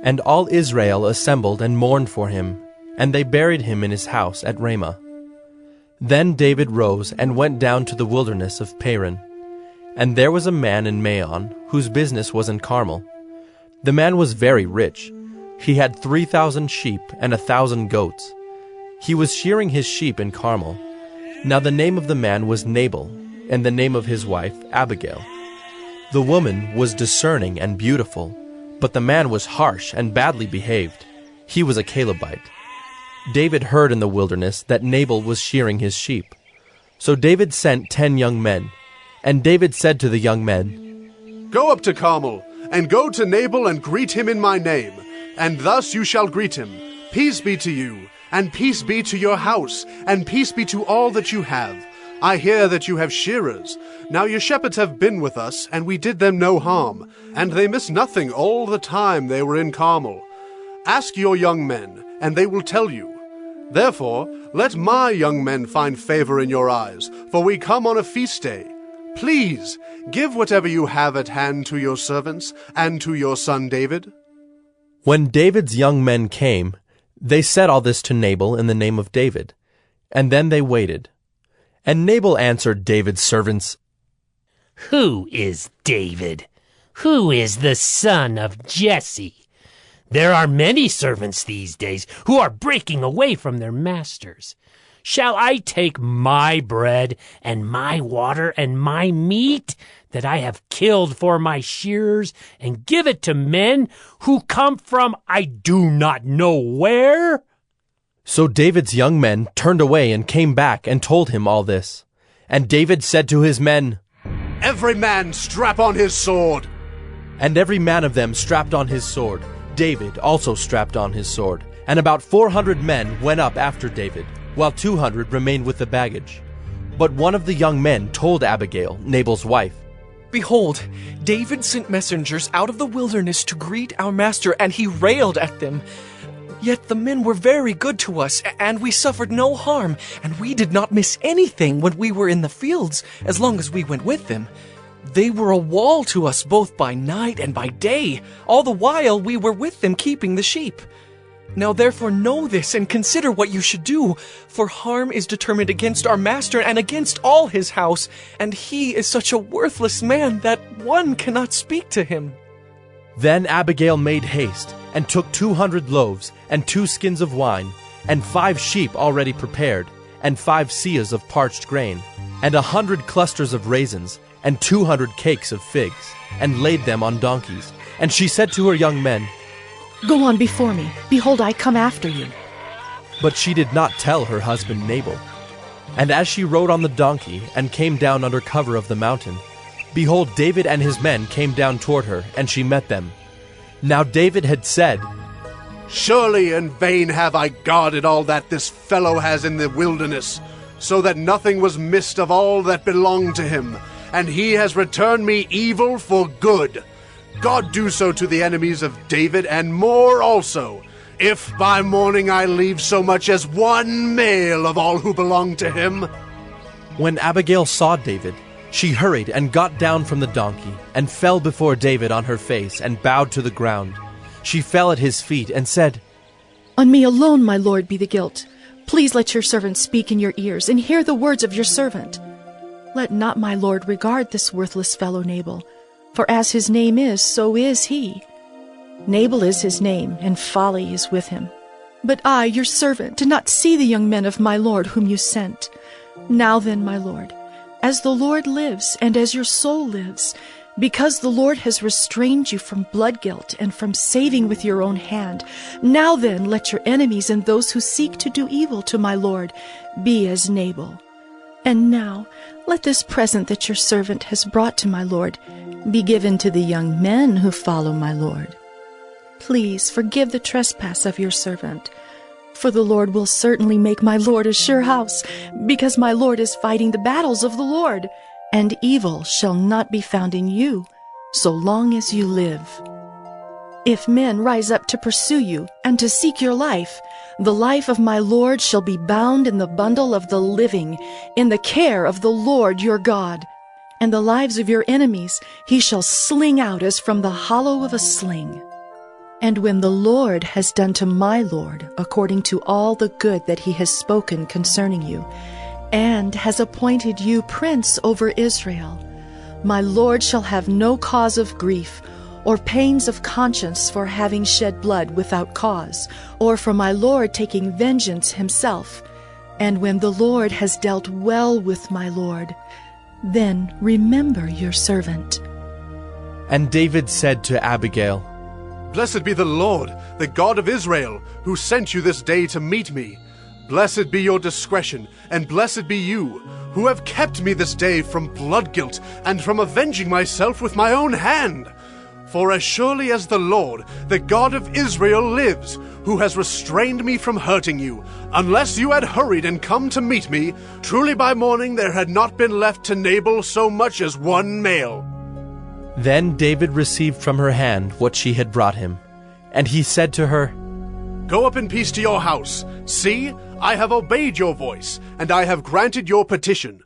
and all Israel assembled and mourned for him, and they buried him in his house at Ramah. Then David rose and went down to the wilderness of Paran. And there was a man in Maon, whose business was in Carmel. The man was very rich. He had 3,000 sheep and 1,000 goats. He was shearing his sheep in Carmel. Now the name of the man was Nabal, and the name of his wife Abigail. The woman was discerning and beautiful, but the man was harsh and badly behaved. He was a Calebite. David heard in the wilderness that Nabal was shearing his sheep. So David sent 10 young men. And David said to the young men, Go up to Carmel, and go to Nabal and greet him in my name. And thus you shall greet him. Peace be to you, and peace be to your house, and peace be to all that you have. I hear that you have shearers. Now your shepherds have been with us, and we did them no harm, and they missed nothing all the time they were in Carmel. Ask your young men, and they will tell you. Therefore, let my young men find favor in your eyes, for we come on a feast day. Please, give whatever you have at hand to your servants and to your son David. When David's young men came, they said all this to Nabal in the name of David, and then they waited. And Nabal answered David's servants, Who is David? Who is the son of Jesse? There are many servants these days who are breaking away from their masters. Shall I take my bread and my water and my meat that I have killed for my shearers and give it to men who come from I do not know where? So David's young men turned away and came back and told him all this. And David said to his men, Every man strap on his sword. And every man of them strapped on his sword. David also strapped on his sword. And about 400 men went up after David, while 200 remained with the baggage. But one of the young men told Abigail, Nabal's wife, Behold, David sent messengers out of the wilderness to greet our master, and he railed at them. Yet the men were very good to us, and we suffered no harm, and we did not miss anything when we were in the fields, as long as we went with them. They were a wall to us both by night and by day, all the while we were with them keeping the sheep. Now therefore know this, and consider what you should do, for harm is determined against our master and against all his house, and he is such a worthless man that one cannot speak to him. Then Abigail made haste, and took 200 loaves, and 2 skins of wine, and 5 sheep already prepared, and 5 seahs of parched grain, and 100 clusters of raisins, and 200 cakes of figs, and laid them on donkeys. And she said to her young men, Go on before me. Behold, I come after you. But she did not tell her husband Nabal. And as she rode on the donkey, and came down under cover of the mountain, behold, David and his men came down toward her, and she met them. Now David had said, Surely in vain have I guarded all that this fellow has in the wilderness, so that nothing was missed of all that belonged to him, and he has returned me evil for good. God do so to the enemies of David, and more also, if by morning I leave so much as one male of all who belong to him. When Abigail saw David, she hurried and got down from the donkey, and fell before David on her face, and bowed to the ground. She fell at his feet, and said, On me alone, my lord, be the guilt. Please let your servant speak in your ears, and hear the words of your servant. Let not my lord regard this worthless fellow Nabal, for as his name is, so is he. Nabal is his name, and folly is with him. But I, your servant, did not see the young men of my lord whom you sent. Now then, my lord, as the Lord lives, and as your soul lives, because the Lord has restrained you from blood guilt and from saving with your own hand, now then let your enemies and those who seek to do evil to my lord be as Nabal. And now let this present that your servant has brought to my lord be given to the young men who follow my lord. Please forgive the trespass of your servant, for the Lord will certainly make my lord a sure house, because my lord is fighting the battles of the Lord, and evil shall not be found in you, so long as you live. If men rise up to pursue you, and to seek your life, the life of my lord shall be bound in the bundle of the living, in the care of the Lord your God. And the lives of your enemies he shall sling out as from the hollow of a sling. And when the Lord has done to my Lord according to all the good that he has spoken concerning you, and has appointed you prince over Israel, my Lord shall have no cause of grief, or pains of conscience for having shed blood without cause, or for my Lord taking vengeance himself. And when the Lord has dealt well with my Lord, then remember your servant. And David said to Abigail, Blessed be the Lord, the God of Israel, who sent you this day to meet me. Blessed be your discretion, and blessed be you, who have kept me this day from blood guilt, and from avenging myself with my own hand. For as surely as the Lord, the God of Israel, lives, who has restrained me from hurting you, unless you had hurried and come to meet me, truly by morning there had not been left to Nabal so much as one male. Then David received from her hand what she had brought him. And he said to her, Go up in peace to your house. See, I have obeyed your voice, and I have granted your petition.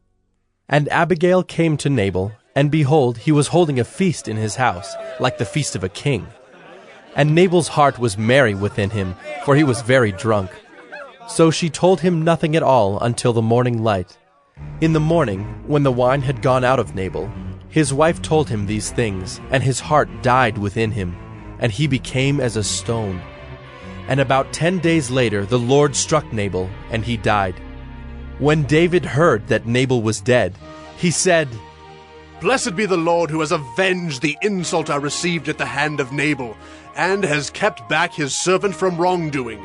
And Abigail came to Nabal, and behold, he was holding a feast in his house, like the feast of a king. And Nabal's heart was merry within him, for he was very drunk. So she told him nothing at all until the morning light. In the morning, when the wine had gone out of Nabal, his wife told him these things, and his heart died within him, and he became as a stone. And about 10 days later the Lord struck Nabal, and he died. When David heard that Nabal was dead, he said, Blessed be the Lord who has avenged the insult I received at the hand of Nabal, and has kept back his servant from wrongdoing.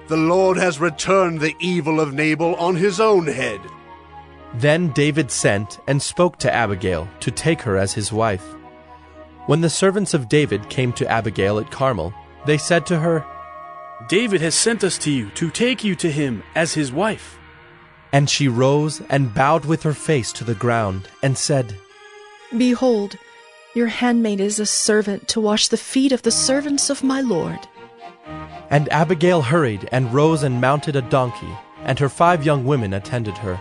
The Lord has returned the evil of Nabal on his own head. Then David sent and spoke to Abigail to take her as his wife. When the servants of David came to Abigail at Carmel, they said to her, David has sent us to you to take you to him as his wife. And she rose and bowed with her face to the ground, and said, Behold, your handmaid is a servant to wash the feet of the servants of my Lord. And Abigail hurried and rose and mounted a donkey, and her 5 young women attended her.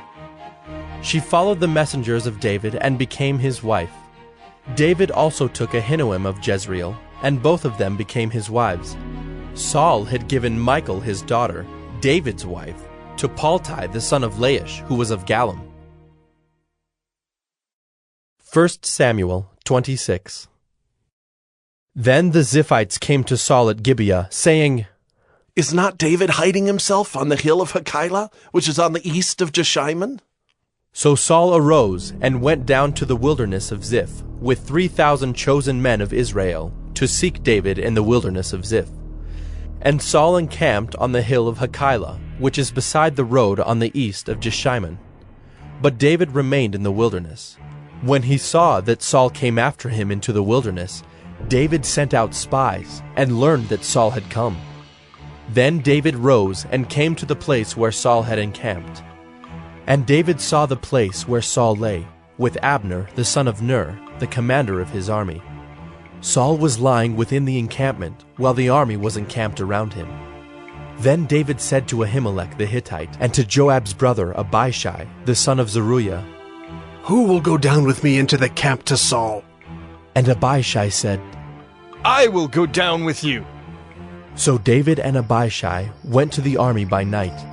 She followed the messengers of David and became his wife. David also took Ahinoam of Jezreel, and both of them became his wives. Saul had given Michal his daughter, David's wife, to Paltai the son of Laish, who was of Gallim. 1 Samuel 26. Then the Ziphites came to Saul at Gibeah, saying, Is not David hiding himself on the hill of Hachilah, which is on the east of Jeshimon? So Saul arose and went down to the wilderness of Ziph, with 3,000 chosen men of Israel, to seek David in the wilderness of Ziph. And Saul encamped on the hill of Hachilah, which is beside the road on the east of Jeshimon. But David remained in the wilderness. When he saw that Saul came after him into the wilderness, David sent out spies and learned that Saul had come. Then David rose and came to the place where Saul had encamped. And David saw the place where Saul lay, with Abner the son of Ner, the commander of his army. Saul was lying within the encampment, while the army was encamped around him. Then David said to Ahimelech the Hittite, and to Joab's brother Abishai, the son of Zeruiah, Who will go down with me into the camp to Saul? And Abishai said, I will go down with you. So David and Abishai went to the army by night.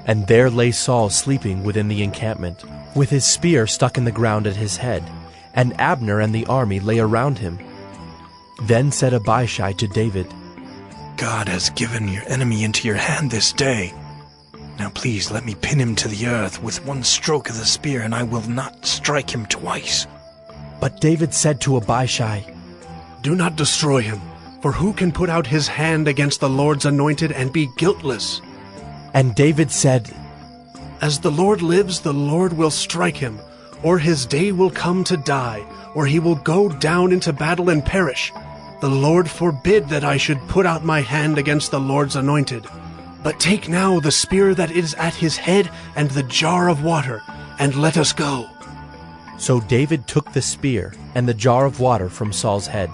And there lay Saul sleeping within the encampment, with his spear stuck in the ground at his head, and Abner and the army lay around him. Then said Abishai to David, God has given your enemy into your hand this day. Now please let me pin him to the earth with one stroke of the spear, and I will not strike him twice. But David said to Abishai, Do not destroy him, for who can put out his hand against the Lord's anointed and be guiltless? And David said, As the Lord lives, the Lord will strike him, or his day will come to die, or he will go down into battle and perish. The Lord forbid that I should put out my hand against the Lord's anointed. But take now the spear that is at his head and the jar of water, and let us go. So David took the spear and the jar of water from Saul's head,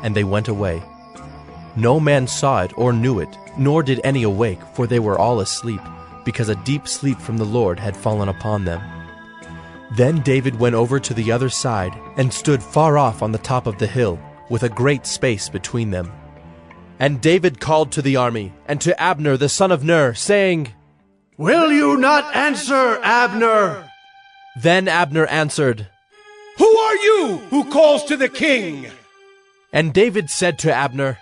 and they went away. No man saw it or knew it, nor did any awake, for they were all asleep, because a deep sleep from the Lord had fallen upon them. Then David went over to the other side, and stood far off on the top of the hill, with a great space between them. And David called to the army, and to Abner the son of Ner, saying, Will you not answer, Abner? Then Abner answered, Who are you who calls to the king? And David said to Abner,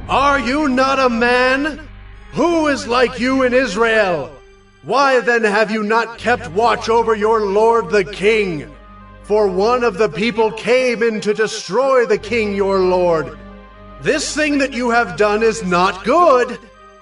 Are you not a man? Who is like you in Israel? Why then have you not kept watch over your lord the king? For one of the people came in to destroy the king your lord. This thing that you have done is not good.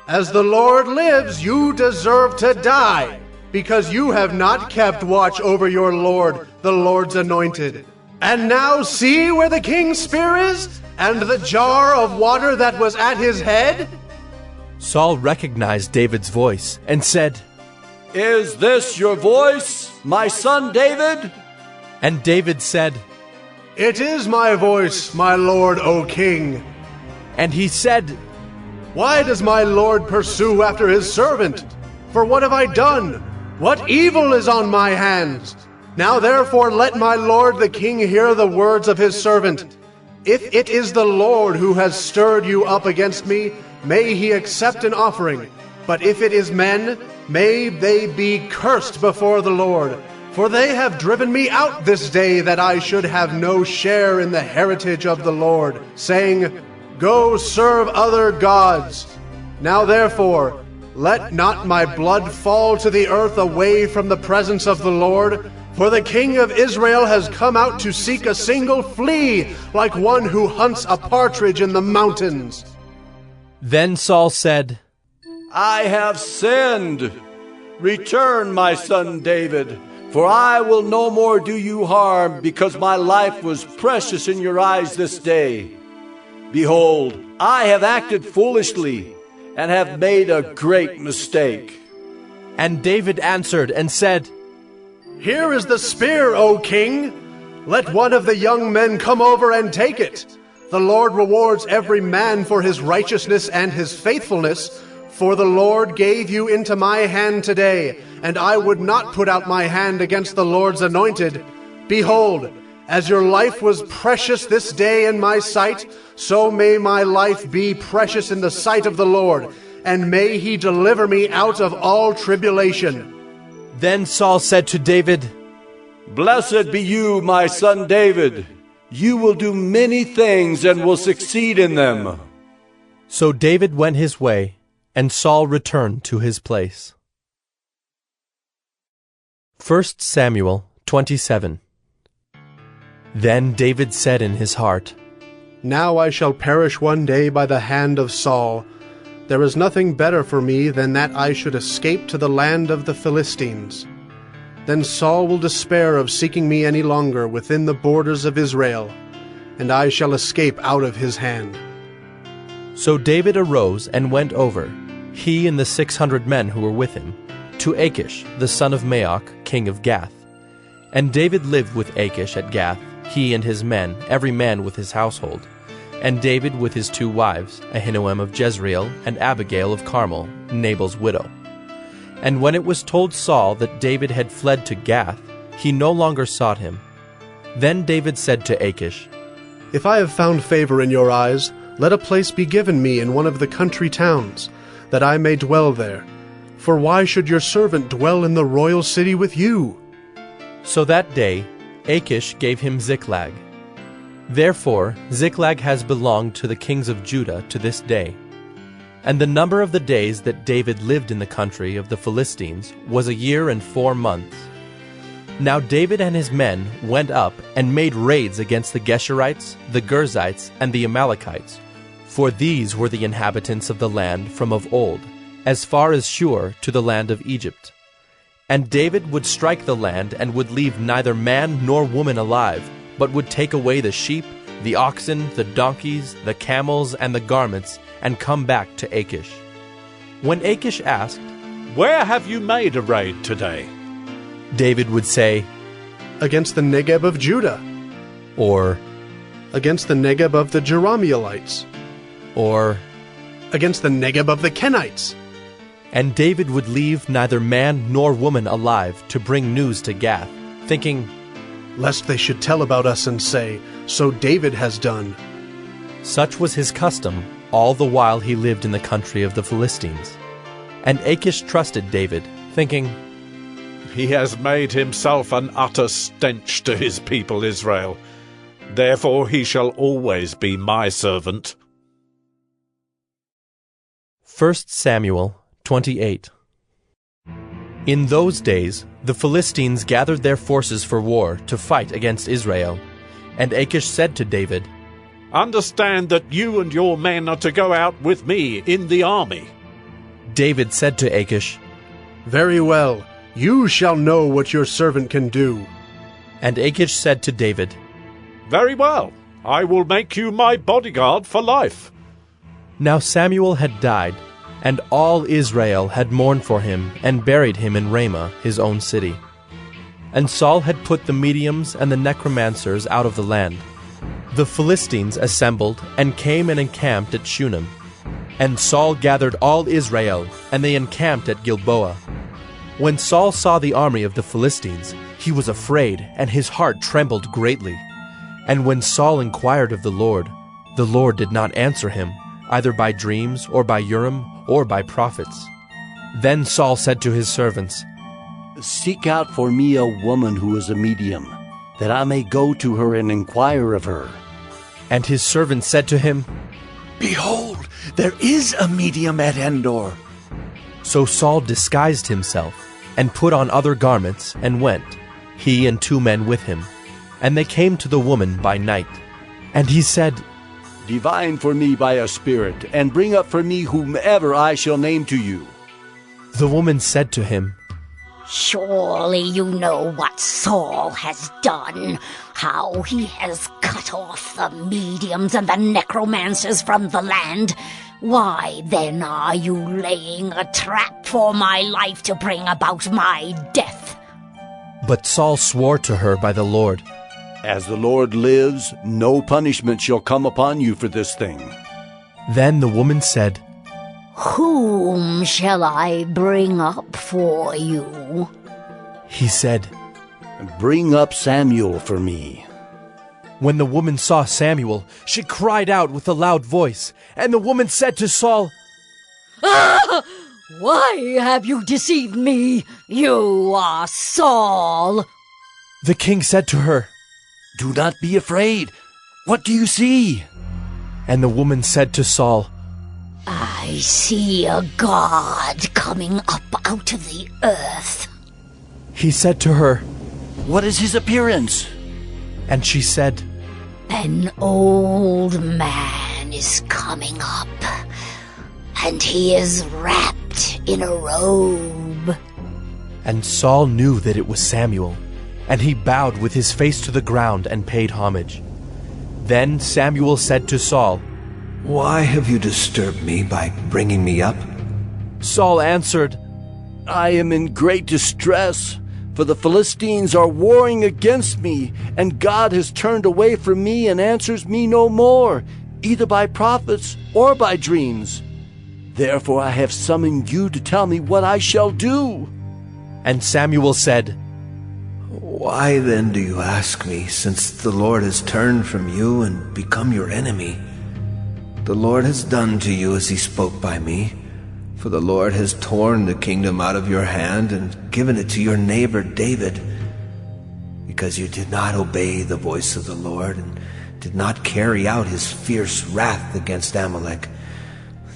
As the Lord lives, you deserve to die, because you have not kept watch over your Lord, the Lord's anointed. And now see where the king's spear is, and the jar of water that was at his head? Saul recognized David's voice and said, Is this your voice, my son David? And David said, It is my voice, my lord, O king. And he said, Why does my lord pursue after his servant? For what have I done? What evil is on my hands? Now therefore let my lord the king hear the words of his servant. If it is the Lord who has stirred you up against me, may he accept an offering. But if it is men, may they be cursed before the Lord. For they have driven me out this day, that I should have no share in the heritage of the Lord, saying, Go serve other gods. Now therefore, let not my blood fall to the earth away from the presence of the Lord. For the king of Israel has come out to seek a single flea, like one who hunts a partridge in the mountains. Then Saul said, I have sinned. Return, my son David, for I will no more do you harm, because my life was precious in your eyes this day. Behold, I have acted foolishly, and have made a great mistake. And David answered and said, Here is the spear, O king. Let one of the young men come over and take it. The Lord rewards every man for his righteousness and his faithfulness, for the Lord gave you into my hand today, and I would not put out my hand against the Lord's anointed. Behold, as your life was precious this day in my sight, so may my life be precious in the sight of the Lord, and may he deliver me out of all tribulation. Then Saul said to David, Blessed be you, my son David. You will do many things and will succeed in them. So David went his way, and Saul returned to his place. 1 Samuel 27. Then David said in his heart, Now I shall perish one day by the hand of Saul. There is nothing better for me than that I should escape to the land of the Philistines. Then Saul will despair of seeking me any longer within the borders of Israel, and I shall escape out of his hand. So David arose and went over, he and the 600 men who were with him, to Achish, the son of Maoch, king of Gath. And David lived with Achish at Gath, he and his men, every man with his household, and David with his 2 wives, Ahinoam of Jezreel and Abigail of Carmel, Nabal's widow. And when it was told Saul that David had fled to Gath, he no longer sought him. Then David said to Achish, If I have found favor in your eyes, let a place be given me in one of the country towns, that I may dwell there. For why should your servant dwell in the royal city with you? So that day Achish gave him Ziklag. Therefore Ziklag has belonged to the kings of Judah to this day. And the number of the days that David lived in the country of the Philistines was 1 year and 4 months. Now David and his men went up and made raids against the Geshurites, the Girzites, and the Amalekites, for these were the inhabitants of the land from of old, as far as Shur to the land of Egypt. And David would strike the land and would leave neither man nor woman alive, but would take away the sheep, the oxen, the donkeys, the camels, and the garments, and come back to Achish. When Achish asked, Where have you made a raid today? David would say, Against the Negeb of Judah. Or, Against the Negeb of the Jerahmeelites. Or, Against the Negeb of the Kenites. And David would leave neither man nor woman alive to bring news to Gath, thinking, Lest they should tell about us and say, So David has done. Such was his custom all the while he lived in the country of the Philistines. And Achish trusted David, thinking, He has made himself an utter stench to his people Israel. Therefore he shall always be my servant. 1 Samuel 28. In those days the Philistines gathered their forces for war to fight against Israel. And Achish said to David, Understand that you and your men are to go out with me in the army. David said to Achish, Very well, you shall know what your servant can do. And Achish said to David, Very well, I will make you my bodyguard for life. Now Samuel had died, and all Israel had mourned for him and buried him in Ramah, his own city. And Saul had put the mediums and the necromancers out of the land. The Philistines assembled and came and encamped at Shunem. And Saul gathered all Israel, and they encamped at Gilboa. When Saul saw the army of the Philistines, he was afraid, and his heart trembled greatly. And when Saul inquired of the Lord did not answer him, either by dreams, or by Urim, or by prophets. Then Saul said to his servants, Seek out for me a woman who is a medium, that I may go to her and inquire of her. And his servants said to him, Behold, there is a medium at Endor. So Saul disguised himself, and put on other garments, and went, he and 2 men with him. And they came to the woman by night. And he said, Divine for me by a spirit, and bring up for me whomever I shall name to you. The woman said to him, Surely you know what Saul has done, how he has cut off the mediums and the necromancers from the land. Why then are you laying a trap for my life to bring about my death? But Saul swore to her by the Lord, As the Lord lives, no punishment shall come upon you for this thing. Then the woman said, Whom shall I bring up for you? He said, Bring up Samuel for me. When the woman saw Samuel, she cried out with a loud voice, and the woman said to Saul, Why have you deceived me? You are Saul. The king said to her, Do not be afraid. What do you see? And the woman said to Saul, I see a god coming up out of the earth. He said to her, What is his appearance? And she said, An old man is coming up, and he is wrapped in a robe. And Saul knew that it was Samuel, and he bowed with his face to the ground and paid homage. Then Samuel said to Saul, Why have you disturbed me by bringing me up? Saul answered, I am in great distress, for the Philistines are warring against me, and God has turned away from me and answers me no more, either by prophets or by dreams. Therefore I have summoned you to tell me what I shall do. And Samuel said, Why then do you ask me, since the Lord has turned from you and become your enemy? The Lord has done to you as he spoke by me, for the Lord has torn the kingdom out of your hand and given it to your neighbor David, because you did not obey the voice of the Lord and did not carry out his fierce wrath against Amalek.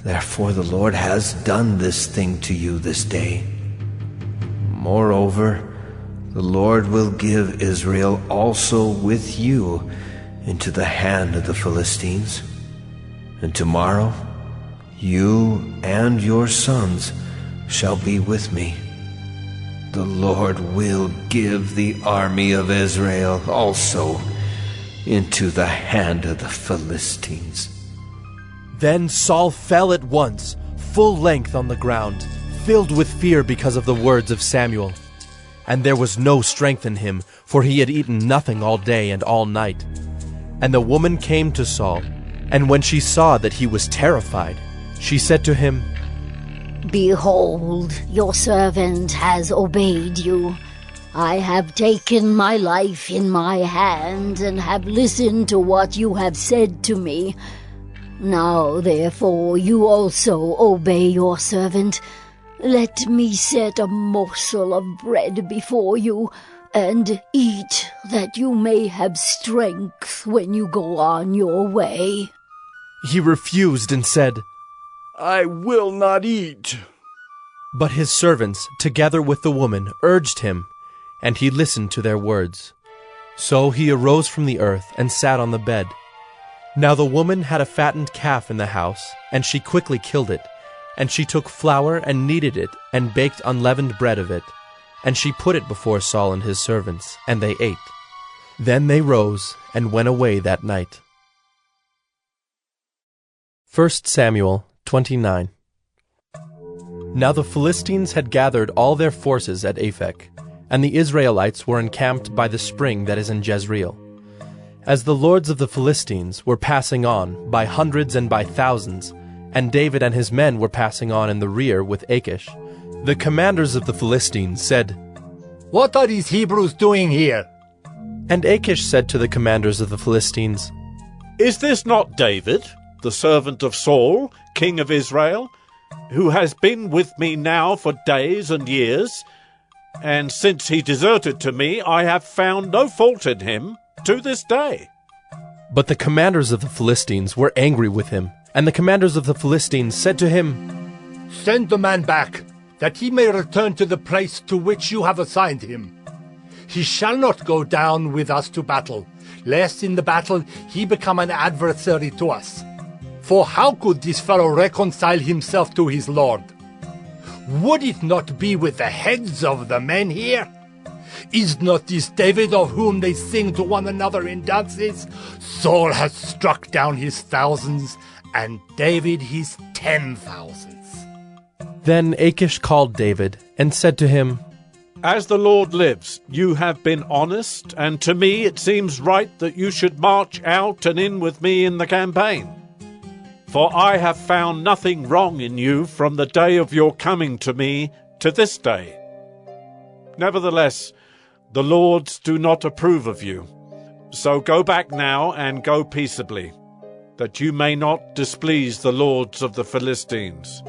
Therefore the Lord has done this thing to you this day. Moreover, the Lord will give Israel also with you into the hand of the Philistines. And tomorrow you and your sons shall be with me. The Lord will give the army of Israel also into the hand of the Philistines. Then Saul fell at once, full length on the ground, filled with fear because of the words of Samuel. And there was no strength in him, for he had eaten nothing all day and all night. And the woman came to Saul, and when she saw that he was terrified, she said to him, Behold, your servant has obeyed you. I have taken my life in my hand and have listened to what you have said to me. Now, therefore, you also obey your servant. Let me set a morsel of bread before you, and eat, that you may have strength when you go on your way. He refused and said, I will not eat. But his servants, together with the woman, urged him, and he listened to their words. So he arose from the earth and sat on the bed. Now the woman had a fattened calf in the house, and she quickly killed it, And she took flour and kneaded it, and baked unleavened bread of it. And she put it before Saul and his servants, and they ate. Then they rose and went away that night. 1 Samuel 29. Now the Philistines had gathered all their forces at Aphek, and the Israelites were encamped by the spring that is in Jezreel. As the lords of the Philistines were passing on by hundreds and by thousands, and David and his men were passing on in the rear with Achish, the commanders of the Philistines said, "What are these Hebrews doing here?" And Achish said to the commanders of the Philistines, "Is this not David, the servant of Saul, king of Israel, who has been with me now for days and years? And since he deserted to me, I have found no fault in him to this day." But the commanders of the Philistines were angry with him, and the commanders of the Philistines said to him, "Send the man back, that he may return to the place to which you have assigned him. He shall not go down with us to battle, lest in the battle he become an adversary to us. For how could this fellow reconcile himself to his lord? Would it not be with the heads of the men here? Is not this David of whom they sing to one another in dances? Saul has struck down his thousands, and David his 10,000s. Then Achish called David and said to him, "As the Lord lives, you have been honest, and to me it seems right that you should march out and in with me in the campaign. For I have found nothing wrong in you from the day of your coming to me to this day. Nevertheless, the lords do not approve of you. So go back now and go peaceably, that you may not displease the lords of the Philistines."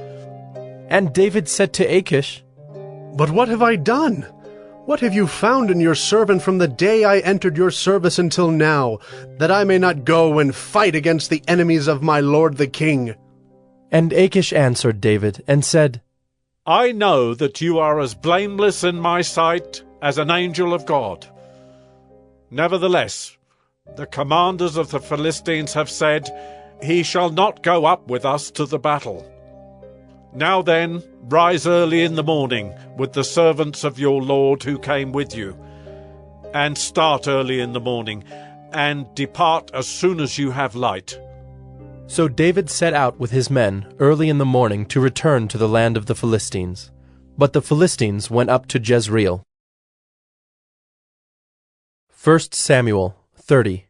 And David said to Achish, "But what have I done? What have you found in your servant from the day I entered your service until now, that I may not go and fight against the enemies of my lord the king?" And Achish answered David and said, "I know that you are as blameless in my sight as an angel of God. Nevertheless, the commanders of the Philistines have said, 'He shall not go up with us to the battle.' Now then, rise early in the morning with the servants of your lord who came with you, and start early in the morning, and depart as soon as you have light." So David set out with his men early in the morning to return to the land of the Philistines. But the Philistines went up to Jezreel. 1 Samuel 30.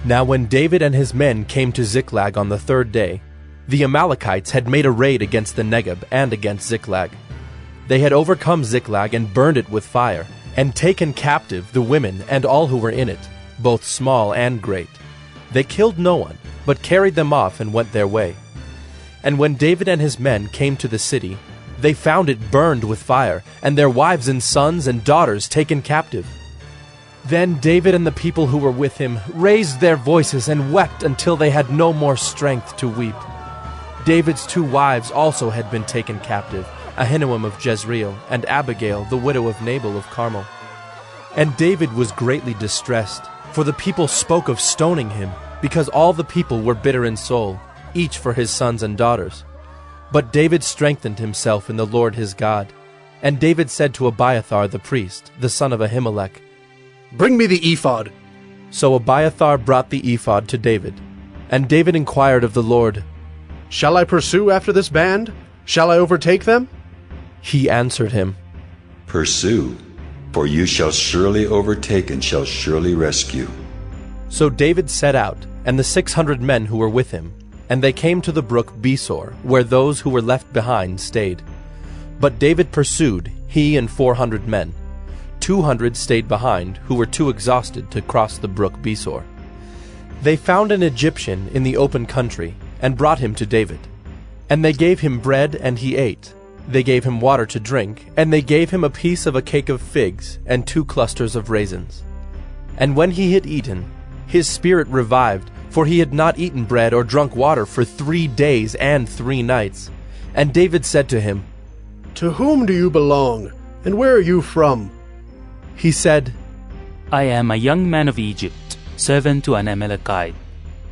Now when David and his men came to Ziklag on the third day, the Amalekites had made a raid against the Negeb and against Ziklag. They had overcome Ziklag and burned it with fire, and taken captive the women and all who were in it, both small and great. They killed no one, but carried them off and went their way. And when David and his men came to the city, they found it burned with fire, and their wives and sons and daughters taken captive. Then David and the people who were with him raised their voices and wept until they had no more strength to weep. David's 2 wives also had been taken captive, Ahinoam of Jezreel, and Abigail, the widow of Nabal of Carmel. And David was greatly distressed, for the people spoke of stoning him, because all the people were bitter in soul, each for his sons and daughters. But David strengthened himself in the Lord his God. And David said to Abiathar the priest, the son of Ahimelech, "Bring me the ephod." So Abiathar brought the ephod to David. And David inquired of the Lord, "Shall I pursue after this band? Shall I overtake them?" He answered him, "Pursue, for you shall surely overtake and shall surely rescue." So David set out, and the 600 men who were with him, and they came to the brook Besor, where those who were left behind stayed. But David pursued, he and 400 men. 200 stayed behind, who were too exhausted to cross the brook Besor. They found an Egyptian in the open country, and brought him to David. And they gave him bread, and he ate. They gave him water to drink, and they gave him a piece of a cake of figs, and 2 clusters of raisins. And when he had eaten, his spirit revived, for he had not eaten bread or drunk water for 3 days and 3 nights. And David said to him, "To whom do you belong, and where are you from?" He said, "I am a young man of Egypt, servant to an Amalekite.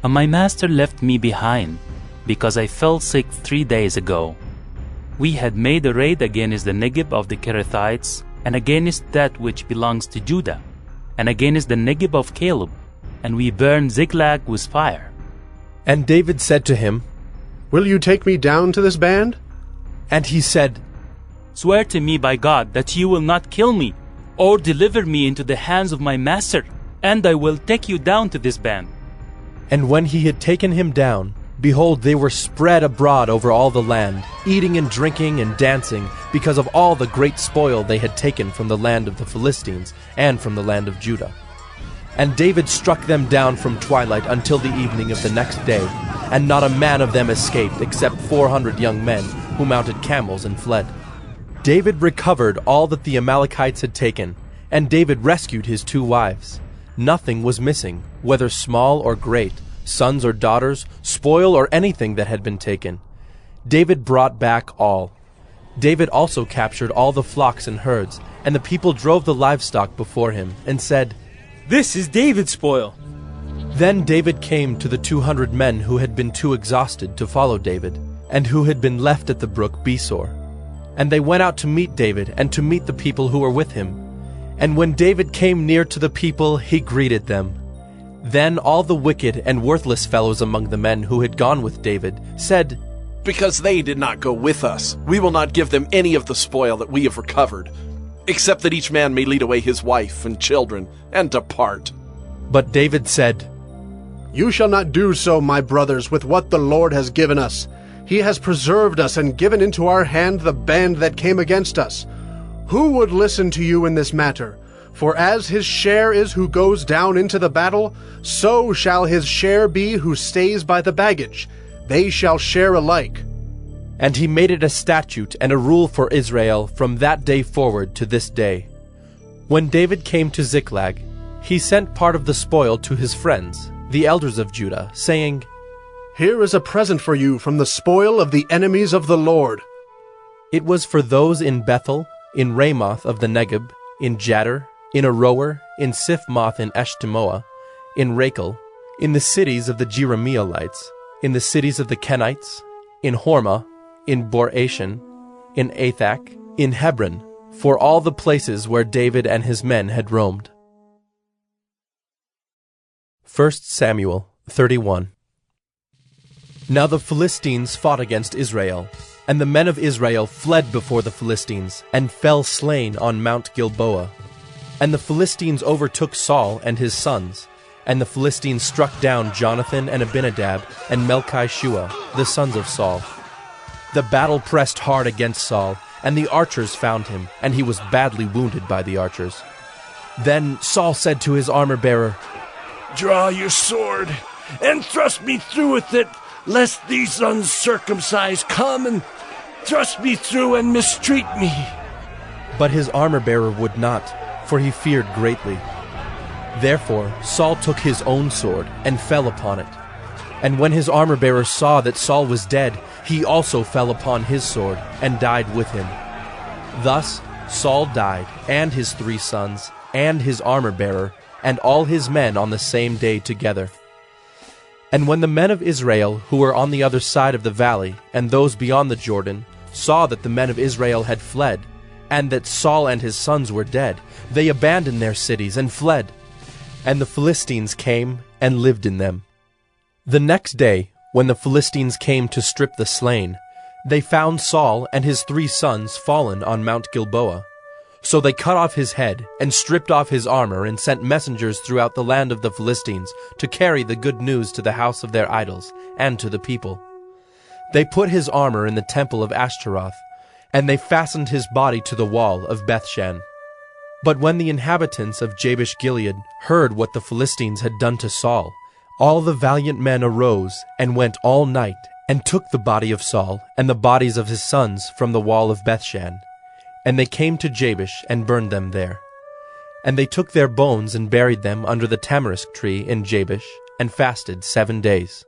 And my master left me behind, because I fell sick 3 days ago. We had made a raid against the Negeb of the Kerethites, and against that which belongs to Judah, and against the Negeb of Caleb, and we burned Ziklag with fire. And David said to him, Will you take me down to this band? And he said, Swear to me by God that you will not kill me, or deliver me into the hands of my master, and I will take you down to this band. And when he had taken him down, behold, they were spread abroad over all the land, eating and drinking and dancing, because of all the great spoil they had taken from the land of the Philistines and from the land of Judah. And David struck them down from twilight until the evening of the next day, and not a man of them escaped, except 400 young men, who mounted camels and fled. David recovered all that the Amalekites had taken, and David rescued his 2 wives. Nothing was missing, whether small or great, sons or daughters, spoil or anything that had been taken. David brought back all. David also captured all the flocks and herds, and the people drove the livestock before him, and said, This is David's spoil. Then David came to the 200 men who had been too exhausted to follow David, and who had been left at the brook Besor. And they went out to meet David, and to meet the people who were with him. And when David came near to the people, he greeted them. Then all the wicked and worthless fellows among the men who had gone with David said, Because they did not go with us, we will not give them any of the spoil that we have recovered, except that each man may lead away his wife and children, and depart. But David said, You shall not do so, my brothers, with what the Lord has given us. He has preserved us and given into our hand the band that came against us. Who would listen to you in this matter? For as his share is who goes down into the battle, so shall his share be who stays by the baggage. They shall share alike. And he made it a statute and a rule for Israel from that day forward to this day. When David came to Ziklag, he sent part of the spoil to his friends, the elders of Judah, saying, Here is a present for you from the spoil of the enemies of the Lord. It was for those in Bethel, in Ramoth of the Negeb, in Jadar, in Aroer, in Siphmoth in Eshtemoa, in Rachel, in the cities of the Jerahmeelites, in the cities of the Kenites, in Hormah, in Bor-Ashan, in Athak, in Hebron, for all the places where David and his men had roamed. 1 Samuel 31. Now the Philistines fought against Israel, and the men of Israel fled before the Philistines, and fell slain on Mount Gilboa. And the Philistines overtook Saul and his sons, and the Philistines struck down Jonathan and Abinadab and Melchi-Shua, the sons of Saul. The battle pressed hard against Saul, and the archers found him, and he was badly wounded by the archers. Then Saul said to his armor-bearer, Draw your sword, and thrust me through with it, lest these uncircumcised come and thrust me through and mistreat me. But his armor-bearer would not, for he feared greatly. Therefore Saul took his own sword and fell upon it. And when his armor-bearer saw that Saul was dead, he also fell upon his sword and died with him. Thus Saul died, and his 3 sons, and his armor-bearer, and all his men on the same day together. And when the men of Israel, who were on the other side of the valley, and those beyond the Jordan, saw that the men of Israel had fled, and that Saul and his sons were dead, they abandoned their cities and fled. And the Philistines came and lived in them. The next day, when the Philistines came to strip the slain, they found Saul and his 3 sons fallen on Mount Gilboa. So they cut off his head, and stripped off his armor, and sent messengers throughout the land of the Philistines to carry the good news to the house of their idols, and to the people. They put his armor in the temple of Ashtaroth, and they fastened his body to the wall of Bethshan. But when the inhabitants of Jabesh-Gilead heard what the Philistines had done to Saul, all the valiant men arose, and went all night, and took the body of Saul, and the bodies of his sons from the wall of Bethshan. And they came to Jabesh, and burned them there. And they took their bones, and buried them under the tamarisk tree in Jabesh, and fasted 7 days.